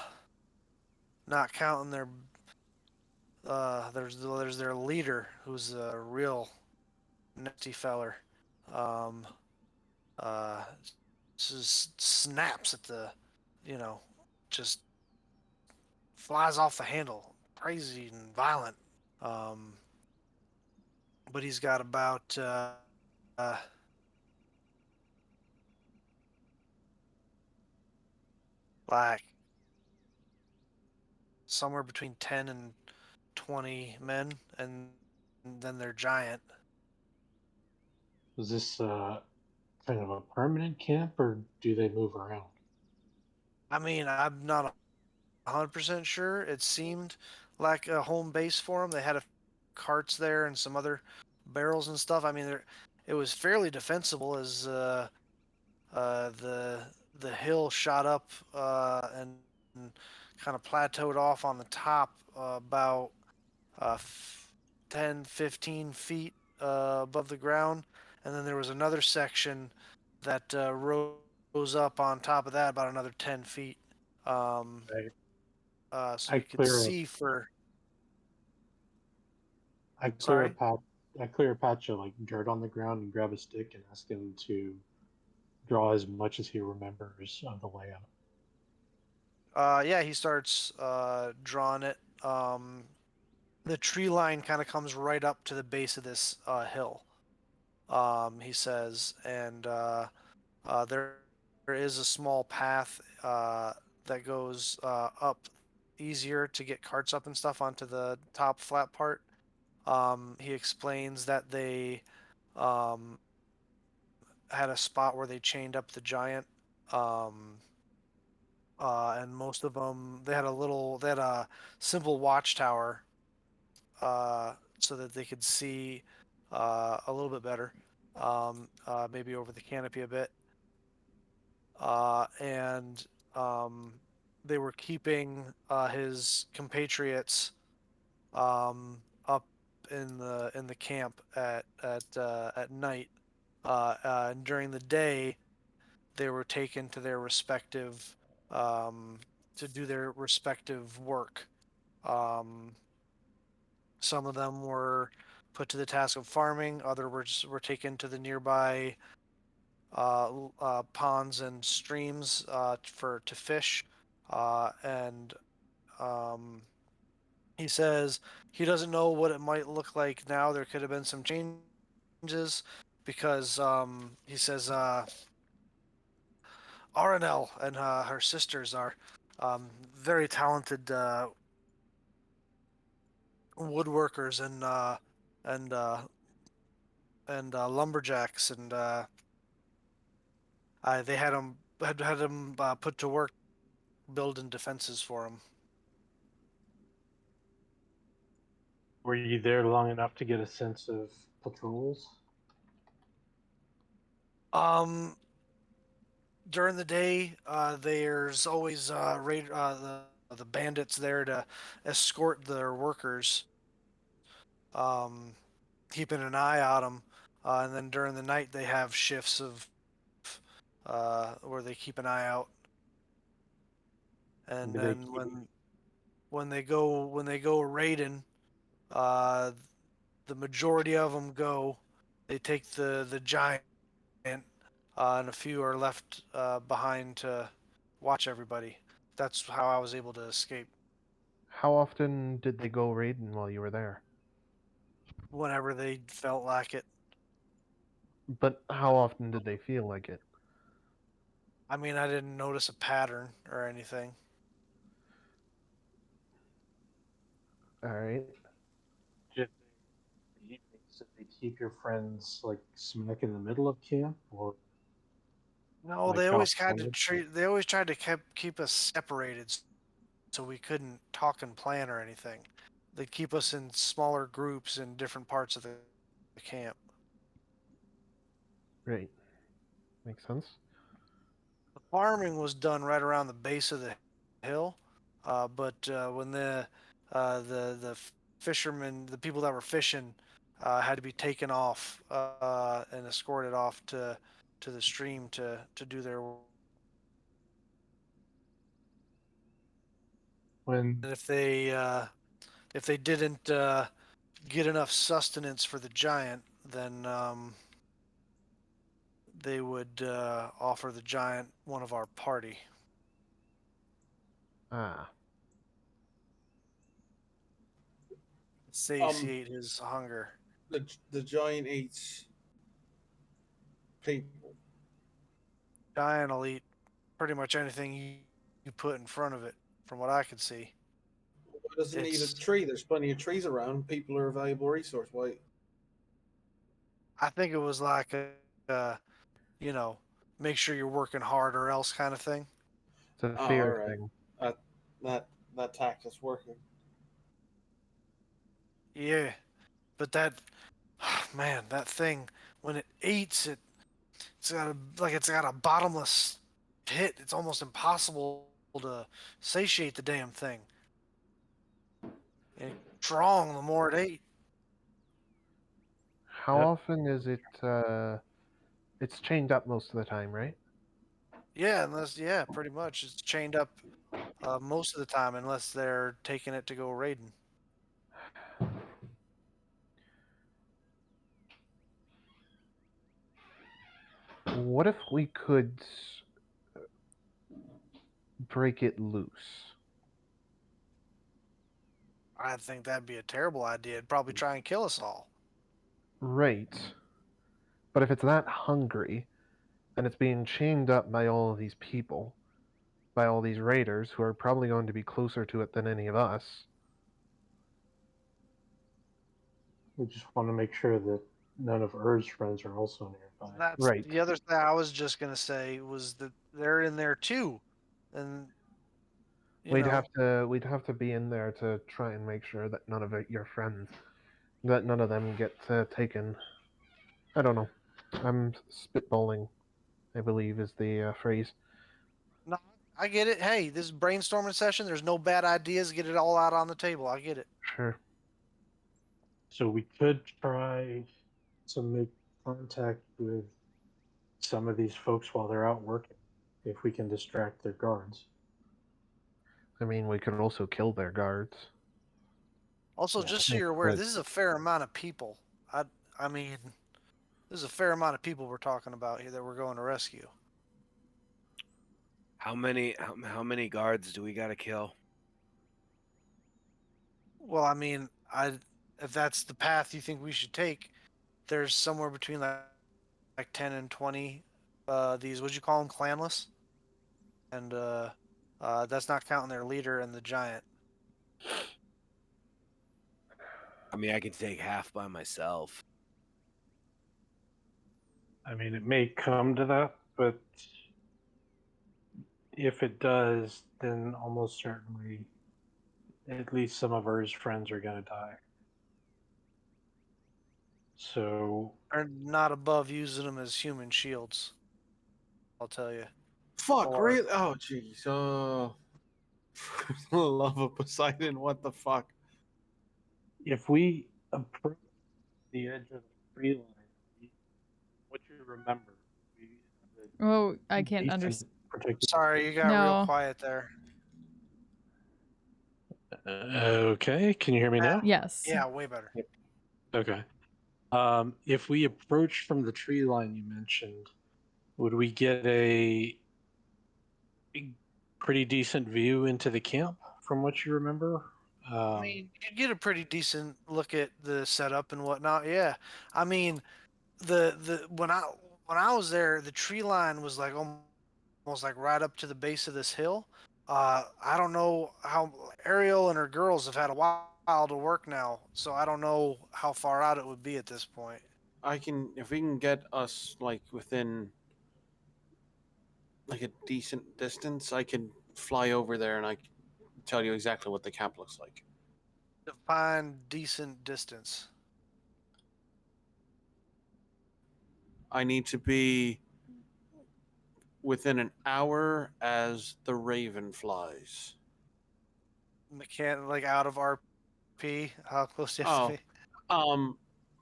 counting there's their leader, who's a real nasty feller. Um, just snaps at you know, just flies off the handle, crazy and violent. Um, but he's got about uh, like somewhere between 10 and 20 men, and then they're giant. Was this kind of a permanent camp, or do they move around? I mean, I'm not 100% sure. It seemed like a home base for them. They had carts there and some other barrels and stuff. I mean, it was fairly defensible as the hill shot up and kind of plateaued off on the top about uh, 10, 15 feet above the ground. And then there was another section that rose up on top of that about another 10 feet. Um, so I you could clear a see for. I clear a Sorry. patch I clear a patch of like dirt on the ground and grab a stick and ask him to draw as much as he remembers of the layout. Yeah, he starts drawing it. The tree line kind of comes right up to the base of this hill. He says, and there is a small path that goes up easier to get carts up and stuff onto the top flat part. He explains that they um, had a spot where they chained up the giant. Um, and most of them they had a simple watchtower so that they could see a little bit better, maybe over the canopy a bit, and um, they were keeping his compatriots up in the camp at night, and during the day they were taken to their respective to do their respective work. Um, some of them were put to the task of farming. Others were taken to the nearby ponds and streams to fish. And um, he says he doesn't know what it might look like now. There could have been some changes because he says Aranel and her sisters are very talented woodworkers and uh, and lumberjacks, and they had them put to work building defenses for him. Were you there long enough to get a sense of patrols? Um, During the day, there's always the bandits there to escort their workers, um, keeping an eye on them. And then during the night, they have shifts of where they keep an eye out. And Do they then keep when they go raiding, uh, the majority of them go. They take the giant, and a few are left behind to watch everybody. That's how I was able to escape. How often did they go raiding while you were there? Whenever they felt like it. But how often did they feel like it? I mean, I didn't notice a pattern or anything. All right. did the evenings? Did they keep your friends like smack in the middle of camp, or No, like outside? they always tried to keep us separated so we couldn't talk and plan or anything. They'd keep us in smaller groups in different parts of the camp. Right. Makes sense. The farming was done right around the base of the hill, but when the fishermen, the people that were fishing, had to be taken off and escorted off to the stream to do their. When And if they didn't get enough sustenance for the giant, then they would offer the giant one of our party. Ah. Satiate his hunger. The giant eats people. Giant will eat pretty much anything you put in front of it, from what I can see. Why does it need a It's, tree? There's plenty of trees around. People are a valuable resource. Why? I think it was like a you know, make sure you're working hard or else kind of thing. It's a Oh, all fear right. thing. That tact is working. Yeah, but that, man, that thing when it eats it, it's got a bottomless pit. It's almost impossible to satiate the damn thing. And it's strong the more it ate. How Yep. often is it? It's chained up most of the time, right? Yeah, pretty much it's chained up most of the time unless they're taking it to go raiding. What if we could break it loose? I think that'd be a terrible idea. It'd probably try and kill us all. Right. But if it's that hungry, and it's being chained up by all of these people, by all these raiders who are probably going to be closer to it than any of us. we just want to make sure that none of Urd's friends are also nearby. That's Right. the other thing I was just gonna say was that they're in there too, and We'd have to be in there to try and make sure that none of your friends, that none of them get taken. I don't know. I'm spitballing, I believe is the phrase. no, I get it. Hey, this is brainstorming session. There's no bad ideas. Get it all out on the table. I get it. Sure. So we could try to make contact with some of these folks while they're out working, if we can distract their guards. I mean, we could also kill their guards. Also, Yeah, just so we you're aware, could. this is a fair amount of people. I mean, this is a fair amount of people we're talking about here that we're going to rescue. How many guards do we gotta kill? Well, I mean, if that's the path you think we should take, there's somewhere between like 10 and 20 these, what'd you call them, clanless? And that's not counting their leader and the giant. I mean, I can take half by myself. I mean, it may come to that, but if it does, then almost certainly at least some of Urd's friends are going to die. So They're not above using them as human shields, I'll tell you. Fuck, Or really? Oh, jeez. Oh, for the love of Poseidon, what the fuck? if we approach the edge of the tree line, what you remember, we have a Oh, I can't decent understand. protected. sorry, you got real No. quiet there. Okay, can you hear me now? Yes. Yeah, way better. Okay. If we approach from the tree line you mentioned, would we get a pretty decent view into the camp from what you remember? I mean, you get a pretty decent look at the setup and whatnot. Yeah, I mean, the when I was there, the tree line was like almost like right up to the base of this hill. I don't know how Ariel and her girls have had a while to work now, so I don't know how far out it would be at this point. If we can get us like within like a decent distance, I can fly over there and I can tell you exactly what the camp looks like. Define decent distance. I need to be within an hour as the raven flies. Like out of RP, how close do you have to Oh, be?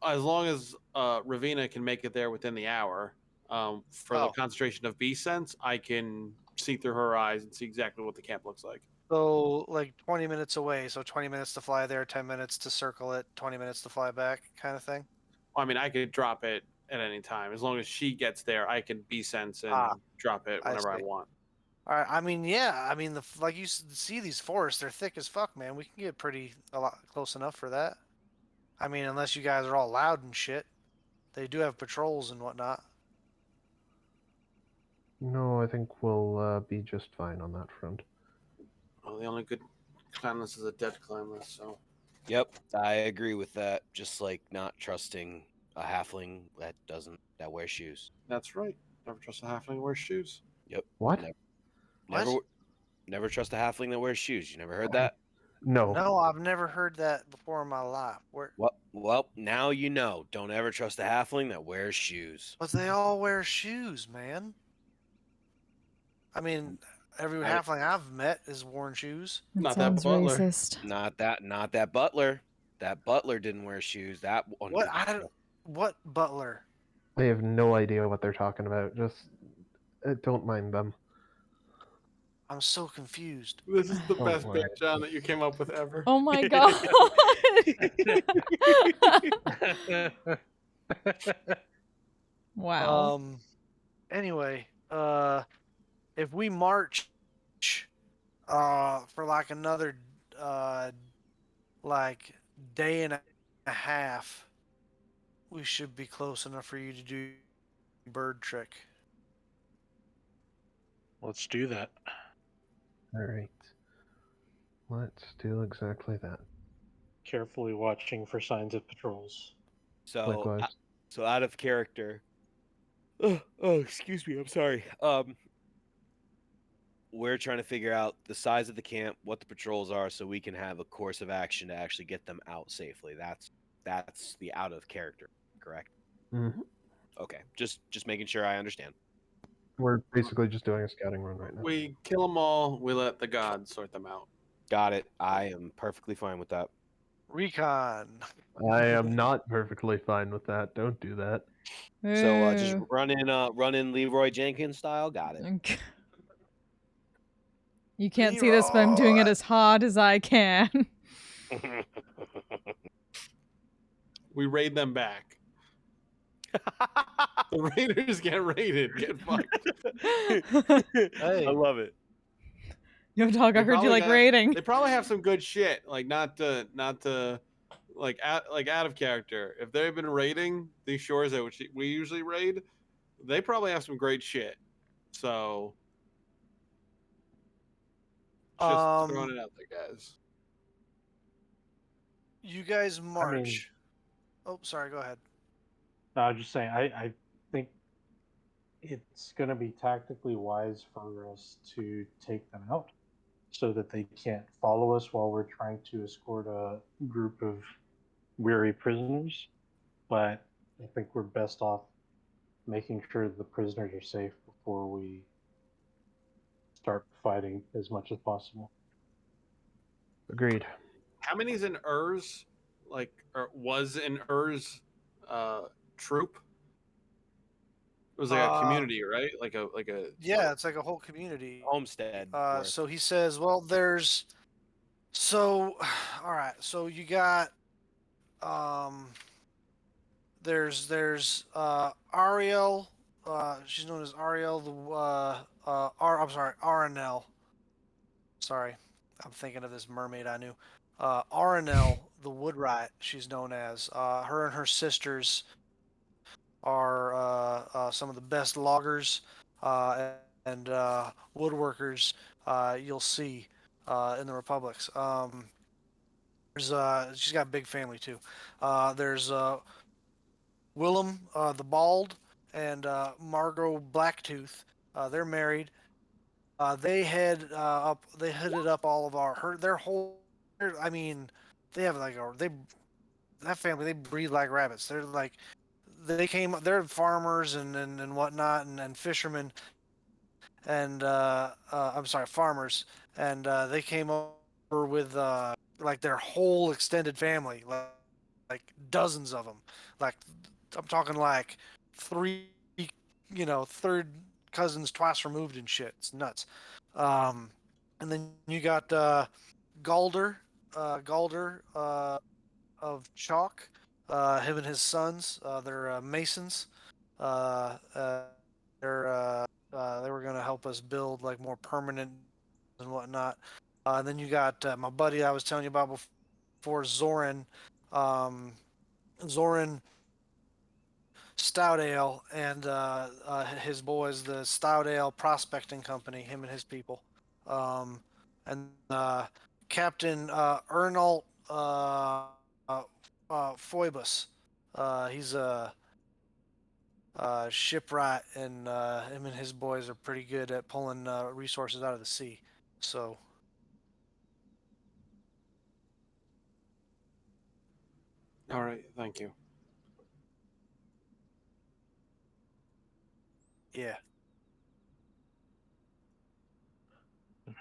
as long as Ravina can make it there within the hour, for the Oh. concentration of beast sense, I can see through her eyes and see exactly what the camp looks like. So like 20 minutes away. So 20 minutes to fly there, 10 minutes to circle it, 20 minutes to fly back, kind of thing. I mean, I could drop it at any time as long as she gets there. I can beast sense and drop it I whenever I see. want. All right. I mean, yeah. I mean, like you see these forests, they're thick as fuck, man. We can get a lot close enough for that. I mean, unless you guys are all loud and shit. They do have patrols and whatnot. No, I think we'll be just fine on that front. Well, the only good clanless is a dead clanless, so. Yep, I agree with that. Just like not trusting a halfling that wears shoes. That's right. Never trust a halfling who wears shoes. Yep. What? Never trust a halfling that wears shoes. You never heard that? No. No, I've never heard that before in my life. Well, now you know. Don't ever trust a halfling that wears shoes. But they all wear shoes, man. I mean, every halfling I've met has worn shoes. That Not that sounds butler. racist. Not that butler. That butler didn't wear shoes. That one. What butler? I have no idea what they're talking about. Just don't mind them. I'm so confused. This is the Oh, best boy. bit, John, that you came up with ever. Oh my god. Wow. Anyway, if we march for like another like day and a half, we should be close enough for you to do bird trick. Let's do that. All right. Let's do exactly that. Carefully watching for signs of patrols. So, Likewise. so out of character. Oh, excuse me. I'm sorry. We're trying to figure out the size of the camp, what the patrols are, so we can have a course of action to actually get them out safely. That's the out of character, correct? Mm-hmm. Okay, just making sure I understand. We're basically just doing a scouting run right now. We kill them all. We let the gods sort them out. Got it. I am perfectly fine with that. Recon. I am not perfectly fine with that. Don't do that. So just Ooh. run in Leroy Jenkins style. Got it. Okay. You can't see this, but I'm doing it as hard as I can. We raid them back. The raiders get raided. Get fucked. Hey. I love it. Yo, dog, I They heard you probably like got- raiding. They probably have some good shit. Like not to like out of character. If they've been raiding these shores that which we usually raid, they probably have some great shit. So just throwing it out there, guys. You guys march. Oh, sorry. Go ahead. No, I was just saying, I think it's going to be tactically wise for us to take them out so that they can't follow us while we're trying to escort a group of weary prisoners. But I think we're best off making sure the prisoners are safe before we start fighting as much as possible. Agreed. How many's in Ur's? Like, or was in Ur's troop? It was like a community, right? Like a Yeah, it's like a whole community. Homestead. So he says, well, there's all right, so you got there's Ariel, she's known as Ariel, I'm sorry, Aranel. Sorry, I'm thinking of this mermaid I knew. Aranel, the Woodwright, she's known as. Her and her sisters are some of the best loggers and woodworkers you'll see in the republics. She's got a big family too. There's Willem the Bald and Margot Blacktooth. They're married. They headed up all of their whole. I mean, they have like that family. They breed like rabbits. They're like they came. They're farmers and whatnot, and fishermen, and I'm sorry, farmers, and they came over with like their whole extended family, like dozens of them. Like I'm talking like three, third cousins twice removed and shit. It's nuts. Um, and then you got Galder of Chalk, him and his sons. They're masons. Uh, uh, they were going to help us build like more permanent and whatnot. And then you got my buddy I was telling you about before, Zoran. Zoran Stout Ale and his boys, the Stout Ale Prospecting Company, him and his people. And Captain Ernalt Phoebus. He's a shipwright, and him and his boys are pretty good at pulling resources out of the sea. So, All right, thank you. yeah.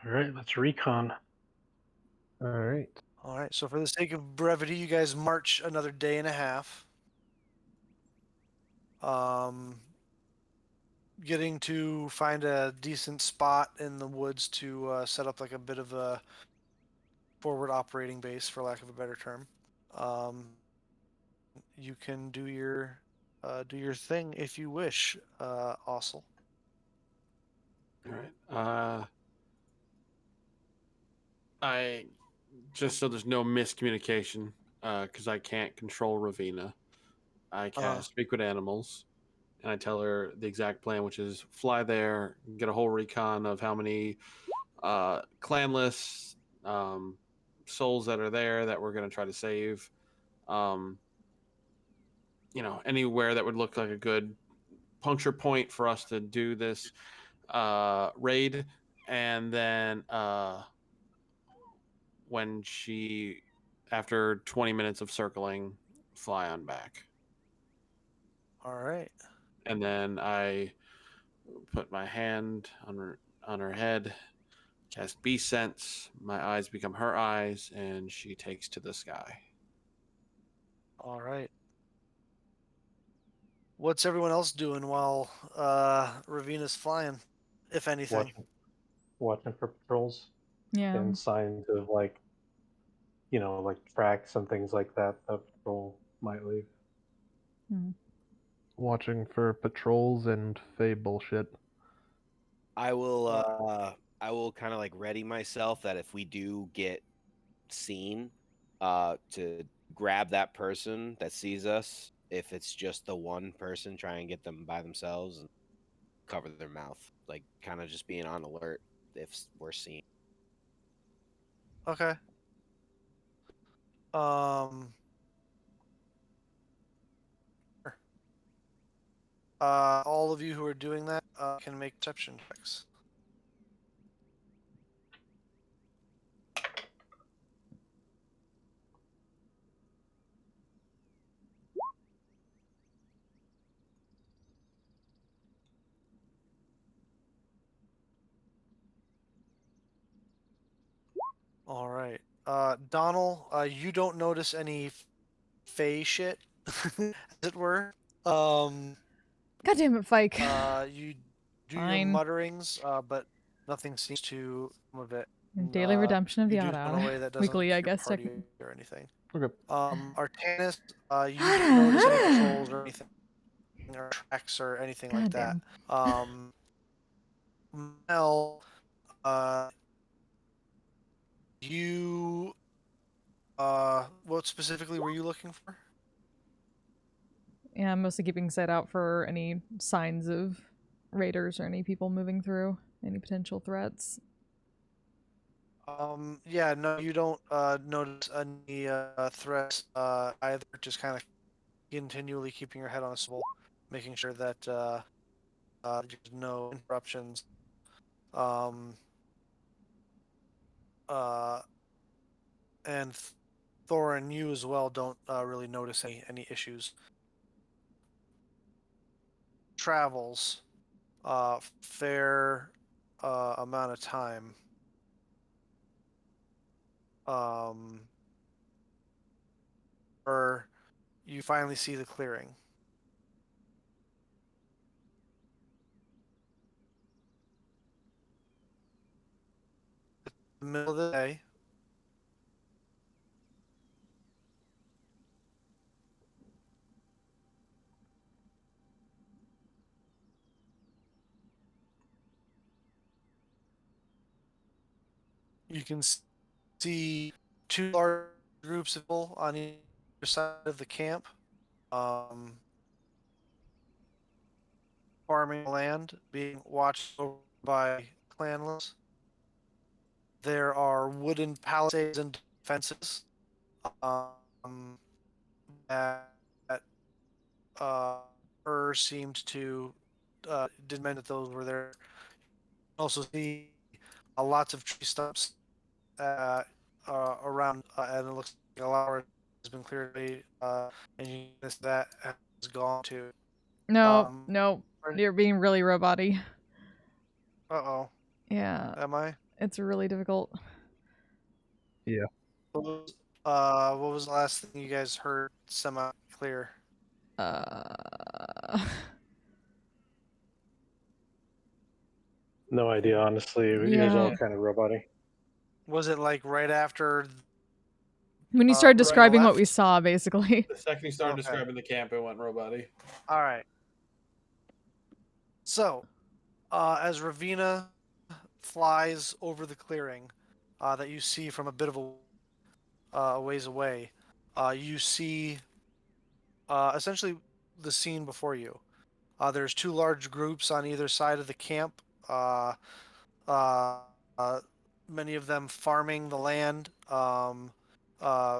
All right, let's recon. All right. All right. So, for the sake of brevity, you guys march another day and a half. Getting to find a decent spot in the woods to set up like a bit of a forward operating base, for lack of a better term. You can do your thing if you wish, Ossel. All right. I just so there's no miscommunication, because I can't control Ravina. I cast Speak with Animals, and I tell her the exact plan, which is fly there, get a whole recon of how many clanless souls that are there that we're going to try to save. Anywhere that would look like a good puncture point for us to do this raid. And then when she, after 20 minutes of circling, fly on back. All right. And then I put my hand on her head, cast Beast Sense. My eyes become her eyes, and she takes to the sky. All right. What's everyone else doing while Ravina's flying, if anything? Watching for patrols Yeah. and signs of like tracks and things like that patrol might leave. Watching for patrols and Fey bullshit. I will kind of like ready myself that if we do get seen, to grab that person that sees us. If it's just the one person, try and get them by themselves and cover their mouth, like kind of just being on alert if we're seen. Okay. All of you who are doing that can make perception checks. All right. Donald, you don't notice any Fey shit, as it were. God damn it, Fike. You do your Fine. mutterings, but nothing seems to come of it. Daily redemption of the you do odd it in a hour. way that doesn't Weekly, I affect your guess, party technically. or anything. Okay. Artanis, you don't notice any patrols or anything, or tracks or anything like that. Mel, you, what specifically were you looking for? Yeah, I'm mostly keeping sight out for any signs of raiders or any people moving through, any potential threats. Yeah, no, you don't notice any threats either. Just kind of continually keeping your head on a swivel, making sure that there's no interruptions. Um, and Thorin, you as well don't really notice any issues. travels fair amount of time, or you finally see the clearing. The middle of the day. You can see two large groups of people on either side of the camp, farming land, being watched over by clanless. There are wooden palisades and fences that seemed to didn't mention that those were there. You also see lots of tree stumps around, and it looks like a lot has been clearly, and you notice that has gone too. No, Um, no, you're being really robot-y. Uh-oh. Yeah, Am I? it's really difficult. Yeah. What was the last thing you guys heard semi-clear? No idea, honestly. It was all Yeah. kind of roboty. Was it like right after When you started Ravina describing what we left? saw, basically. The second you started Okay. describing the camp, it went robot-y. All right. So, as Ravina flies over the clearing that you see from a bit of a ways away, you see essentially the scene before you. There's two large groups on either side of the camp. Uh, uh, Many of them farming the land.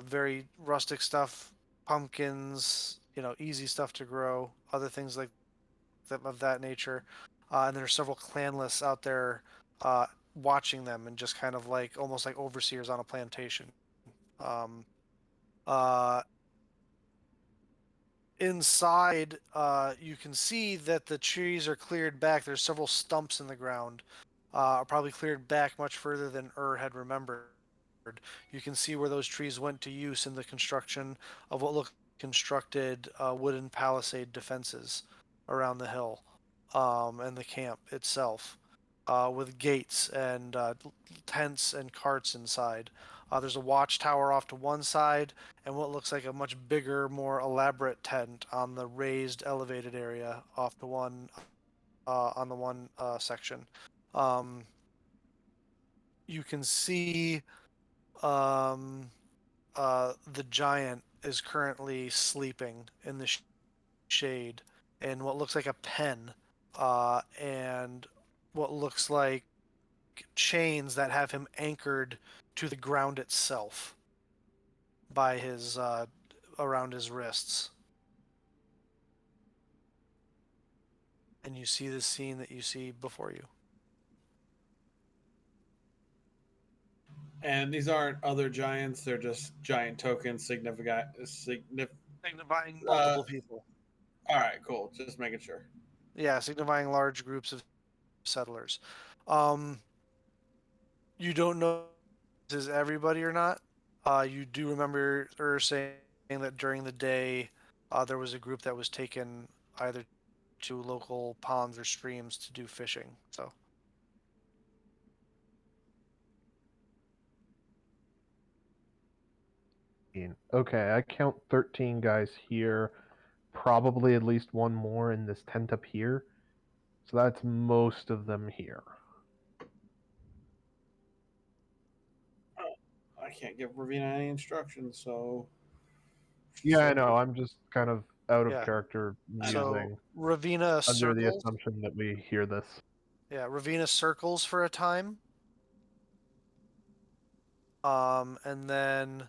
Very rustic stuff, pumpkins, easy stuff to grow. Other things like of that nature. And there are several clanless out there watching them and just kind of like almost like overseers on a plantation. Uh, Inside, you can see that the trees are cleared back. There's several stumps in the ground, probably cleared back much further than had remembered. You can see where those trees went to use in the construction of what look constructed wooden palisade defenses around the hill and the camp itself, with gates and tents and carts inside. There's a watchtower off to one side, and what looks like a much bigger, more elaborate tent on the raised, elevated area off to one on the one section. You can see the giant is currently sleeping in the shade in what looks like a pen, and what looks like chains that have him anchored to the ground itself by his around his wrists. And you see the scene that you see before you. And these aren't other giants; they're just giant tokens, Signifying multiple people. All right, cool. Just making sure. Yeah, signifying large groups of settlers. You don't know if this is everybody or not. You do remember her saying that during the day there was a group that was taken either to local ponds or streams to do fishing. So Okay, I count 13 guys here. Probably at least one more in this tent up here. So that's most of them here. I can't give Ravina any instructions, so. Yeah, I know. I'm just kind of out of yeah. character So musing Ravina under the circles. assumption that we hear this. Yeah, Ravina circles for a time. And then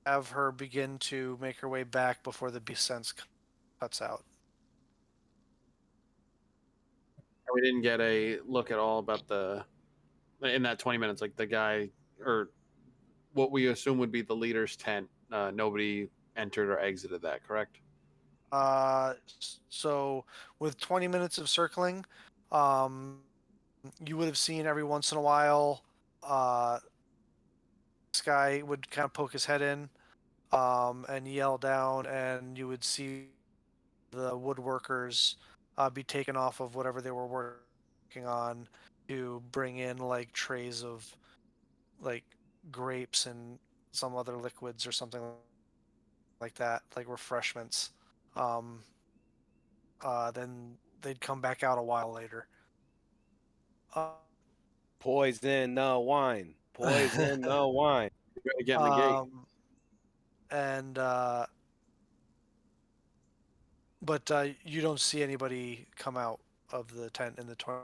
have her begin to make her way back before the beast sense cuts out. We didn't get a look at all about in that 20 minutes, like the guy or what we assume would be the leader's tent. Nobody entered or exited that, correct? So with 20 minutes of circling, you would have seen every once in a while, this guy would kind of poke his head in, and yell down, and you would see the woodworkers be taken off of whatever they were working on to bring in like trays of like grapes and some other liquids or something like that, like refreshments. Um, then they'd come back out a while later. Poison the wine. Poison the wine. You gotta get in the gate. And but you don't see anybody come out of the tent in the tour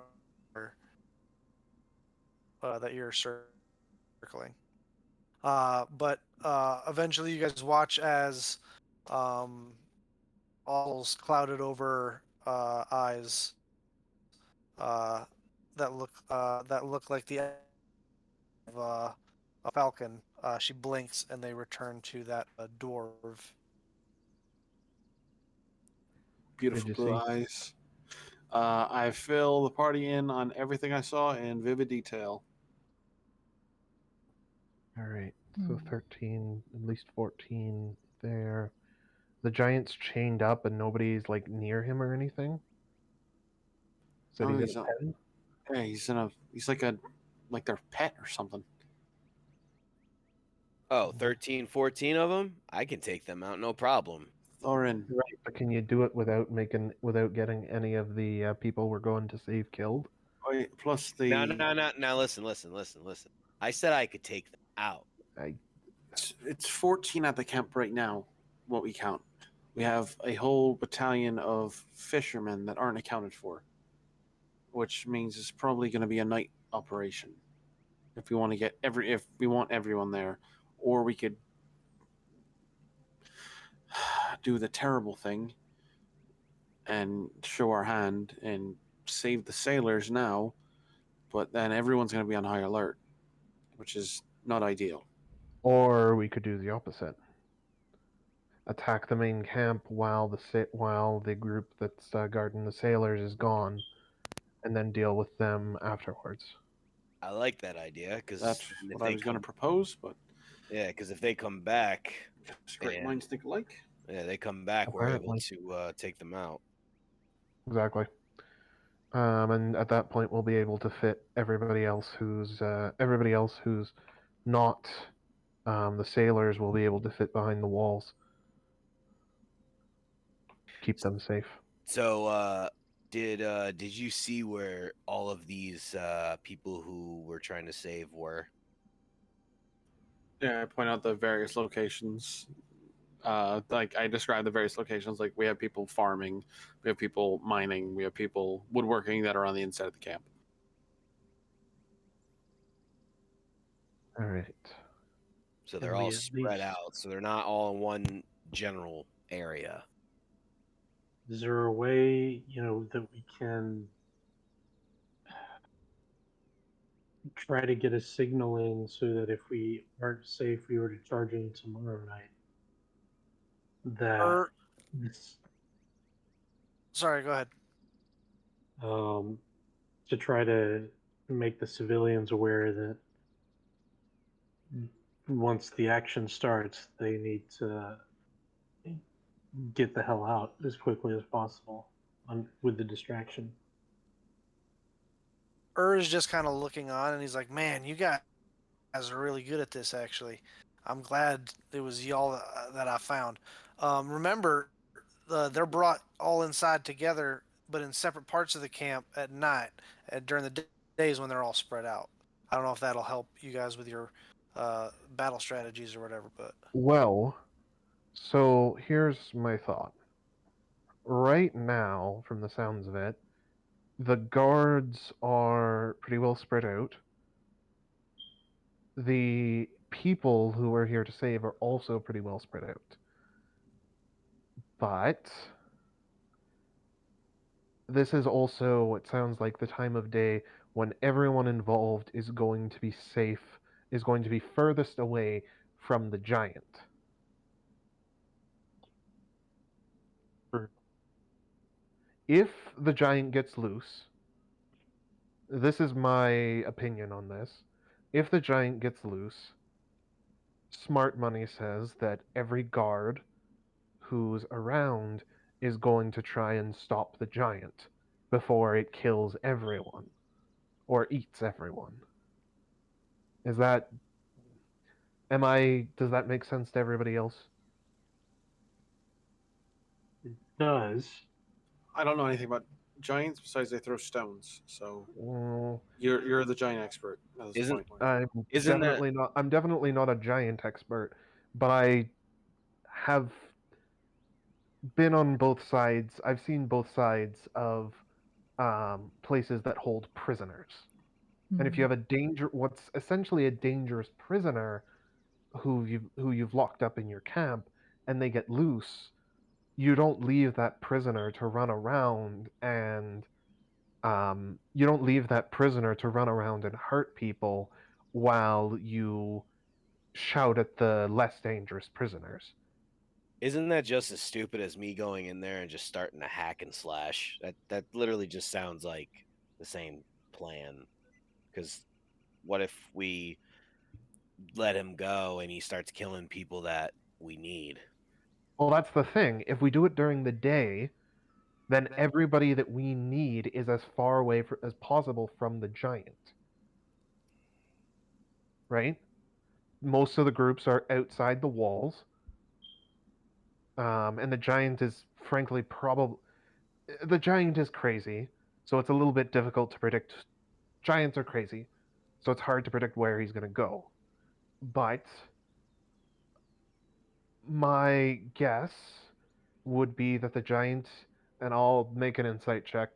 that you're circling. But eventually, you guys watch as all's clouded over eyes that look like the of a falcon. She blinks, and they return to that dwarf. Beautiful you blue see? eyes. I fill the party in on everything I saw in vivid detail. All right. So 13, at least 14 there. The giant's chained up and nobody's like near him or anything. So Oh, he's he's in a not- pen. Yeah, he's like their pet or something. Oh, 13, 14 of them? I can take them out, no problem. Thorin. Right, but can you do it without getting any of the people we're going to save killed? Oh, yeah, plus the Now listen. I said I could take them out. it's 14 at the camp right now. What we count, we have a whole battalion of fishermen that aren't accounted for, which means it's probably going to be a night operation. If we want to if we want everyone there, or we could do the terrible thing and show our hand and save the sailors now, but then everyone's going to be on high alert, which is not ideal. Or we could do the opposite. Attack the main camp while the group that's guarding the sailors is gone, and then deal with them afterwards. I like that idea because That's what I was going to propose, but because if they come back, great and minds think alike. they come back, we're able Apparently. to take them out. Exactly. And at that point, we'll be able to fit everybody else who's not the sailors. Will be able to fit behind the walls. Keep them safe. So, did you see where all of these people who we're trying to save were? Yeah, I point out the various locations. Like I described the various locations. Like we have people farming, we have people mining, we have people woodworking that are on the inside of the camp. All right. So Can they're we all at spread least- out. So they're not all in one general area. Is there a way, that we can try to get a signal in so that if we aren't safe, we were to charge in tomorrow night, that this, Sorry, go ahead. to try to make the civilians aware that once the action starts, they need to get the hell out as quickly as possible with the distraction. Is just kind of looking on, and he's like, "Man, you guys are really good at this. Actually, I'm glad it was y'all that I found. Remember, they're brought all inside together, but in separate parts of the camp at night, during the days when they're all spread out. I don't know if that'll help you guys with your battle strategies or whatever, but Well, so here's my thought. Right now, from the sounds of it, the guards are pretty well spread out. The people who we're here to save are also pretty well spread out. But this is also, it sounds like, the time of day when everyone involved is going to be safe, is going to be furthest away from the giant. If the giant gets loose, this is my opinion on this. If the giant gets loose, smart money says that every guard who's around is going to try and stop the giant before it kills everyone or eats everyone. Is that does that make sense to everybody else? It does. I don't know anything about giants besides they throw stones. So Mm, you're the giant expert. That's the Isn't- point. Isn't that I'm definitely not a giant expert, but I have been on both sides. I've seen both sides of places that hold prisoners. And if you have what's essentially a dangerous prisoner who you've locked up in your camp, and they get loose, you don't leave that prisoner to run around and you don't leave that prisoner to run around and hurt people while you shout at the less dangerous prisoners. Isn't that just as stupid as me going in there and just starting to hack and slash? That literally just sounds like the same plan. Because what if we let him go and he starts killing people that we need? Well, that's the thing. If we do it during the day, then everybody that we need is as far away as possible from the giant. Right? Most of the groups are outside the walls. And the giant is frankly probably. The giant is crazy, so it's a little bit difficult to predict. Giants are crazy, so it's hard to predict where he's going to go. But my guess would be that the giant, and I'll make an insight check.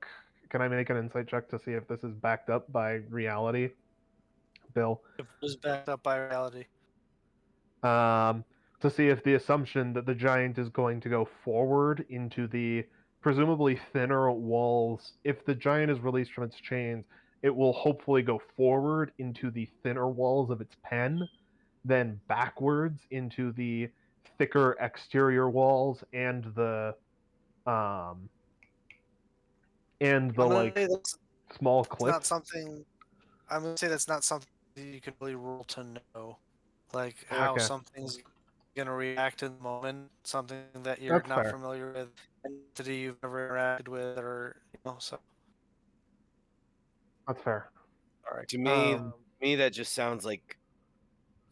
Can I make an insight check to see if this is backed up by reality, Bill? If it was backed up by reality. To see if the assumption that the giant is going to go forward into the presumably thinner walls, if the giant is released from its chains, it will hopefully go forward into the thinner walls of its pen, then backwards into the thicker exterior walls and the I'm gonna say that's small not cliffs. something. I'm gonna say that's not something you can really roll to know, like how Okay. something's gonna react in the moment, something that you're That's not fair. familiar with, an entity you've never interacted with, or so. That's fair. All right. To me, that just sounds like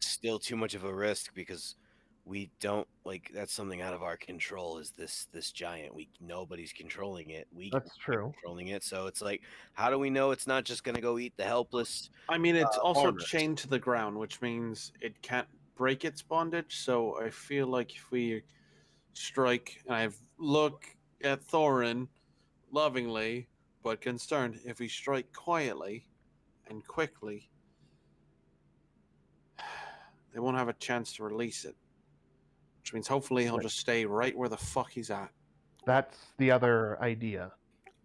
still too much of a risk because we don't like that's something out of our control. Is this giant? Nobody's controlling it. That's true. Controlling it. So it's like, how do we know it's not just gonna go eat the helpless? I mean, it's also farmers? chained to the ground, which means it can't break its bondage. So I feel like if we strike, and I look at Thorin lovingly but concerned, if we strike quietly and quickly, they won't have a chance to release it. Which means hopefully he'll just stay right where the fuck he's at. That's the other idea.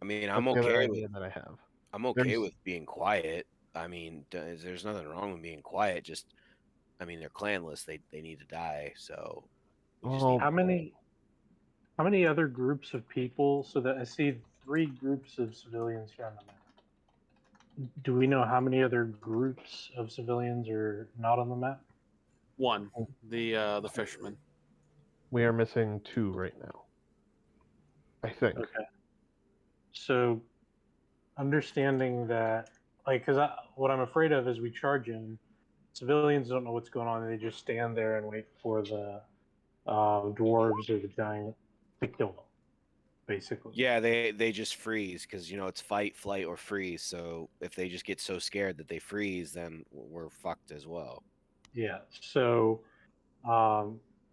I mean, That's I'm the other okay idea with that I have. I'm okay with being quiet. I mean, there's nothing wrong with being quiet. Just, I mean, they're clanless. They need to die. So we just Well, need. How many other groups of people? So that I see 3 groups of civilians here on the map. Do we know how many other groups of civilians are not on the map? One, the fisherman. We are missing 2 right now. I think. Okay. So, understanding that, like, because what I'm afraid of is we charge in, civilians don't know what's going on, and they just stand there and wait for the dwarves or the giant to kill them, basically. Yeah, they just freeze because it's fight, flight, or freeze. So if they just get so scared that they freeze, then we're fucked as well. Yeah. So,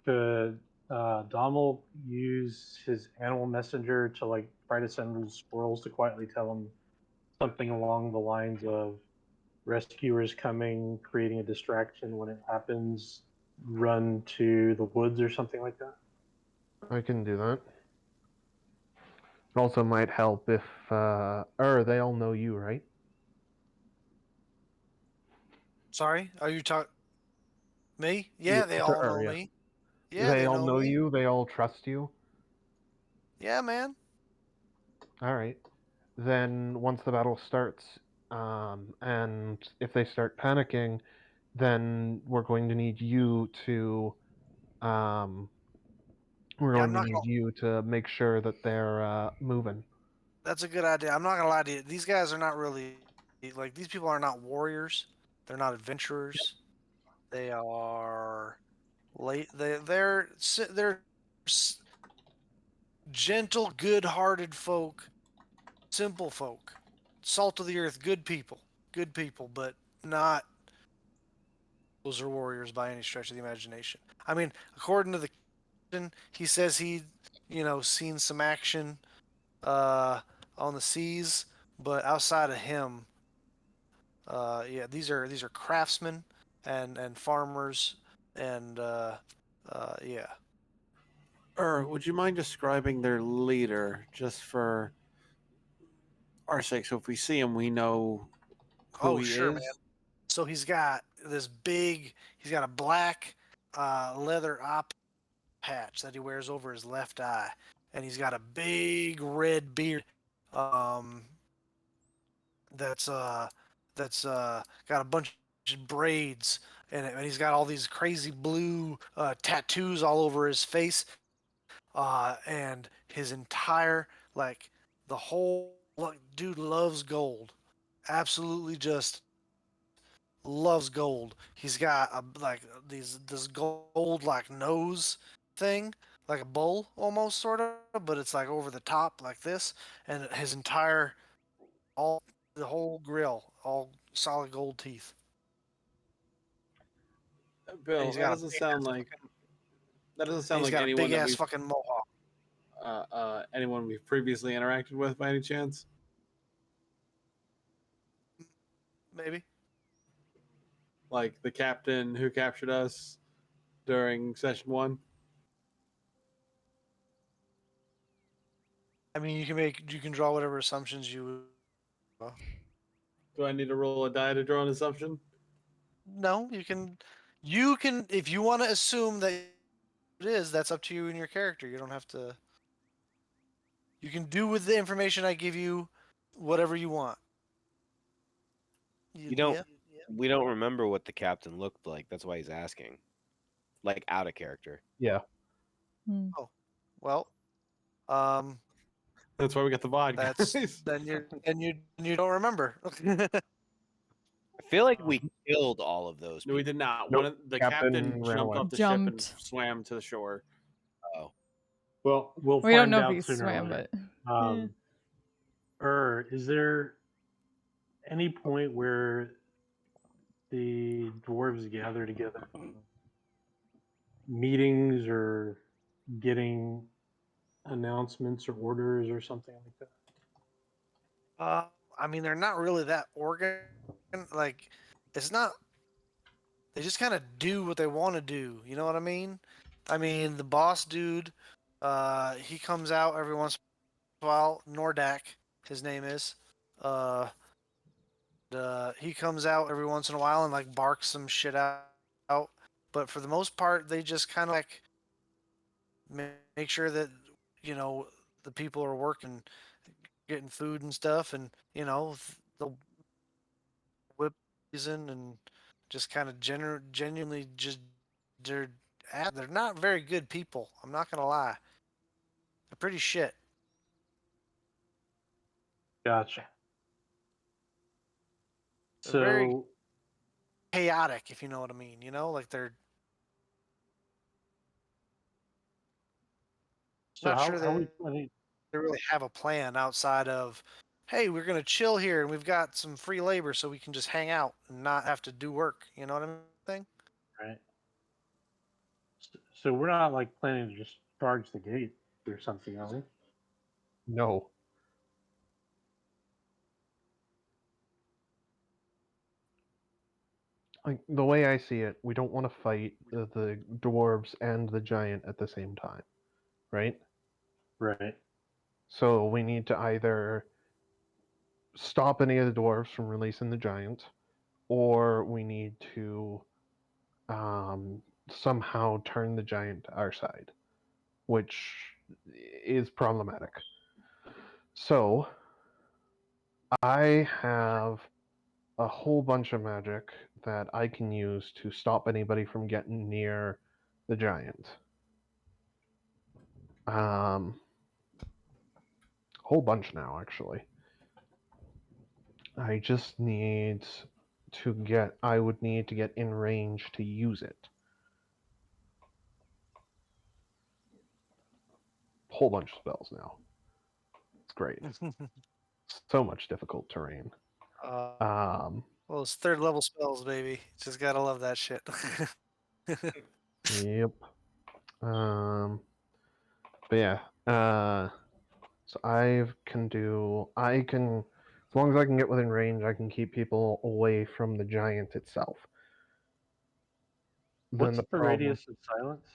could Dom will use his animal messenger to like try to send squirrels to quietly tell him something along the lines of rescuers coming, creating a distraction when it happens, run to the woods or something like that? I can do that. It also might help if they all know you, right? Sorry, are you talking me? Yeah, they all know me. Yeah, they all know know me. you, they all trust you. Yeah, man. All right. Then once the battle starts, and if they start panicking, then we're going to need you to um, we're Yeah, going to need you to make sure that they're moving. that's a good idea. I'm not gonna lie to you. These guys are not really like these people are not warriors. They're not adventurers. They are late. They're gentle, good-hearted folk, simple folk, salt of the earth, good people, but not those are warriors by any stretch of the imagination. I mean, according to the captain, he says seen some action uh, on the seas, but outside of him, yeah, these are craftsmen and farmers and yeah. Would you mind describing their leader just for our sake? So if we see him, we know who Oh, he sure, man. is. So he's got he's got a black leather eye patch that he wears over his left eye, and he's got a big red beard. Um, that's got a bunch of braids in it, and he's got all these crazy blue tattoos all over his face, and his entire the whole dude loves gold, absolutely just loves gold. He's got this gold like nose thing, like a bull almost sort of, but it's like over the top like this, and his entire all the whole grill, all solid gold teeth. And Bill, that doesn't sound he's like got a anyone big that ass we've fucking mohawk. anyone we've previously interacted with by any chance. Maybe. Like the captain who captured us during session 1. I mean, you can draw whatever assumptions you. Do I need to roll a die to draw an assumption? No, you can if you want to assume that it is. That's up to you and your character. You don't have to. You can do with the information I give you whatever you want. You don't. Yeah. We don't remember what the captain looked like. That's why he's asking. Like out of character. Yeah. Hmm. Oh, well, um, That's why we got the VOD, that's guys. then you don't remember. I feel like we killed all of those No, we people. did not. Nope. One of the Captain captain ran jumped away. off the ship and Jumped. swam to the shore. Oh, Well, we'll We don't find know if out he sooner or swam, later. but Is there any point where the dwarves gather together for meetings or getting announcements or orders or something like that? I mean, they're not really that like it's not. They just kind of do what they want to do. You know what I mean? I mean, the boss dude, he comes out every once in a while. Nordak, his name is. Uh, he comes out every once in a while and like barks some shit out. But for the most part, they just kind of like make sure that you know the people are working, getting food and stuff, and they'll whip season and just kind of genuinely just they're they're not very good people. I'm not gonna lie. They're pretty shit. Gotcha. They're very So, chaotic, if you know what I mean. You know, like they're so not how sure are that we planning? they really have a plan outside of, hey, we're gonna chill here and we've got some free labor so we can just hang out and not have to do work. You know what I mean? Thing. Right. So we're not like planning to just charge the gate or something, are we? No. Like the way I see it, we don't want to fight the dwarves and the giant at the same time, right? Right. So we need to either stop any of the dwarves from releasing the giant, or we need to somehow turn the giant to our side, which is problematic. So, I have a whole bunch of magic that I can use to stop anybody from getting near the giant. Whole bunch now, actually. I just need to get. I would need to get in range to use it. Whole bunch of spells now. It's great. So much difficult terrain. Well, it's third level spells, baby. Just gotta love that shit. Yep. But yeah. So I can, as long as I can get within range, I can keep people away from the giant itself. Then What's the the problem, radius of silence?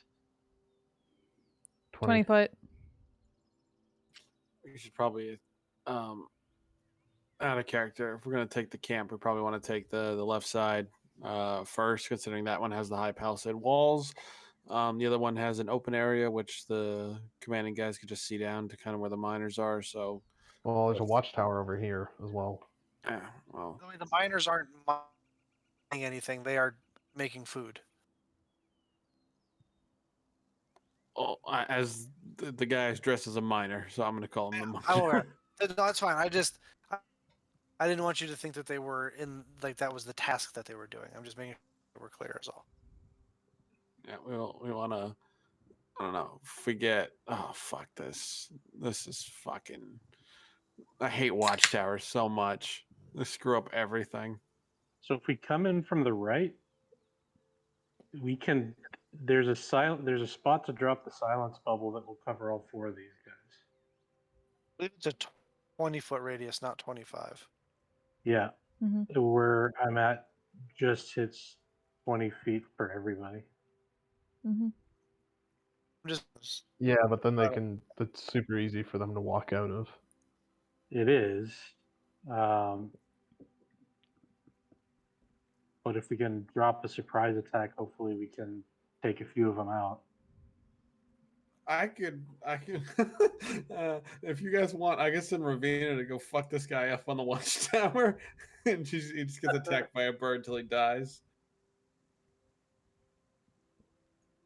20 foot. We should probably out of character. If we're gonna take the camp, we probably want to take the left side first, considering that one has the high palisade walls. The other one has an open area, which the commanding guys could just see down to kind of where the miners are. So, Well, there's a watchtower over here as well. yeah, well, The miners aren't mining anything; they are making food. as the guy is dressed as a miner, so I'm going to call him the miner. I'm aware. No, that's fine. I didn't want you to think that they were in like that was the task that they were doing. I'm just making sure we're clear, as all. Yeah, we want to. I don't know. Forget. Oh fuck this. This is fucking. I hate watchtowers so much. They screw up everything. So if we come in from the right, we can. There's a spot to drop the silence bubble that will cover all four of these guys. I believe it's a 20-foot radius, not 25. Yeah, hmm where I'm at just hits 20 feet for everybody. hmm Yeah, but then that's super easy for them to walk out of. It is. But if we can drop a surprise attack, hopefully we can take a few of them out. I could. If you guys want, I can send Ravina to go fuck this guy up on the watchtower, and he just gets attacked by a bird until he dies.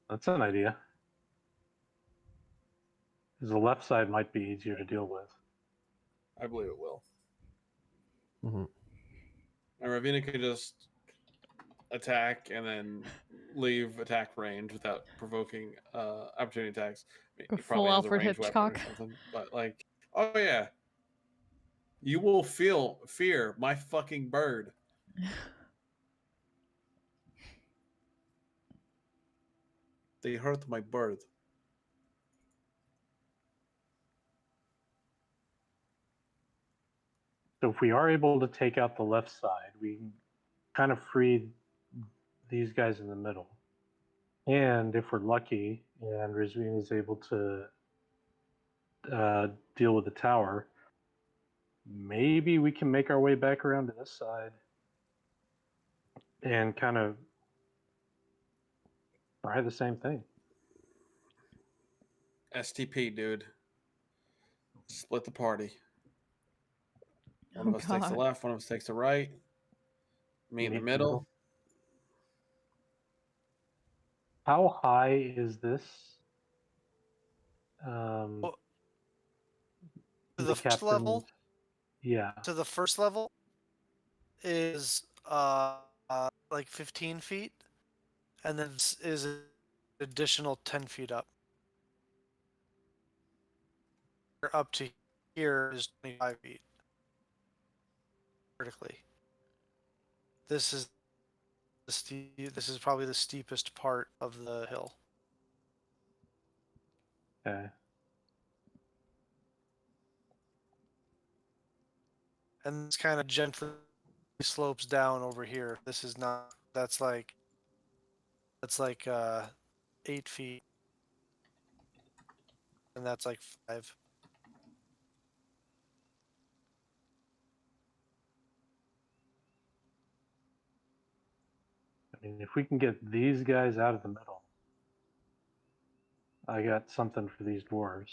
That's an idea. Because the left side might be easier to deal with. I believe it will. Mm-hmm. And Ravina could just attack and then leave attack range without provoking opportunity attacks. I mean, Go he probably full has a Alfred ranged weapon or Hitchcock. something, but like, oh yeah, you will fear my fucking bird. They hurt my bird. So if we are able to take out the left side, we can kind of free these guys in the middle. And if we're lucky and Rizvine is able to deal with the tower, maybe we can make our way back around to this side and kind of try the same thing. STP, dude. Split the party. One Oh, of us takes the God. left, one of us takes the right. Meet in the middle. How high is this? Well, to the the first level, captain's- Yeah. to the first level is like 15 feet, and then is an additional 10 feet up. Up to here is 25 feet vertically. This is this is probably the steepest part of the hill. Okay. And it's kind of gently slopes down over here. This is not. That's like 8 feet, and that's like 5. I mean, if we can get these guys out of the middle, I got something for these dwarves.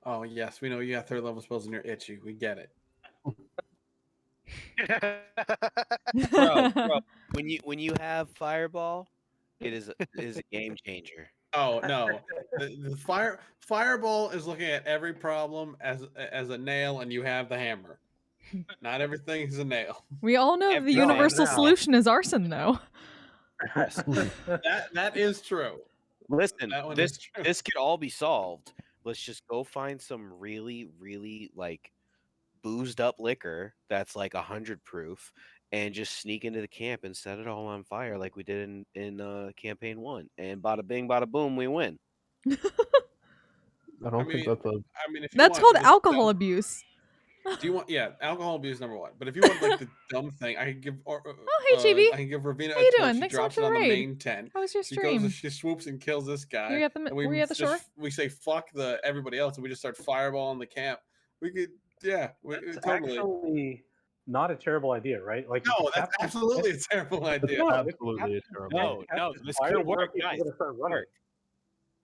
Oh yes, we know you got 3rd level spells and you're itchy. We get it. Bro, when you have fireball, it is a game changer. Oh no, the fireball is looking at every problem as a nail, and you have the hammer. Not everything is a nail. We all know the Everything universal now. solution is arson, though. That is true. Listen, That one this is true. this could all be solved. Let's just go find some really, really like boozed up liquor that's like 100 proof, and just sneak into the camp and set it all on fire like we did in campaign 1. And bada bing, bada boom, we win. I don't think that's a. I mean, if you That's want called the alcohol dumb- abuse. Do you want? Yeah, alcohol abuse number 1. But if you want like the dumb thing, I can give. Oh, hey, GB. I can give Ravina How a you torch. doing? She Thanks so much drops for it the on the raid. main tent. How was your She stream? she swoops and kills this guy. Were you at the and were you at the shore? we say fuck everybody else, and we just start fireballing the camp. We could, yeah, It's totally. actually not a terrible idea, right? Like, if No, the that's captain- absolutely a terrible idea. No, if the Absolutely a captain- terrible if No, the no, captain's this fire, could where are work, people guys. gonna start running? Work.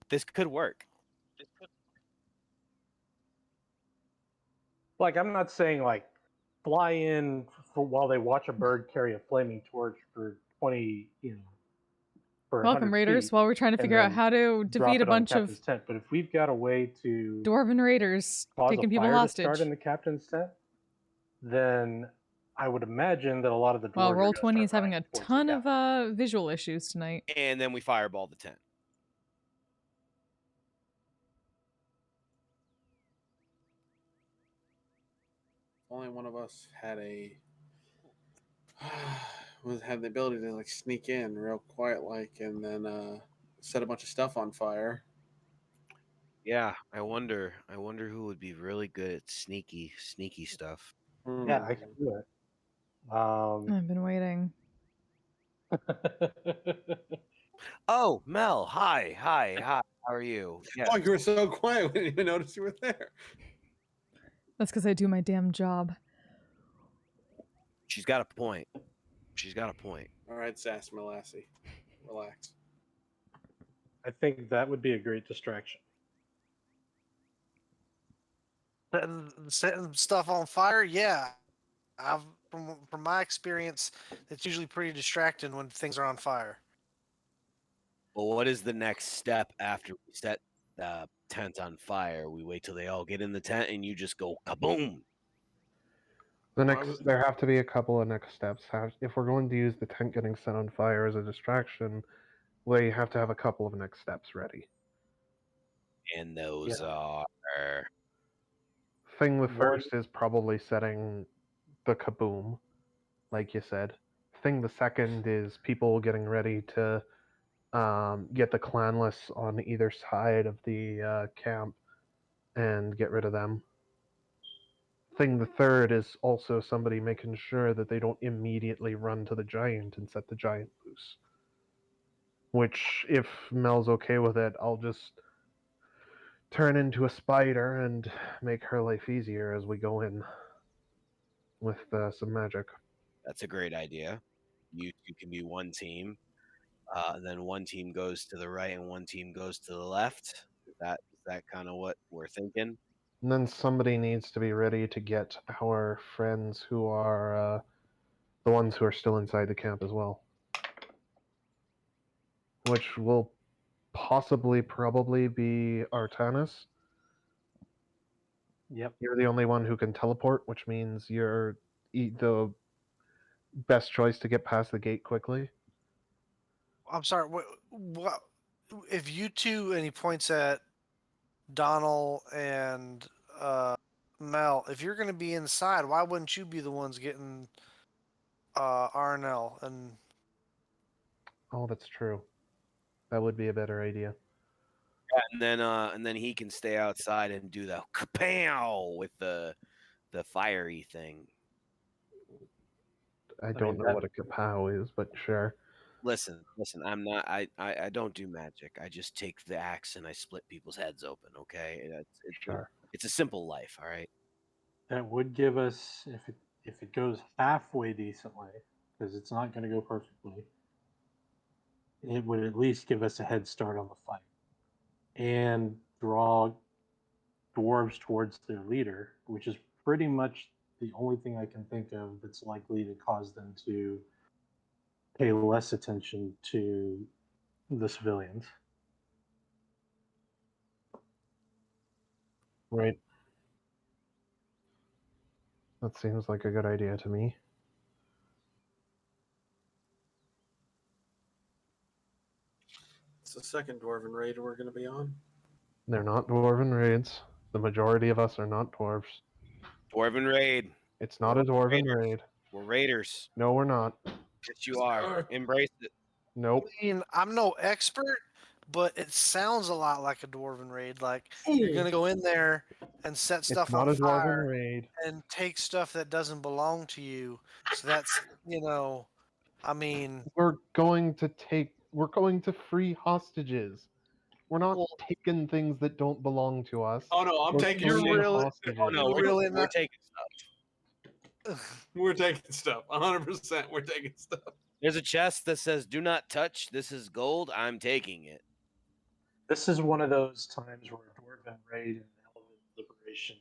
This could work. Like, I'm not saying like fly in for while they watch a bird carry a flaming torch for 20, for Welcome, 100 raiders. feet While we're trying to and figure out then how to drop defeat a it on the bunch of captain's tent. But if we've got a way to dwarven raiders cause taking a people fire to hostage. start in the captain's tent, then I would imagine that a lot of the dwarves Well, are roll gonna 20 start is having a running towards the ton captain. of visual issues tonight. And then we fireball the tent. Only one of us had had the ability to like sneak in real quiet like, and then set a bunch of stuff on fire. Yeah, I wonder who would be really good at sneaky stuff. Yeah, I can do it. I've been waiting. Oh, Mel, hi. How are you? Yeah. Oh, you were so quiet. We didn't even notice you were there. That's because I do my damn job. She's got a point. All right, Sass Malassie, relax. I think that would be a great distraction. Setting stuff on fire, yeah. I've from my experience, it's usually pretty distracting when things are on fire. Well, what is the next step after we set the tent on fire? We wait till they all get in the tent and you just go kaboom. There have to be a couple of next steps. If we're going to use the tent getting set on fire as a distraction, we have to have a couple of next steps ready. And those Yeah. are Thing the One- first is probably setting the kaboom, like you said. Thing the second is people getting ready to get the clanless on either side of the camp and get rid of them. Thing the third is also somebody making sure that they don't immediately run to the giant and set the giant loose. Which, if Mel's okay with it, I'll just turn into a spider and make her life easier as we go in with some magic. that's a great idea. You can be one team, and then one team goes to the right and one team goes to the left. Is that kind of what we're thinking? And then somebody needs to be ready to get our friends who are the ones who are still inside the camp as well. Which will probably be Artanis. Yep. You're the only one who can teleport, which means you're the best choice to get past the gate quickly. I'm sorry. What if you two? And he points at Donald and Mel. If you're going to be inside, why wouldn't you be the ones getting Arnell? And Oh, that's true. That would be a better idea. And then he can stay outside and do the kapow with the fiery thing. I don't know what a kapow is, but sure. Listen, I'm not I don't do magic. I just take the axe and I split people's heads open, okay? Sure. It's a simple life, all right? That would give us, if it goes halfway decently, because it's not going to go perfectly, it would at least give us a head start on the fight and draw dwarves towards their leader, which is pretty much the only thing I can think of that's likely to cause them to pay less attention to the civilians. Right. That seems like a good idea to me. It's the second dwarven raid we're going to be on. They're not dwarven raids. The majority of us are not dwarves. Dwarven raid. It's not a dwarven Raiders. raid. We're raiders. No, we're not. Yes, you are. Embrace it. Nope. I mean, I'm no expert, but it sounds a lot like a dwarven raid. Like you're gonna go in there and set It's stuff not on a dwarven fire raid. and take stuff that doesn't belong to you. So that's I mean, We're going to free hostages. We're not Well- taking things that don't belong to us. Oh no, I'm We're taking freeing You're really- hostages. Oh no, We're really we're not- taking stuff. We're taking stuff. 100%. We're taking stuff. There's a chest that says "Do not touch. This is gold. I'm taking it." This is one of those times where Dwarven Raid and Elven Liberation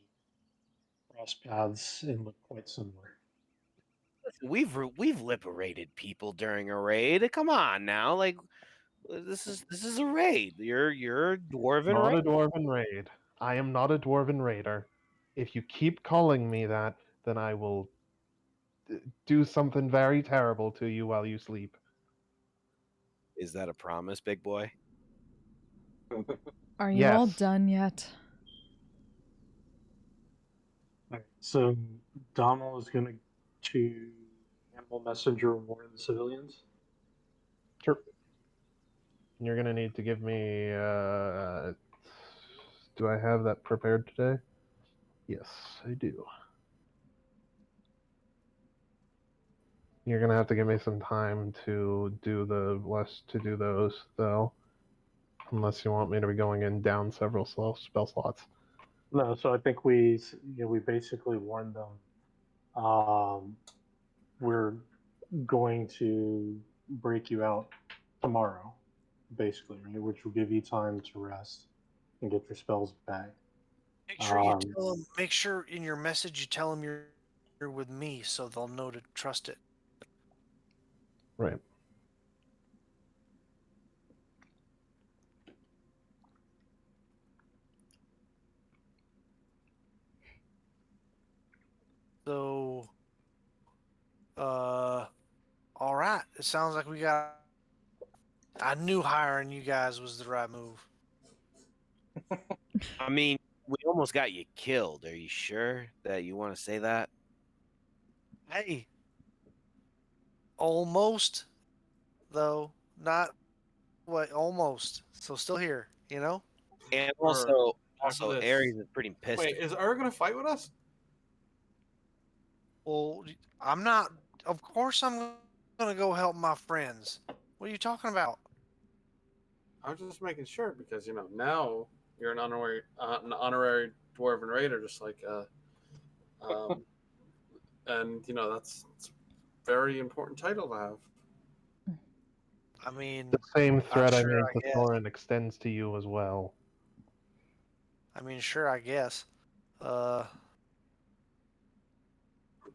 cross paths and look quite similar. Listen, we've liberated people during a raid. Come on now, like this is a raid. You're a dwarven Not a raid. dwarven raid. I am not a dwarven raider. If you keep calling me that, then I will do something very terrible to you while you sleep. Is that a promise, big boy? Are you all Yes. done yet? Alright, so Donald is going to animal messenger warn the civilians. Sure. You're gonna need to give me. Do I have that prepared today? Yes, I do. You're gonna have to give me some time to do those though, unless you want me to be going in down several spell slots. No, so I think we basically warned them. We're going to break you out tomorrow, basically, right? Which will give you time to rest and get your spells back. make sure you Um, tell them. Make sure in your message you tell them you're with me, so they'll know to trust it. Right. So, all right. It sounds like we got. I knew hiring you guys was the right move. I mean, we almost got you killed. Are you sure that you want to say that? Hey, almost, though. Not what almost. So still here, you know. And Or also, this. Ares is pretty pissed. Wait, is Ur going to fight with us? Well, I'm not. Of course, I'm gonna go help my friends. What are you talking about? I was just making sure because now you're an honorary dwarven raider, just like and that's it's a very important title to have. I mean, The same threat I sure, made I to guess. Thorin extends to you as well. sure, I guess.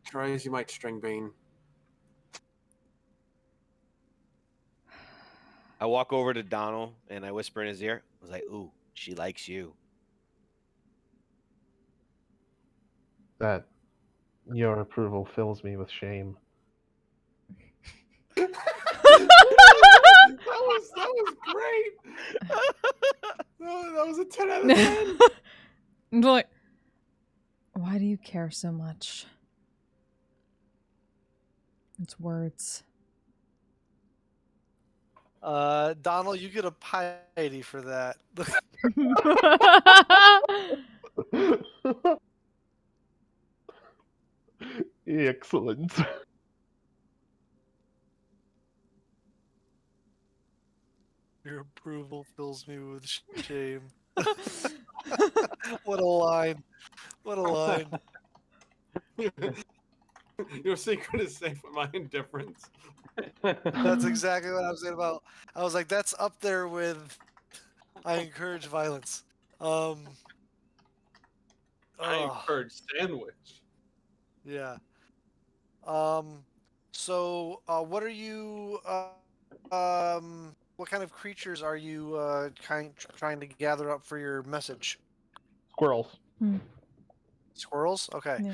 Try as you might, Stringbane. I walk over to Donald and I whisper in his ear. I was like, "Ooh, she likes you." That your approval fills me with shame. that was great. That was a 10 out of 10. And like, why do you care so much? It's words. Donald, you get a piety for that. Excellent. Your approval fills me with shame. What a line! What a line! Your secret is safe with my indifference. That's exactly what I was saying about. I was like, that's up there with. I encourage violence. I Ugh. heard sandwich. Yeah. So, what are you, what kind of creatures are you, trying to gather up for your message? Squirrels. Squirrels? Okay. Yeah.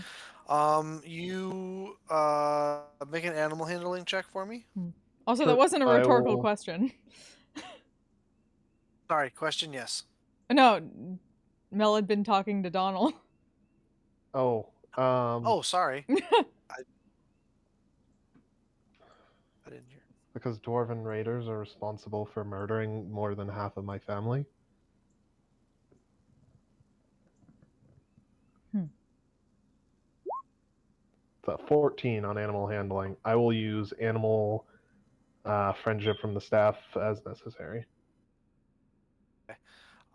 You, make an animal handling check for me. Also, Sure, that wasn't a I rhetorical will- question. Sorry, question, yes. No, Mel had been talking to Donald. Oh, Oh, sorry. I didn't hear. because dwarven raiders are responsible for murdering more than half of my family. It's a 14 on animal handling. I will use animal friendship from the staff as necessary.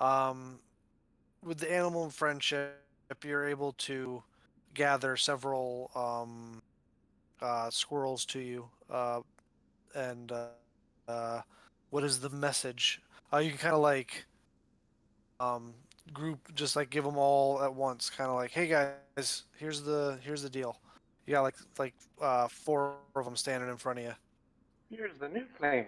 Um, with the animal friendship, you're able to gather several squirrels to you. And what is the message? You can kind of like group, just like give them all at once. Kind of like, hey guys, here's the deal. You got like 4 of them standing in front of you. Here's the new plan.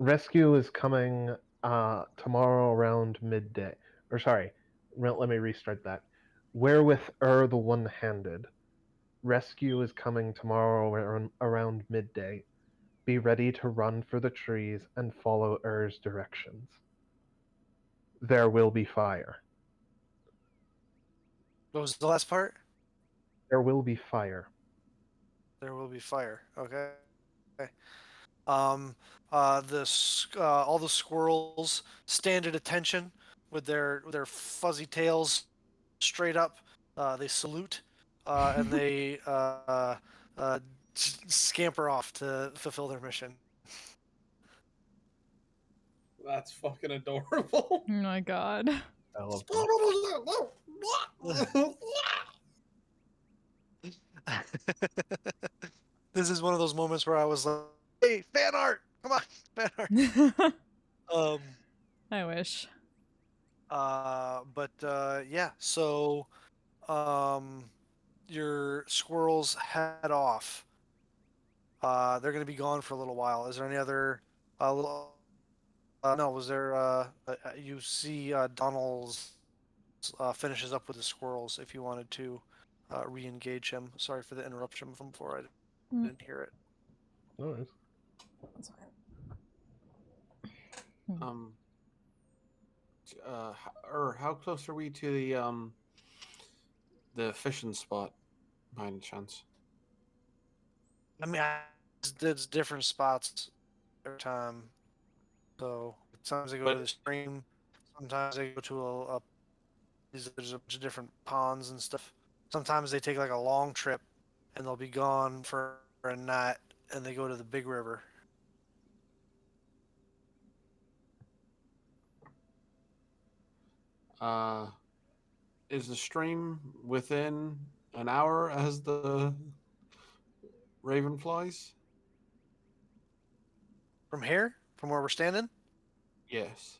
Rescue is coming tomorrow around midday. Or sorry, let me restart that. Wherewith the one-handed. Rescue is coming tomorrow around midday. Be ready to run for the trees and follow Ur's directions. There will be fire. What was the last part? There will be fire. There will be fire. Okay. Um, all the squirrels stand at attention with their fuzzy tails straight up. They salute, and they scamper off to fulfill their mission. That's fucking adorable. Oh my god. I love them. This is one of those moments where I was like, "Hey, fan art! Come on, fan art!" I wish. But yeah. So, your squirrels head off. They're going to be gone for a little while. Is there any other little? No, was there? You see, Donald's finishes up with the squirrels. If you wanted to re-engage him. Sorry for the interruption from before. I didn't hear it. No worries. That's fine. Um, how close are we to the fishing spot, by any chance? I mean, it's different spots every time. So sometimes they go to the stream. Sometimes they go to there's a bunch of different ponds and stuff. Sometimes they take like a long trip, and they'll be gone for a night, and they go to the big river. Is the stream within an hour as the raven flies? From here, from where we're standing. Yes.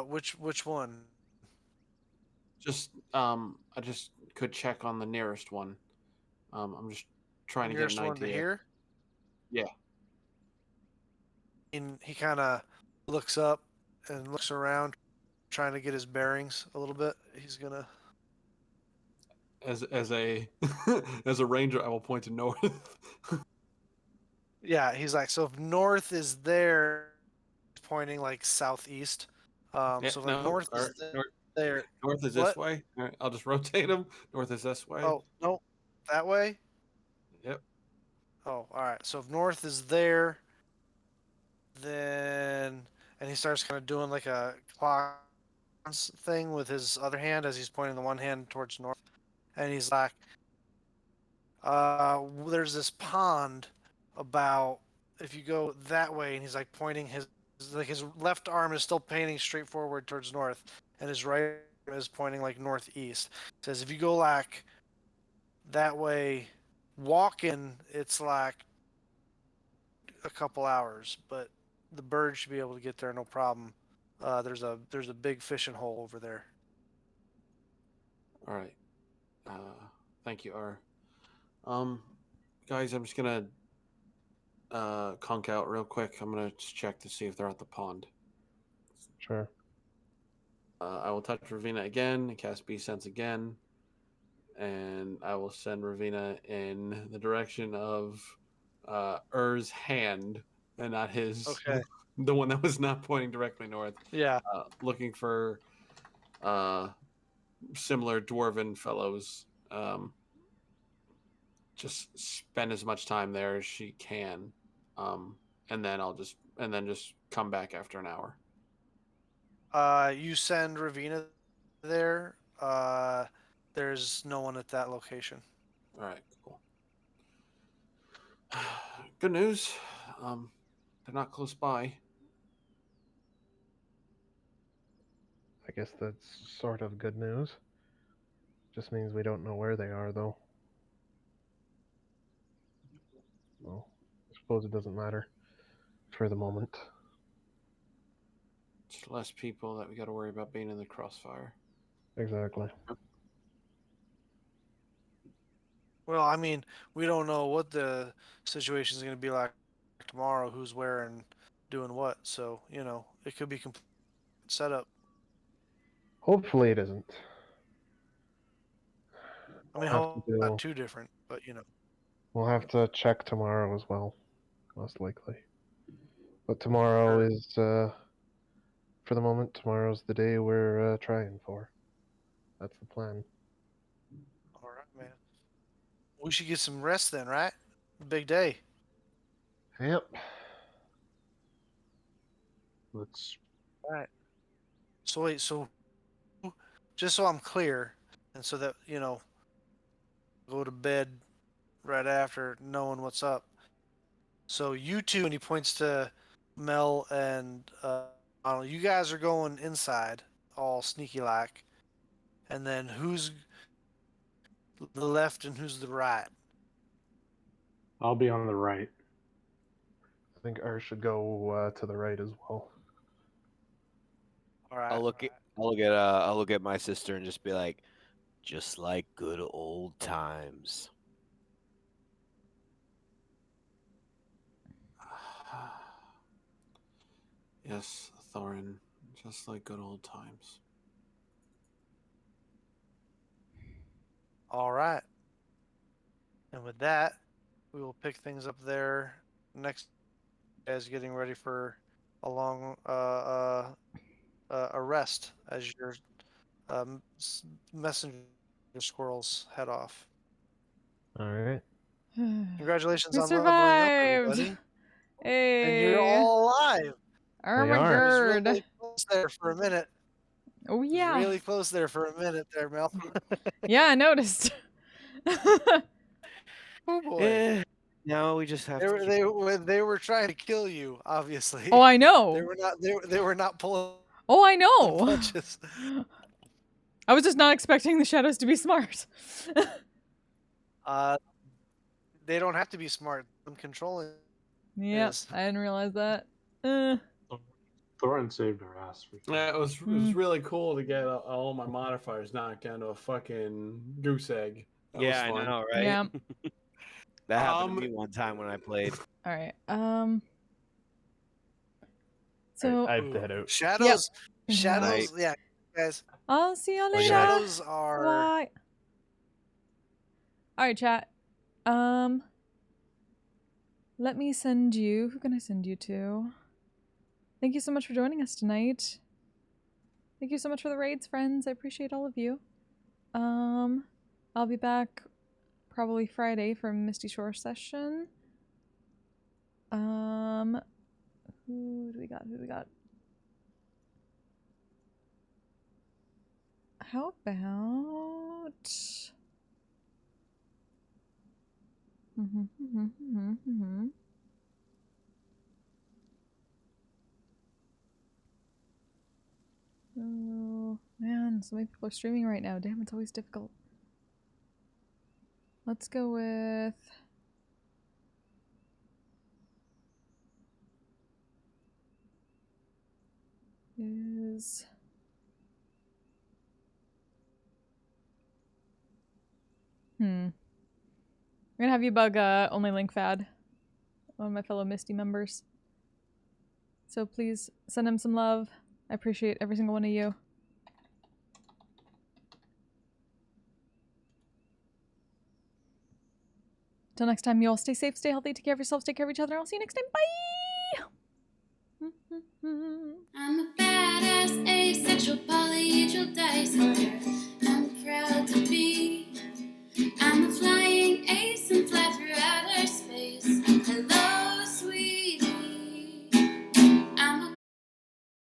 Which one? I just could check on the nearest one. I'm just trying to get Nearest an one to idea. here. Yeah. And he kind of looks up and looks around, trying to get his bearings a little bit. He's gonna. As a as a ranger, I will point to north. Yeah, he's like, so if north is there, pointing like southeast. Yeah, So if no, north is there. north is What? this way. All right, I'll just rotate him. North is this way. Oh no, that way. Yep. Oh, all right. So if north is there, then and he starts kind of doing like a clock thing with his other hand as he's pointing the one hand towards north, and he's like, there's this pond about if you go that way, and he's like pointing his left arm is still pointing straight forward towards north, and his right arm is pointing like northeast. He says if you go like that way, walking, it's like a couple hours, but the bird should be able to get there no problem. There's a big fishing hole over there. All right. Thank you, R. Guys, I'm just gonna conk out real quick. I'm gonna just check to see if they're at the pond. Sure. I will touch Ravina again and cast Bee Sense again, and I will send Ravina in the direction of Ur's hand and not his. Okay. The one that was not pointing directly north. Yeah. Looking for similar dwarven fellows. Just spend as much time there as she can, and then just come back after an hour. You send Ravina there. There's no one at that location. All right, cool. Good news. They're not close by. I guess that's sort of good news. Just means we don't know where they are, though. Well, I suppose it doesn't matter for the moment. Just less people that we got to worry about being in the crossfire. Exactly. Well, I mean, we don't know what the situation is going to be like tomorrow. Who's where and doing what? So it could be complete setup. Hopefully it isn't. I mean, We'll have to not do. too different, but We'll have to check tomorrow as well, most likely. But tomorrow Sure. is, for the moment, tomorrow's the day we're trying for. That's the plan. All right, man. We should get some rest then, right? Big day. Yep. Let's. All right. So wait, so just so I'm clear, and so that go to bed right after knowing what's up. So you two, and he points to Mel and Donald. You guys are going inside, all sneaky like, and then who's the left and who's the right? I'll be on the right. I think ours should go to the right as well. All right. I'll look at my sister and just be like, just like good old times. Yes, Thorin, just like good old times. All right. And with that, we will pick things up there next as getting ready for a long a rest as your messenger squirrels head off. All right. Congratulations We on leveling up, survived. everybody. And you're Hey. all alive. Oh We my are. It was god. really close there for a minute. Oh It was yeah. really close there for a minute there, Mel. Yeah, I noticed. Oh boy. No, we just have They to were they were trying to kill you, obviously. Oh, I They know. were not they were not pulling Oh, I know. punches. I was just not expecting the shadows to be smart. They don't have to be smart. I'm controlling. Yep, is. I didn't realize that. Thorin saved our ass for sure. Yeah, it was really cool to get all my modifiers knocked down to a fucking goose egg. That was Yeah, I fun. know, right? Yeah. That happened to me one time when I played. All right. So I have to head out. Shadows. Yep. Shadows. Yeah, guys. I'll see y'all later. Shadows are. Bye. All right, chat. Let me send you. Who can I send you to? Thank you so much for joining us tonight. Thank you so much for the raids, friends. I appreciate all of you. I'll be back probably Friday for Misty Shore session. Who do we got? Who do we got? How about... Oh, man, so many people are streaming right now. Damn, it's always difficult. Let's go with... is... I'm gonna have you bug Only Link Fad, one of my fellow Misty members. So please send him some love. I appreciate every single one of you. Till next time, you all stay safe, stay healthy, take care of yourselves, take care of each other, and I'll see you next time. Bye! I'm a badass, asexual, polyhedral dice.